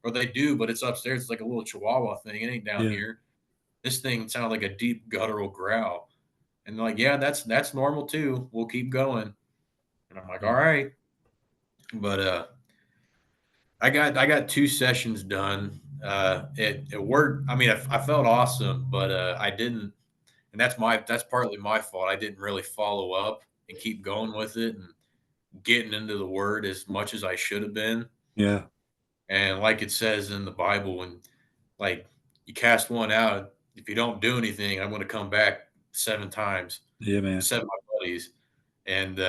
or they do, but it's upstairs. It's like a little Chihuahua thing. It ain't down Yeah. here. This thing sounded like a deep guttural growl." And they're like, "Yeah, that's normal too. We'll keep going." And I'm like, "All Yeah. right." But I got 2 sessions done. It worked. I mean, I felt awesome, but I didn't, and that's partly my fault. I didn't really follow up and keep going with it and getting into the word as much as I should have been. Yeah. And like it says in the Bible, when like you cast one out, if you don't do anything, I'm going to come back 7 times, Yeah, man. 7 buddies, and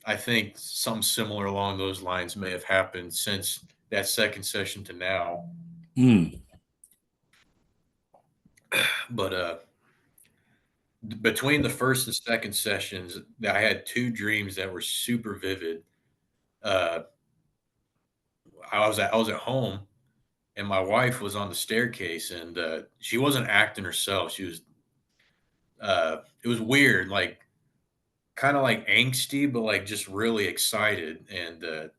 I think some similar along those lines may have happened since that second session to now. Mm. But between the first and second sessions, I had 2 dreams that were super vivid. Uh, I was at home, and my wife was on the staircase, and she wasn't acting herself. She was it was weird, like kind of like angsty, but like just really excited. And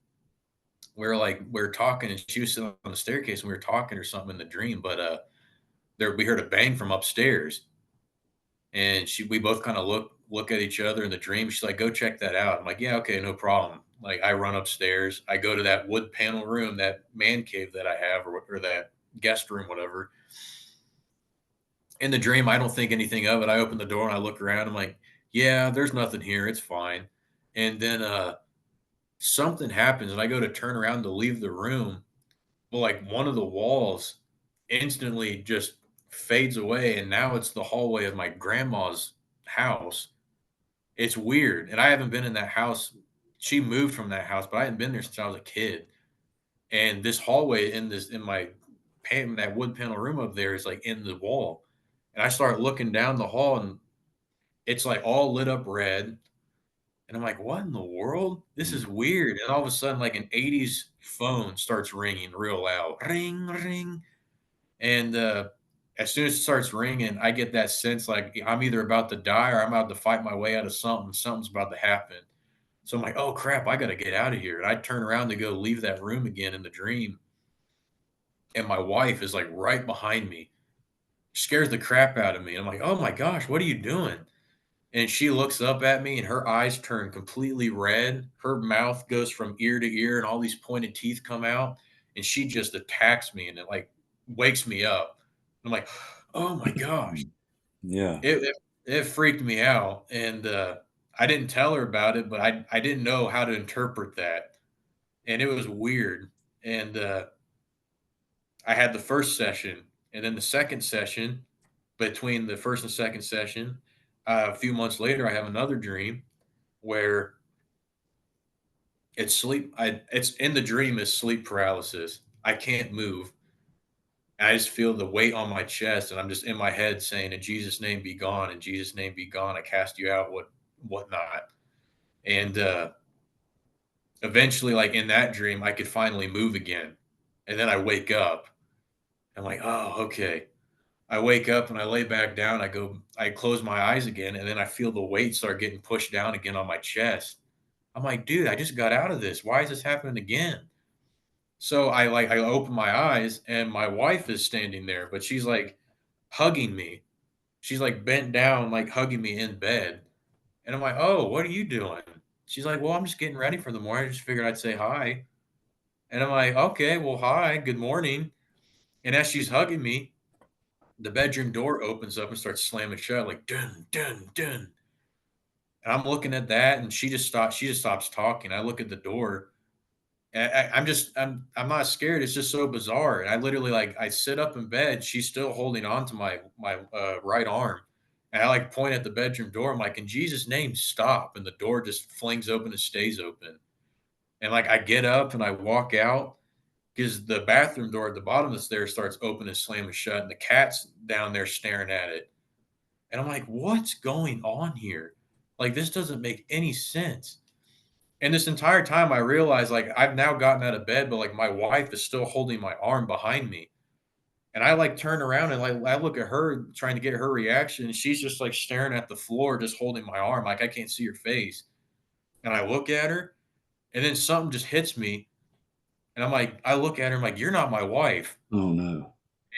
we were talking, and she was sitting on the staircase, and we were talking or something in the dream. But there we heard a bang from upstairs, and we both kind of look at each other in the dream. She's like, "Go check that out." I'm like, "Yeah, okay, no problem." Like I run upstairs, I go to that wood panel room, that man cave that I have, or that guest room, whatever. In the dream, I don't think anything of it. I open the door and I look around. I'm like, "Yeah, there's nothing here. It's fine." And then something happens, and I go to turn around to leave the room, but like one of the walls instantly just fades away, and now it's the hallway of my grandma's house. It's weird, and I haven't been in that house. she moved from that house, but I hadn't been there since I was a kid. And this hallway in my that wood panel room up there is like in the wall. And I start looking down the hall and it's like all lit up red. And I'm like, what in the world? This is Mm. weird. And all of a sudden, like an 80s phone starts ringing real loud. Ring, ring. And as soon as it starts ringing, I get that sense like I'm either about to die or I'm about to fight my way out of something. Something's about to happen. So I'm like, oh crap, I got to get out of here. And I turn around to go leave that room again in the dream. And my wife is like right behind me. Scares the crap out of me. I'm like, oh my gosh, what are you doing? And she looks up at me and her eyes turn completely red. Her mouth goes from ear to ear and all these pointed teeth come out. And she just attacks me and it like wakes me up. I'm like, oh my gosh. Yeah. It freaked me out. And I didn't tell her about it, but I didn't know how to interpret that. And it was weird. And I had the first session. And then the second session, between the first and second session, a few months later, I have another dream where it's in the dream is sleep paralysis. I can't move. I just feel the weight on my chest, and I'm just in my head saying, "In Jesus' name, be gone! In Jesus' name, be gone! I cast you out! Whatnot?" And eventually, like in that dream, I could finally move again, and then I wake up. I'm like, "Oh, okay." I wake up and I lay back down. I close my eyes again, and then I feel the weight start getting pushed down again on my chest. I'm like, dude, I just got out of this. Why is this happening again? So I open my eyes and my wife is standing there, but she's like hugging me. She's like bent down, like hugging me in bed. And I'm like, oh, what are you doing? She's like, well, I'm just getting ready for the morning. I just figured I'd say hi. And I'm like, okay, well, hi, good morning. And as she's hugging me, the bedroom door opens up and starts slamming shut, like dun dun dun. And I'm looking at that, and she just stops talking. I look at the door, I'm not scared. It's just so bizarre. And I literally like I sit up in bed. She's still holding on to my right arm, and I like point at the bedroom door. I'm like, in Jesus' name, stop! And the door just flings open and stays open. And like I get up and I walk out because the bathroom door at the bottom of the stairs starts open and slamming shut, and the cat's down there staring at it. And I'm like, what's going on here? Like this doesn't make any sense. And this entire time, I realized like I've now gotten out of bed, but like my wife is still holding my arm behind me. And I like turn around and like I look at her trying to get her reaction. And she's just like staring at the floor, just holding my arm. Like I can't see her face. And I look at her and then something just hits me. And I'm like, I look at her, I'm like, you're not my wife. Oh no.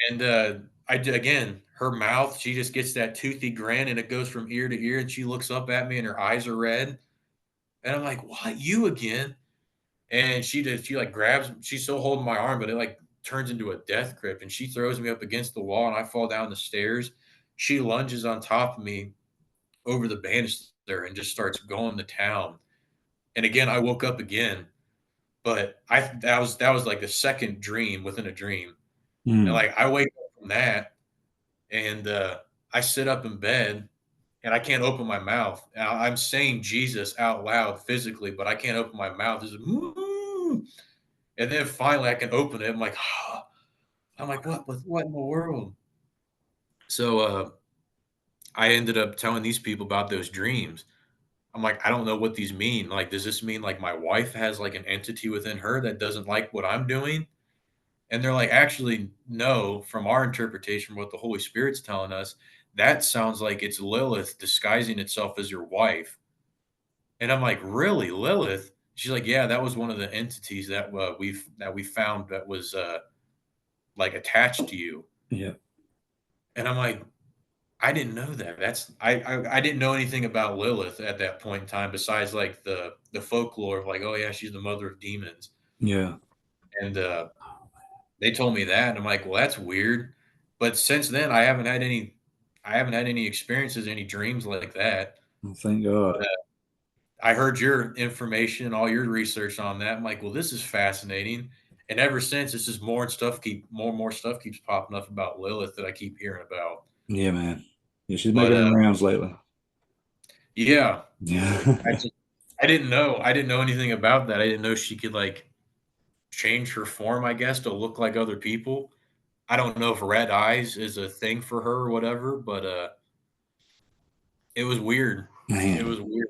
And I did again, her mouth, she just gets that toothy grin and it goes from ear to ear. And she looks up at me and her eyes are red. And I'm like, what? You again? And she like grabs she's still holding my arm, but it like turns into a death grip and she throws me up against the wall and I fall down the stairs. She lunges on top of me over the banister and just starts going to town. And again, I woke up again, but I that was like the second dream within a dream. And Mm. like I wake up from that and I sit up in bed and I can't open my mouth. Now, I'm saying Jesus out loud physically, but I can't open my mouth. It's and then finally I can open it. I'm like, I'm like, what in the world? So I ended up telling these people about those dreams. I'm like, I don't know what these mean. Like, does this mean like my wife has like an entity within her that doesn't like what I'm doing? And they're like, actually, no, from our interpretation, what the Holy Spirit's telling us, that sounds like it's Lilith disguising itself as your wife. And I'm like, really, Lilith? She's like, yeah, that was one of the entities that we found that was like attached to you. Yeah. And I'm like, I didn't know that. I didn't know anything about Lilith at that point in time besides like the folklore of like, oh yeah, she's the mother of demons. Yeah. And they told me that, and I'm like, well, that's weird. But since then, I haven't had any experiences, any dreams like that. Well, thank God. I heard your information, all your research on that. I'm like, well, this is fascinating. And ever since, it's just more and more stuff keeps popping up about Lilith that I keep hearing about. Yeah, man. Yeah, she's But making her rounds lately. yeah, Yeah. I didn't know anything about that. I didn't know she could like change her form, I guess, to look like other people. I don't know if red eyes is a thing for her or whatever, but it was weird. It Man, was weird.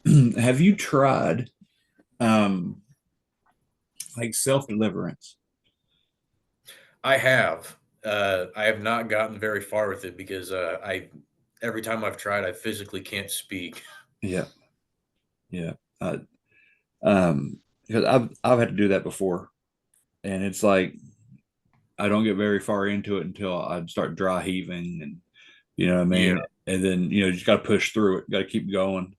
man. Have you tried um like self-deliverance? I have not gotten very far with it because I every time I've tried, I physically can't speak. Yeah, yeah. Um, because I've had to do that before, and it's like I don't get very far into it until I start dry heaving, and you know what I Yeah, mean. And then you just got to push through it. Got to keep going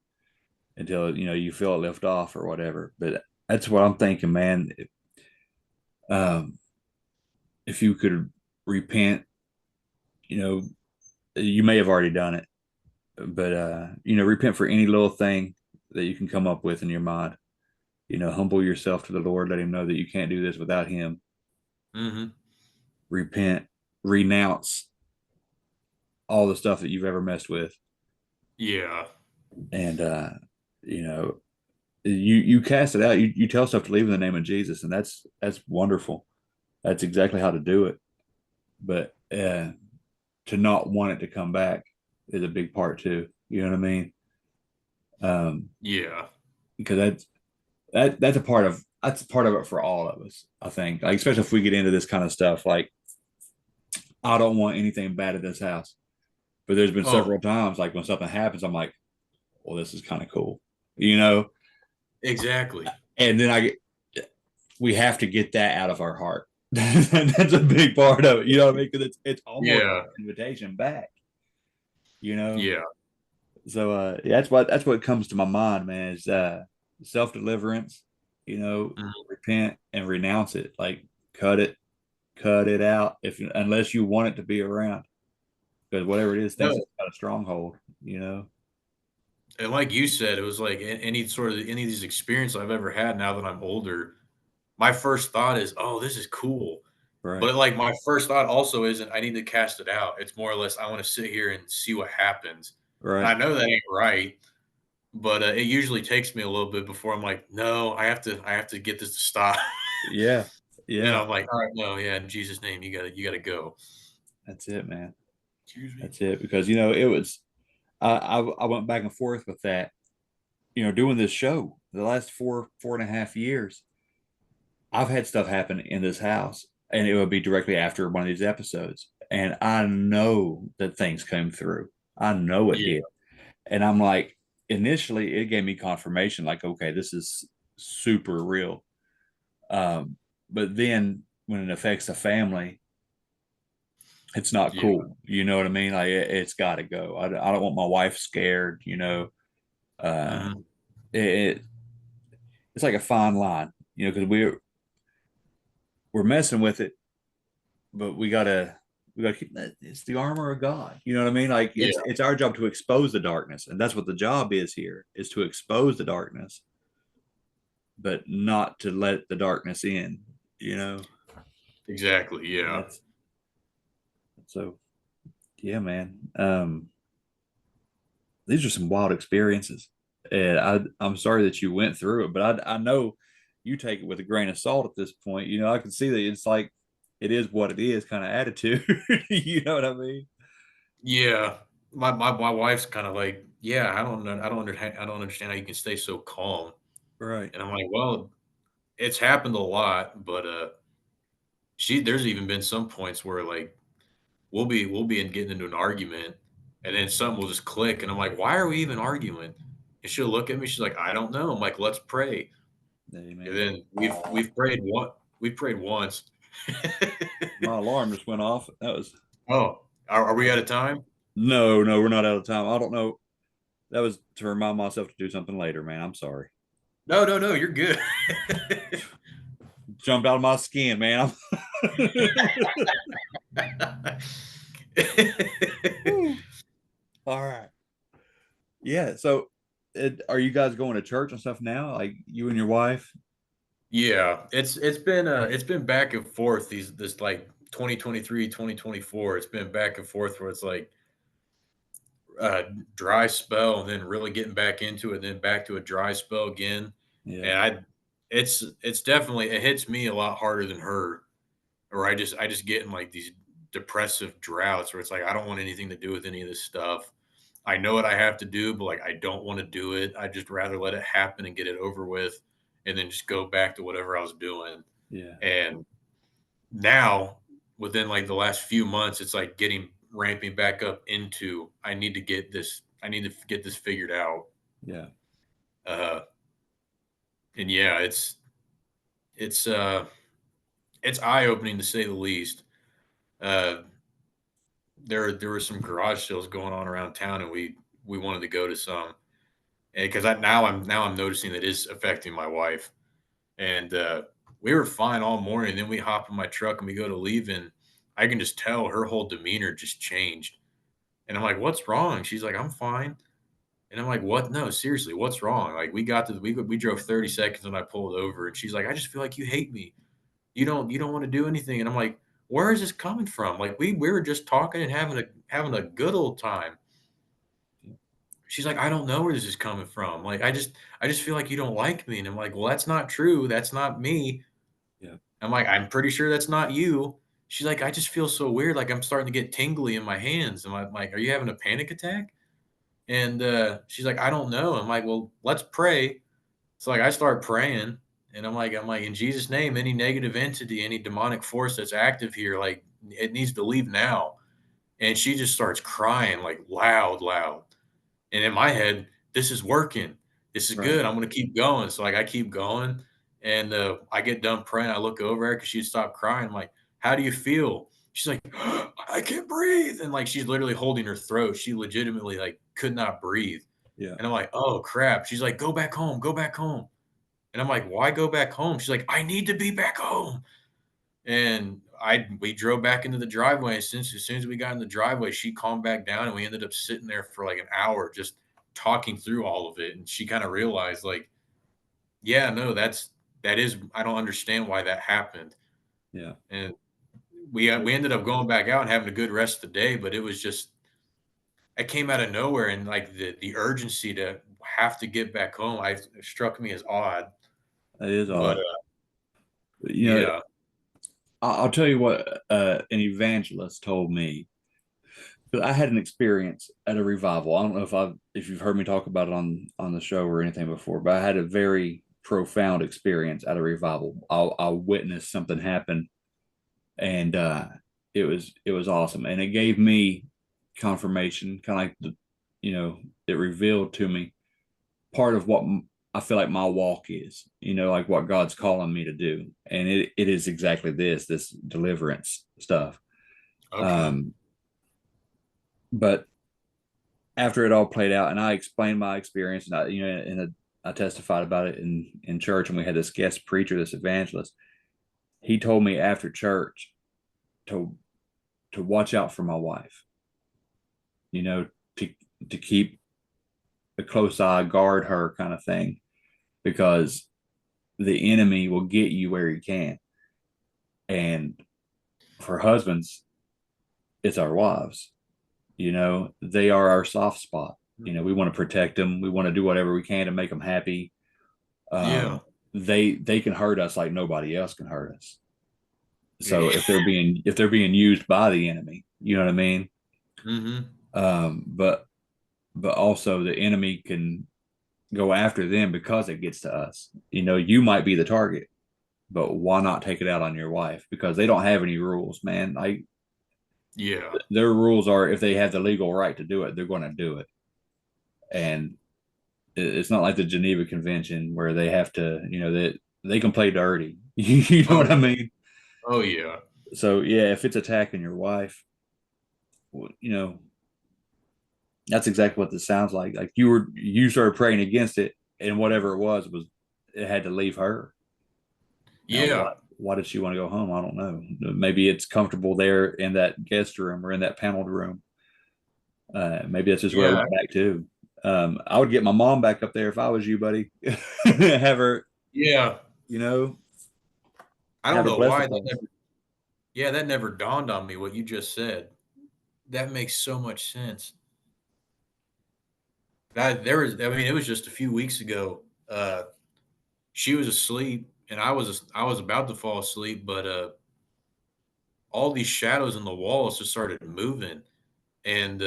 until you feel it lift off or whatever. But that's what I'm thinking, man. Um, if you could repent, you know, you may have already done it, but repent for any little thing that you can come up with in your mind. Humble yourself to the Lord. Let Him know that you can't do this without Him. hmm Repent, renounce all the stuff that you've ever messed with, yeah, and you know, you cast it out. You tell stuff to leave in the name of Jesus, and that's wonderful. That's exactly how to do it. But to not want it to come back is a big part too. You know what I mean? yeah, Because that's a part of it for all of us. I think, like especially if we get into this kind of stuff. Like I don't want anything bad at this house, but there's been oh, several times like when something happens, I'm like, well, this is kind of cool, you know. exactly. And then we have to get that out of our heart. That's a big part of it. You know what I mean? Because it's almost Yeah, like an invitation back. You know. yeah, So yeah, that's what comes to my mind, man. Is self deliverance. mhm. Repent and renounce it. Like cut it, cut it out. If unless you want it to be around, because whatever it is thinks No, it's got a stronghold. You know. and like you said, it was like any of these experiences I've ever had. Now that I'm older, my first thought is, "Oh, this is cool," Right. but like my first thought also isn't, "I need to cast it out." It's more or less, "I want to sit here and see what happens," and I Right. know that ain't right. But, it usually takes me a little bit before I'm like, "No, I have to get this to stop." Yeah. Then Yeah. I'm like, "Alright, no, yeah, in Jesus' name, you gotta go." That's it, man. Excuse me? That's it. Because it was I went back and forth with that. Doing this show the last 4.5 years, I've had stuff happen in this house, and it would be directly after one of these episodes, and I know that things came through. I know it Yeah, did, and I'm like, initially, it gave me confirmation, like, okay, this is super real. But then when it affects the family, it's not yeah, cool. You know what I mean? Like it's got to go. I don't want my wife scared. Uh, mhm, it it's like a fine line. Because we're messing with it, but we gotta keep that. It's the armor of God. You know what I mean? Like yeah, it's our job to expose the darkness, and that's what the job is here: is to expose the darkness, but not to let the darkness in. You know, exactly, yeah. that's so. Yeah, man. These are some wild experiences, and I'm sorry that you went through it, but I know you take it with a grain of salt at this point. I can see that it's like it is what it is kind of attitude. You know what I mean? Yeah. My wife's kinda like, "Yeah, I don't understand how you can stay so calm." Right. And I'm like, "Well, it's happened a lot," but, there's even been some points where, like, we'll be in getting into an argument, and then something will just click, and I'm like, "Why are we even arguing?" And she'll look at me, she's like, "I don't know." I'm like, "Let's pray." And Amen. then we've prayed once. My alarm just went off. That was Oh, are we out of time? no, no, we're not out of time. I don't know. That was to remind myself to do something later, man. I'm sorry. No, no, no, you're good. Jumped out of my skin, man. All right. Yeah. So, are you guys going to church and stuff now? Like you and your wife? Yeah, it's been back and forth this like 2023, 2024. It's been back and forth where it's like uh, dry spell and then really getting back into it, then back to a dry spell again. Yeah. And it's definitely it hits me a lot harder than her. Or I just get in like these depressive droughts where it's like I don't want anything to do with any of this stuff. I know what I have to do, but like I don't want to do it. I just rather let it happen and get it over with, and then just go back to whatever I was doing. Yeah. And now, within like the last few months, it's like getting ramping back up into I need to get this. I need to get this figured out. Yeah. Uh, and yeah, it's uh it's eye opening to say the least. Uh, there were some garage sales going on around town, and we wanted to go to some, and because I'm noticing that it is affecting my wife, and we were fine all morning. Then we hop in my truck and we go to leave, and I can just tell her whole demeanor just changed. And I'm like, "What's wrong?" She's like, "I'm fine." And I'm like, "What? No, seriously, what's wrong?" Like we drove 30 seconds and I pulled over, and she's like, "I just feel like you hate me. You don't want to do anything." And I'm like, "Where is this coming from? Like we were just talking and having a good old time." She's like, "I don't know where this is coming from. Like I just feel like you don't like me." And I'm like, "Well, that's not true. That's not me." Yeah. I'm like, "I'm pretty sure that's not you." She's like, "I just feel so weird. Like I'm starting to get tingly in my hands." And I'm like, "Are you having a panic attack?" And she's like, "I don't know." I'm like, "Well, let's pray." So like I start praying, and I'm like, "In Jesus' name, any negative entity, any demonic force that's active here, like it needs to leave now." And she just starts crying like loud, loud. And in my head, this is working. This is Right. good. I'm gonna keep going. So like I keep going, and I get done praying. I look over her because she'd stopped crying. I'm like, "How do you feel?" She's like, "I can't breathe," and like she's literally holding her throat. She legitimately like could not breathe. Yeah. And I'm like, "Oh crap!" She's like, "Go back home. Go back home." And I'm like, "Why go back home?" She's like, "I need to be back home." And we drove back into the driveway. As soon as we got in the driveway, she calmed back down, and we ended up sitting there for like an hour just talking through all of it. And she kind of realized, like, yeah, no, that is I don't understand why that happened. Yeah. And we ended up going back out and having a good rest of the day, but it was just it came out of nowhere, and like the urgency to have to get back home, I it struck me as odd. That is But odd. You know, yeah, I'll tell you what an evangelist told me. But I had an experience at a revival. I don't know if you've heard me talk about it on the show or anything before, but I had a very profound experience at a revival. I witnessed something happen, and it was awesome, and it gave me confirmation, kind of like it revealed to me part of what I feel like my walk is, like what God's calling me to do, and it is exactly this deliverance stuff. okay, Um, but after it all played out, and I explained my experience, and I testified about it in church, and we had this guest preacher, this evangelist. He told me after church to watch out for my wife, you know, to keep a close eye, guard her, kind of thing, because the enemy will get you where he can. And for husbands, it's our wives. They are our soft spot. We want to protect them. We want to do whatever we can to make them happy. yeah, They can hurt us like nobody else can hurt us. So yeah, if they're being used by the enemy, you know what I mean. hmm, But also the enemy can go after them because it gets to us. You might be the target, but why not take it out on your wife? Because they don't have any rules, man. Like yeah. their rules are, if they have the legal right to do it, they're going to do it. And it's not like the Geneva Convention where they have to, that they can play dirty. You know Oh what I yeah. mean? Oh yeah. So yeah, if it's attacking your wife, well, that's exactly what this sounds like. Like you started praying against it, and whatever it was it had to leave her. Now, Yeah. why did she want to go home? I don't know. Maybe it's comfortable there in that guest room or in that paneled room. Maybe that's just where I Yeah. went back to. I would get my mom back up there if I was you, buddy. have her, Yeah. you know, I have don't her know bless the why that place. never yeah, that never dawned on me what you just said. That makes so much sense. I mean, it was just a few weeks ago. She was asleep, and I was about to fall asleep, but all these shadows in the walls just started moving, and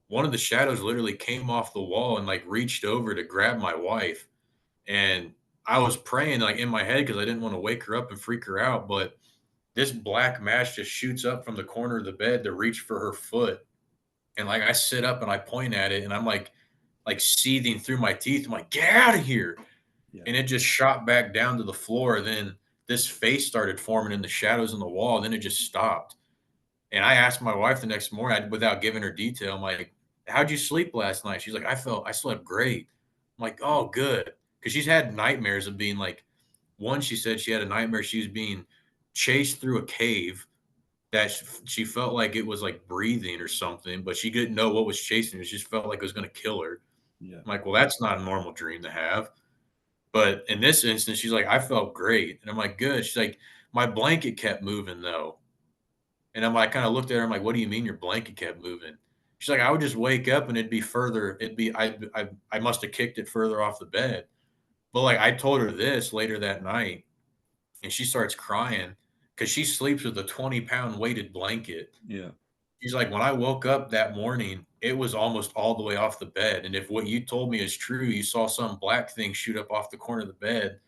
one of the shadows literally came off the wall and like reached over to grab my wife, and I was praying like in my head because I didn't want to wake her up and freak her out, but this black mass just shoots up from the corner of the bed to reach for her foot, and like I sit up and I point at it, and I'm like seething through my teeth. I'm like, get out of here. Yeah. And it just shot back down to the floor. Then this face started forming in the shadows on the wall. Then it just stopped. And I asked my wife the next morning, without giving her detail, I'm like, how'd you sleep last night? She's like, I slept great. I'm like, oh, good. Because she's had nightmares of being like, one, she said she had a nightmare. She was being chased through a cave that she felt like it was like breathing or something, but she didn't know what was chasing her. She just felt like it was going to kill her. Yeah. I'm like, well, that's not a normal dream to have. But in this instance, she's like, I felt great. And I'm like, good. She's like, my blanket kept moving though. And I'm like, kind of looked at her. I'm like, what do you mean your blanket kept moving? She's like, I would just wake up and it'd be further. I must have kicked it further off the bed. But like, I told her this later that night and she starts crying because she sleeps with a 20-pound weighted blanket. Yeah. She's like, when I woke up that morning, it was almost all the way off the bed. And if what you told me is true, you saw some black thing shoot up off the corner of the bed.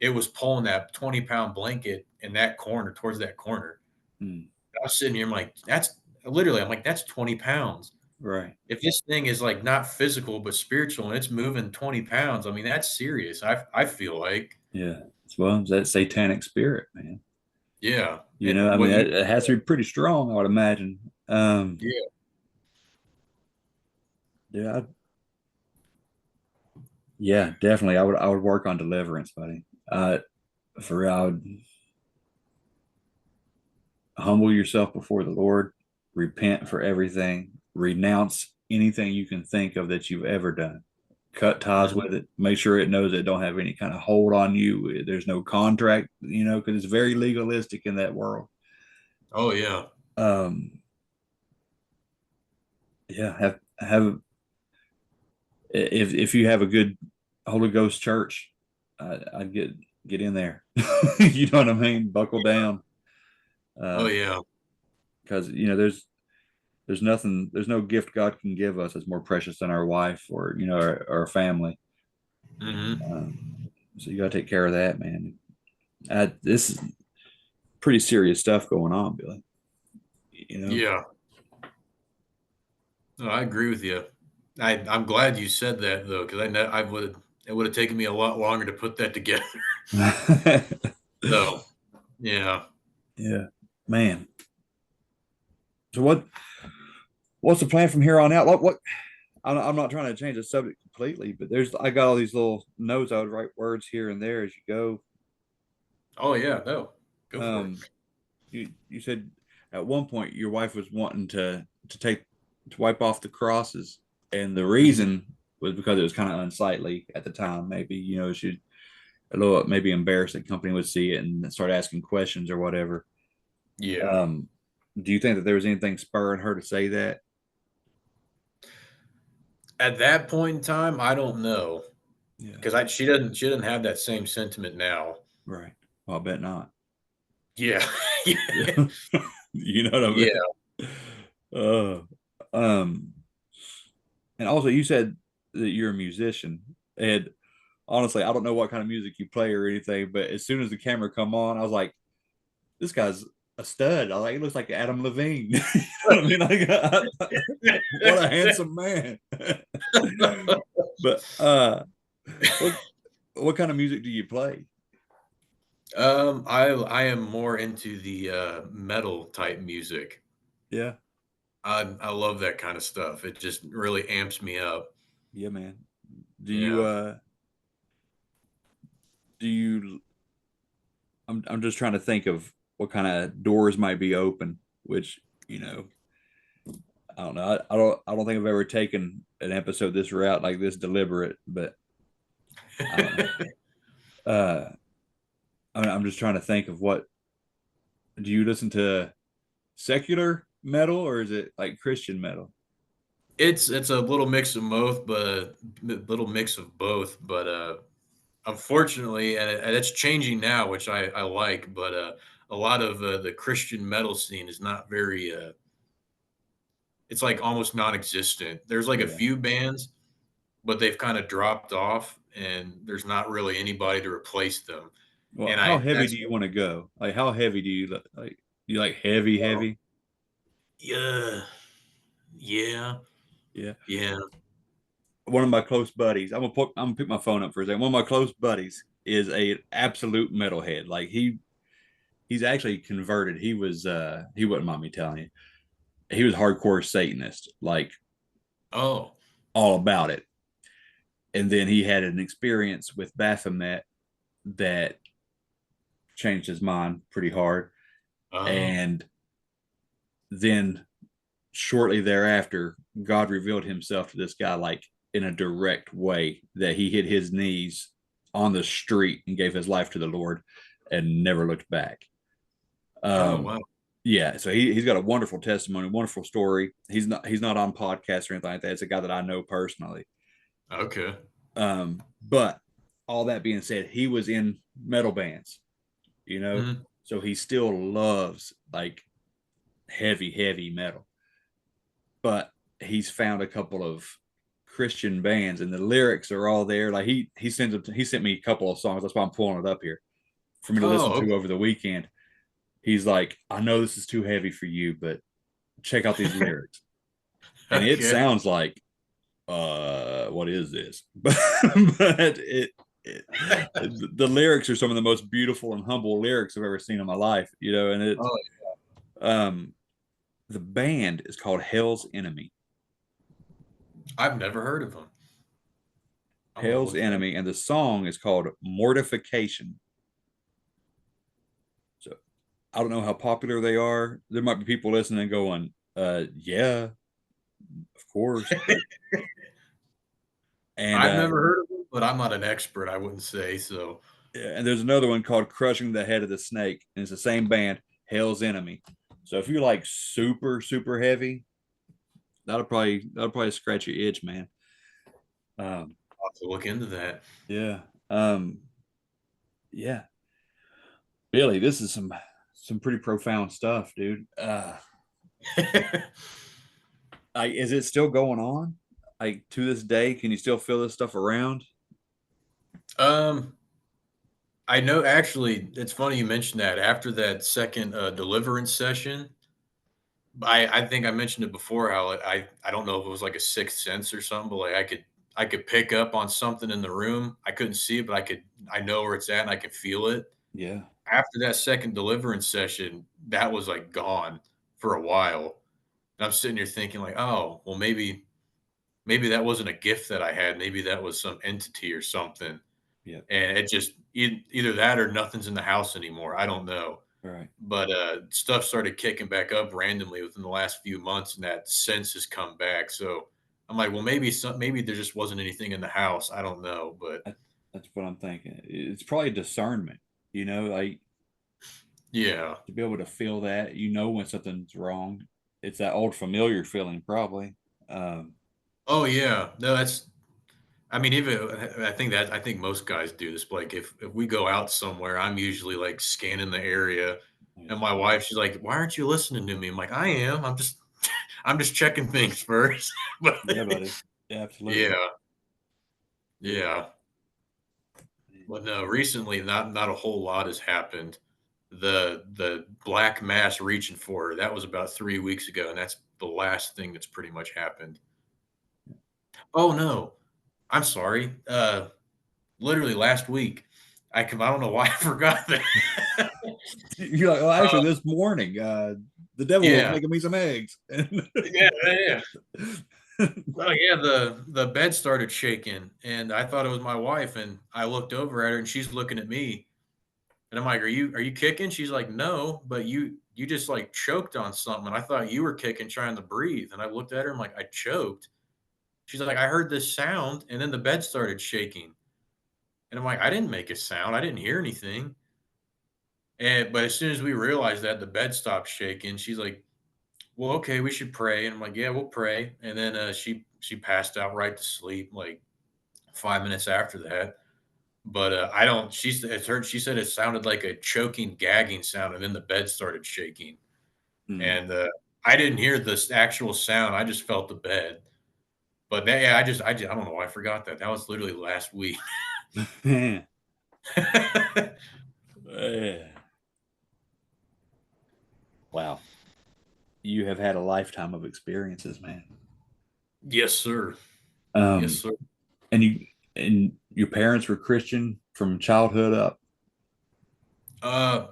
It was pulling that 20-pound blanket in that corner towards that corner. Mm. I was sitting here, I'm like, that's literally, I'm like, that's 20 pounds. Right. If this thing is like not physical but spiritual and it's moving 20 pounds, I mean, that's serious. I feel like, Yeah. Well, it's that satanic spirit, man. yeah. You know, And I mean, what you, it has to be pretty strong, I would imagine. yeah, Yeah, yeah, definitely. I would work on deliverance, buddy. For real, I would humble yourself before the Lord, repent for everything, renounce anything you can think of that you've ever done. Cut ties mhm. with it. Make sure it knows it don't have any kind of hold on you. There's no contract, because it's very legalistic in that world. Oh, yeah. Um, yeah, have if you have a good Holy Ghost church, I'd get in there. You know what I mean? Buckle down, Oh, uh, yeah. because there's nothing, there's no gift God can give us that's more precious than our wife or our family. Hmm. Um, so you got to take care of that, man. This is pretty serious stuff going on, Billy. You know. Yeah. No, I agree with you. I'm glad you said that though, because I know it would have taken me a lot longer to put that together. So yeah. Yeah, man. So what's the plan from here on out? What I'm not trying to change the subject completely, but I got all these little notes. I would write words here and there as you go. Oh yeah. No, go for it. Um, you said at one point your wife was wanting to wipe off the crosses, and the Mhm. reason was because it was kind of unsightly at the time. Maybe she a little maybe embarrassed that company would see it and start asking questions or whatever. Yeah. Um, do you think that there was anything spurring her to say that? At that point in time, I don't know Yeah, because I she doesn't have that same sentiment now. right. Well, I bet not. Yeah. You know what I Yeah. mean? Uh, um, and also you said that you're a musician, and honestly, I don't know what kind of music you play or anything, but as soon as the camera come on, I was like, this guy's a stud. I was like, he looks like Adam Levine. You know what I mean? What a handsome man. But what what kind of music do you play? I am more into the metal type music. Yeah, I love that kind of stuff. It just really amps me up. yeah, man. Do you Yeah. uh do you I'm just trying to think of what kind of doors might be open, which, I don't know. I don't think I've ever taken an episode this route like this deliberate, but I don't know. Uh I'm just trying to think of what do you listen to secular metal or is it like Christian metal? It's a little mix of both, but little mix of both. But unfortunately, and it's changing now, which I like. But a lot of the Christian metal scene is not very. It's like almost non-existent. There's like a Yeah. few bands, but they've kind of dropped off, and there's not really anybody to replace them. Well, And how I heavy that's do you want to go? Like, how heavy do you like? Do you like heavy, well, heavy? yeah, yeah, Yeah. yeah. One of my close buddies. I'm gonna pick my phone up for a second. One of my close buddies is a absolute metalhead. Like he's actually converted. He wouldn't mind me telling you. He was hardcore Satanist, like Oh, all about it. And then he had an experience with Baphomet that changed his mind pretty hard. oh, And then shortly thereafter, God revealed himself to this guy like in a direct way that he hit his knees on the street and gave his life to the Lord and never looked back. oh, Um, wow. yeah, so he's got a wonderful testimony, wonderful story. He's not on podcasts or anything like that. It's a guy that I know personally. Okay. But all that being said, he was in metal bands, Mhm. so he still loves like heavy, heavy metal. But he's found a couple of Christian bands, and the lyrics are all there. Like he sent me a couple of songs. That's why I'm pulling it up here for me to listen Oh, to over the weekend. He's like, I know this is too heavy for you, but check out these okay. lyrics, and it Okay. sounds like, what is this? But it the lyrics are some of the most beautiful and humble lyrics I've ever seen in my life. And it's Oh, um the band is called Hell's Enemy. I've never heard of them. I'm gonna Hell's look them. Enemy, and the song is called Mortification. So I don't know how popular they are. There might be people listening going, yeah, of course. And I've never heard of them, but I'm not an expert. I wouldn't say so. and there's another one called Crushing the Head of the Snake, and it's the same band, Hell's Enemy. So if you like super, super heavy, that'll probably scratch your itch, man. Um, I'll have to look into that. yeah. Um, yeah. Billy, this is some pretty profound stuff, dude. Is it still going on? Like to this day, can you still feel this stuff around? um, I know actually, it's funny you mentioned that. After that second deliverance session, I think I mentioned it before how I don't know if it was like a sixth sense or something, but like I could pick up on something in the room. I couldn't see it, but I know where it's at and I can feel it. Yeah. After that second deliverance session, that was like gone for a while. And I'm sitting here thinking like, oh, well maybe that wasn't a gift that I had. Maybe that was some entity or something. Yeah. And it just either that or nothing's in the house anymore. I don't know. All right. But stuff started kicking back up randomly within the last few months, and that sense has come back. So I'm like, well, maybe there just wasn't anything in the house. I don't know, but That, that's what I'm thinking. It's probably discernment, like yeah. to be able to feel that, when something's wrong. It's that old familiar feeling, probably. Um, Oh yeah. No, that's. I mean, even I think most guys do this. But like, if we go out somewhere, I'm usually like scanning the area, yeah. and my wife, she's like, "Why aren't you listening to me?" I'm like, "I am. I'm just checking things first." But Yeah, buddy. Yeah, absolutely. yeah, yeah. But no, recently not a whole lot has happened. The black mass reaching for her, that was about 3 weeks ago, and that's the last thing that's pretty much happened. Oh no, I'm sorry. Literally last week. I don't know why I forgot that. You're like, well, actually, uh, this morning, the devil was yeah, making me some eggs. yeah, yeah. Well, yeah, the bed started shaking, and I thought it was my wife, and I looked over at her, and she's looking at me, and I'm like, "Are you kicking?" She's like, "No, but you just like choked on something. And I thought you were kicking, trying to breathe." And I looked at her, I'm like, "I choked." She's like, "I heard this sound, and then the bed started shaking." And I'm like, "I didn't make a sound. I didn't hear anything." And but as soon as we realized that, the bed stopped shaking. She's like, well, okay, we should pray. And I'm like, yeah, we'll pray. And then she passed out right to sleep like 5 minutes after that. But I don't. She said it sounded like a choking, gagging sound, and then the bed started shaking. Hmm. And I didn't hear this actual sound. I just felt the bed. But yeah, I don't know. I forgot that. That was literally last week. Yeah. Yeah. Wow. You have had a lifetime of experiences, man. Yes, sir. Yes, Um, sir. and your parents were Christian from childhood up.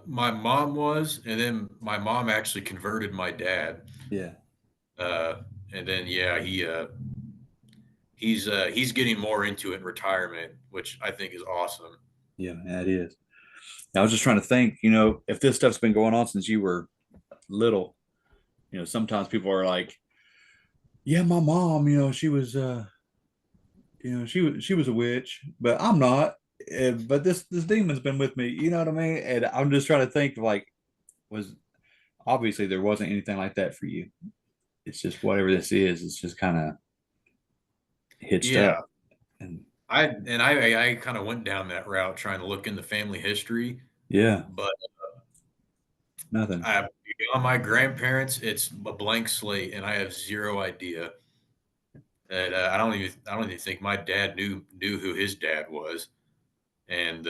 My mom was, and then my mom actually converted my dad. Yeah. Uh, and then yeah, he's getting more into it in retirement, which I think is awesome. Yeah, that is. I was just trying to think, you know, if this stuff's been going on since you were little, you know, sometimes people are like, yeah, my mom, you know, she was a witch, but I'm not. But this demon's been with me, you know what I mean? And I'm just trying to think, like, was obviously there wasn't anything like that for you. It's just whatever this is, it's just kind of hitched up. Yeah, And I kind of went down that route trying to look into family history, yeah, but nothing. beyond my grandparents, it's a blank slate, and I have zero idea. That I don't even think my dad knew who his dad was. And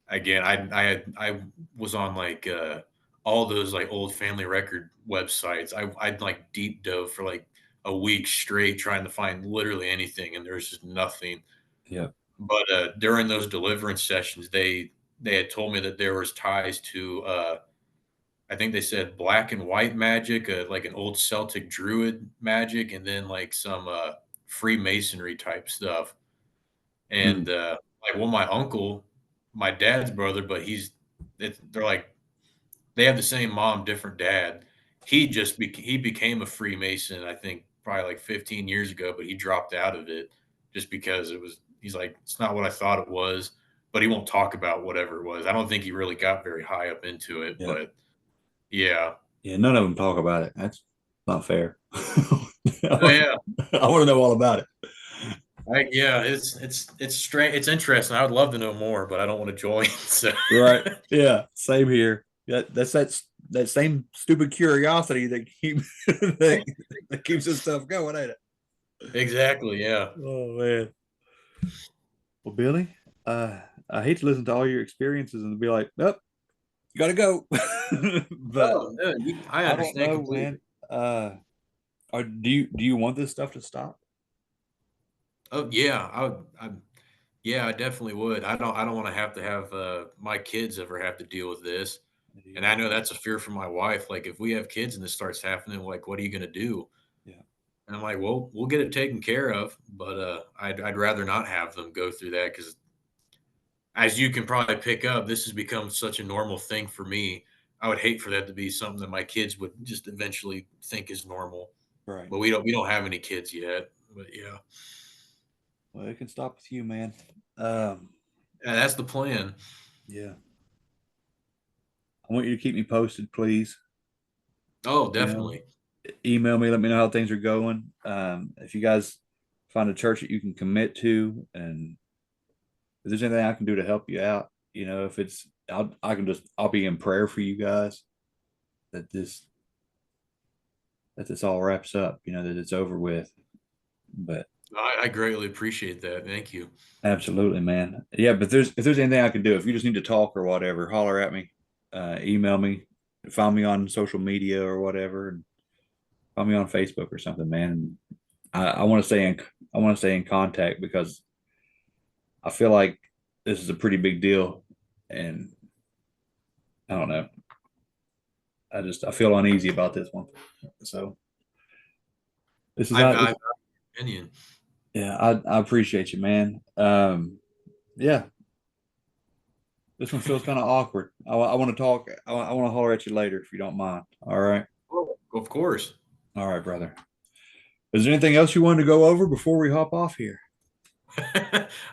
again, I was on like all those like old family record websites. I'd like deep dove for like a week straight trying to find literally anything, and there's just nothing. Yeah. But during those deliverance sessions, they had told me that there was ties to I think they said black and white magic, like an old Celtic druid magic, and then like some Freemasonry type stuff. Hmm. And like, well, my uncle, my dad's brother, but they're like they have the same mom, different dad. He became a Freemason, I think, probably like 15 years ago, but he dropped out of it just because it was. He's like, it's not what I thought it was, but he won't talk about whatever it was. I don't think he really got very high up into it, Yeah. but yeah, Yeah. None of them talk about it. That's not fair. oh yeah, I want to know all about it. yeah. It's strange. It's interesting. I would love to know more, but I don't want to join. So Right. Yeah. Same here. Yeah. That same stupid curiosity that that, that keeps this stuff going, ain't it? exactly, yeah. Oh man. Well, Billy, uh, I hate to listen to all your experiences and be like, nope, you gotta go. But Oh, no, I I don't understand know, man. completely. Uh, do you want this stuff to stop? Oh, yeah, yeah, I definitely would. I don't wanna have to have, my kids ever have to deal with this, and Yeah. I know that's a fear from my wife, like, if we have kids and this starts happening, like, what are you gonna do? Yeah. And I'm like, "Well, we'll get it taken care of, but, I'd rather not have them go through that because, as you can probably pick up, this has become such a normal thing for me. I would hate for that to be something that my kids would just eventually think is normal, Right. but we don't have any kids yet, but yeah. Well, it can stop with you, man. Yeah, that's the plan. Yeah. I want you to keep me posted, please. Oh, You know, definitely. email me, let me know how things are going. If you guys find a church that you can commit to, and if there's anything I can do to help you out, you know, if it's, I'll be in prayer for you guys that this all wraps up, you know, that it's over with. But I greatly appreciate that. Thank you. absolutely, man. Yeah, but if there's anything I can do, if you just need to talk or whatever, holler at me, email me, find me on social media or whatever, and find me on Facebook or something, man. I want to stay in contact because I feel like this is a pretty big deal, and I don't know. I feel uneasy about this one. So this is I've not. I've opinion. Yeah, I appreciate you, man. Yeah, this one feels kind of awkward. I want to talk. I want to holler at you later if you don't mind. All right. Oh, of course. All right, brother. Is there anything else you wanted to go over before we hop off here?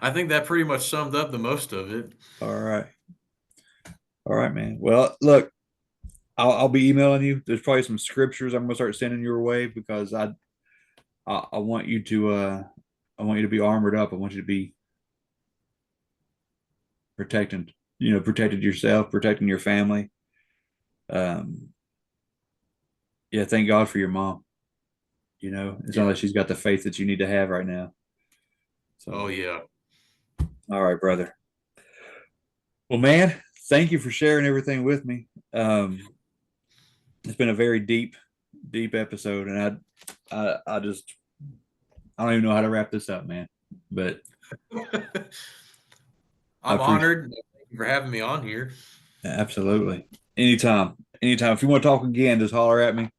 I think that pretty much summed up the most of it. All right. All right, man. Well, look, I'll be emailing you. There's probably some scriptures I'm gonna start sending your way because I want you to I want you to be armored up. I want you to be protecting, protected yourself, protecting your family. Um, yeah, thank God for your mom. It's not Yeah. like she's got the faith that you need to have right now. Oh So, yeah. all right, brother. Well, man, thank you for sharing everything with me. It's been a very deep episode, and I just I don't even know how to wrap this up, man. But I I'm appreciate honored. Thank you for having me on here. absolutely anytime, anytime. If you want to talk again, just holler at me.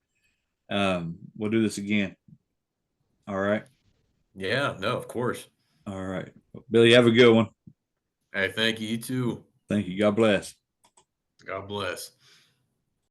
We'll do this again. All right, Yeah, no, of course. all right, Billy. Have a good one. Hey, thank you. You too. Thank you. God bless. God bless.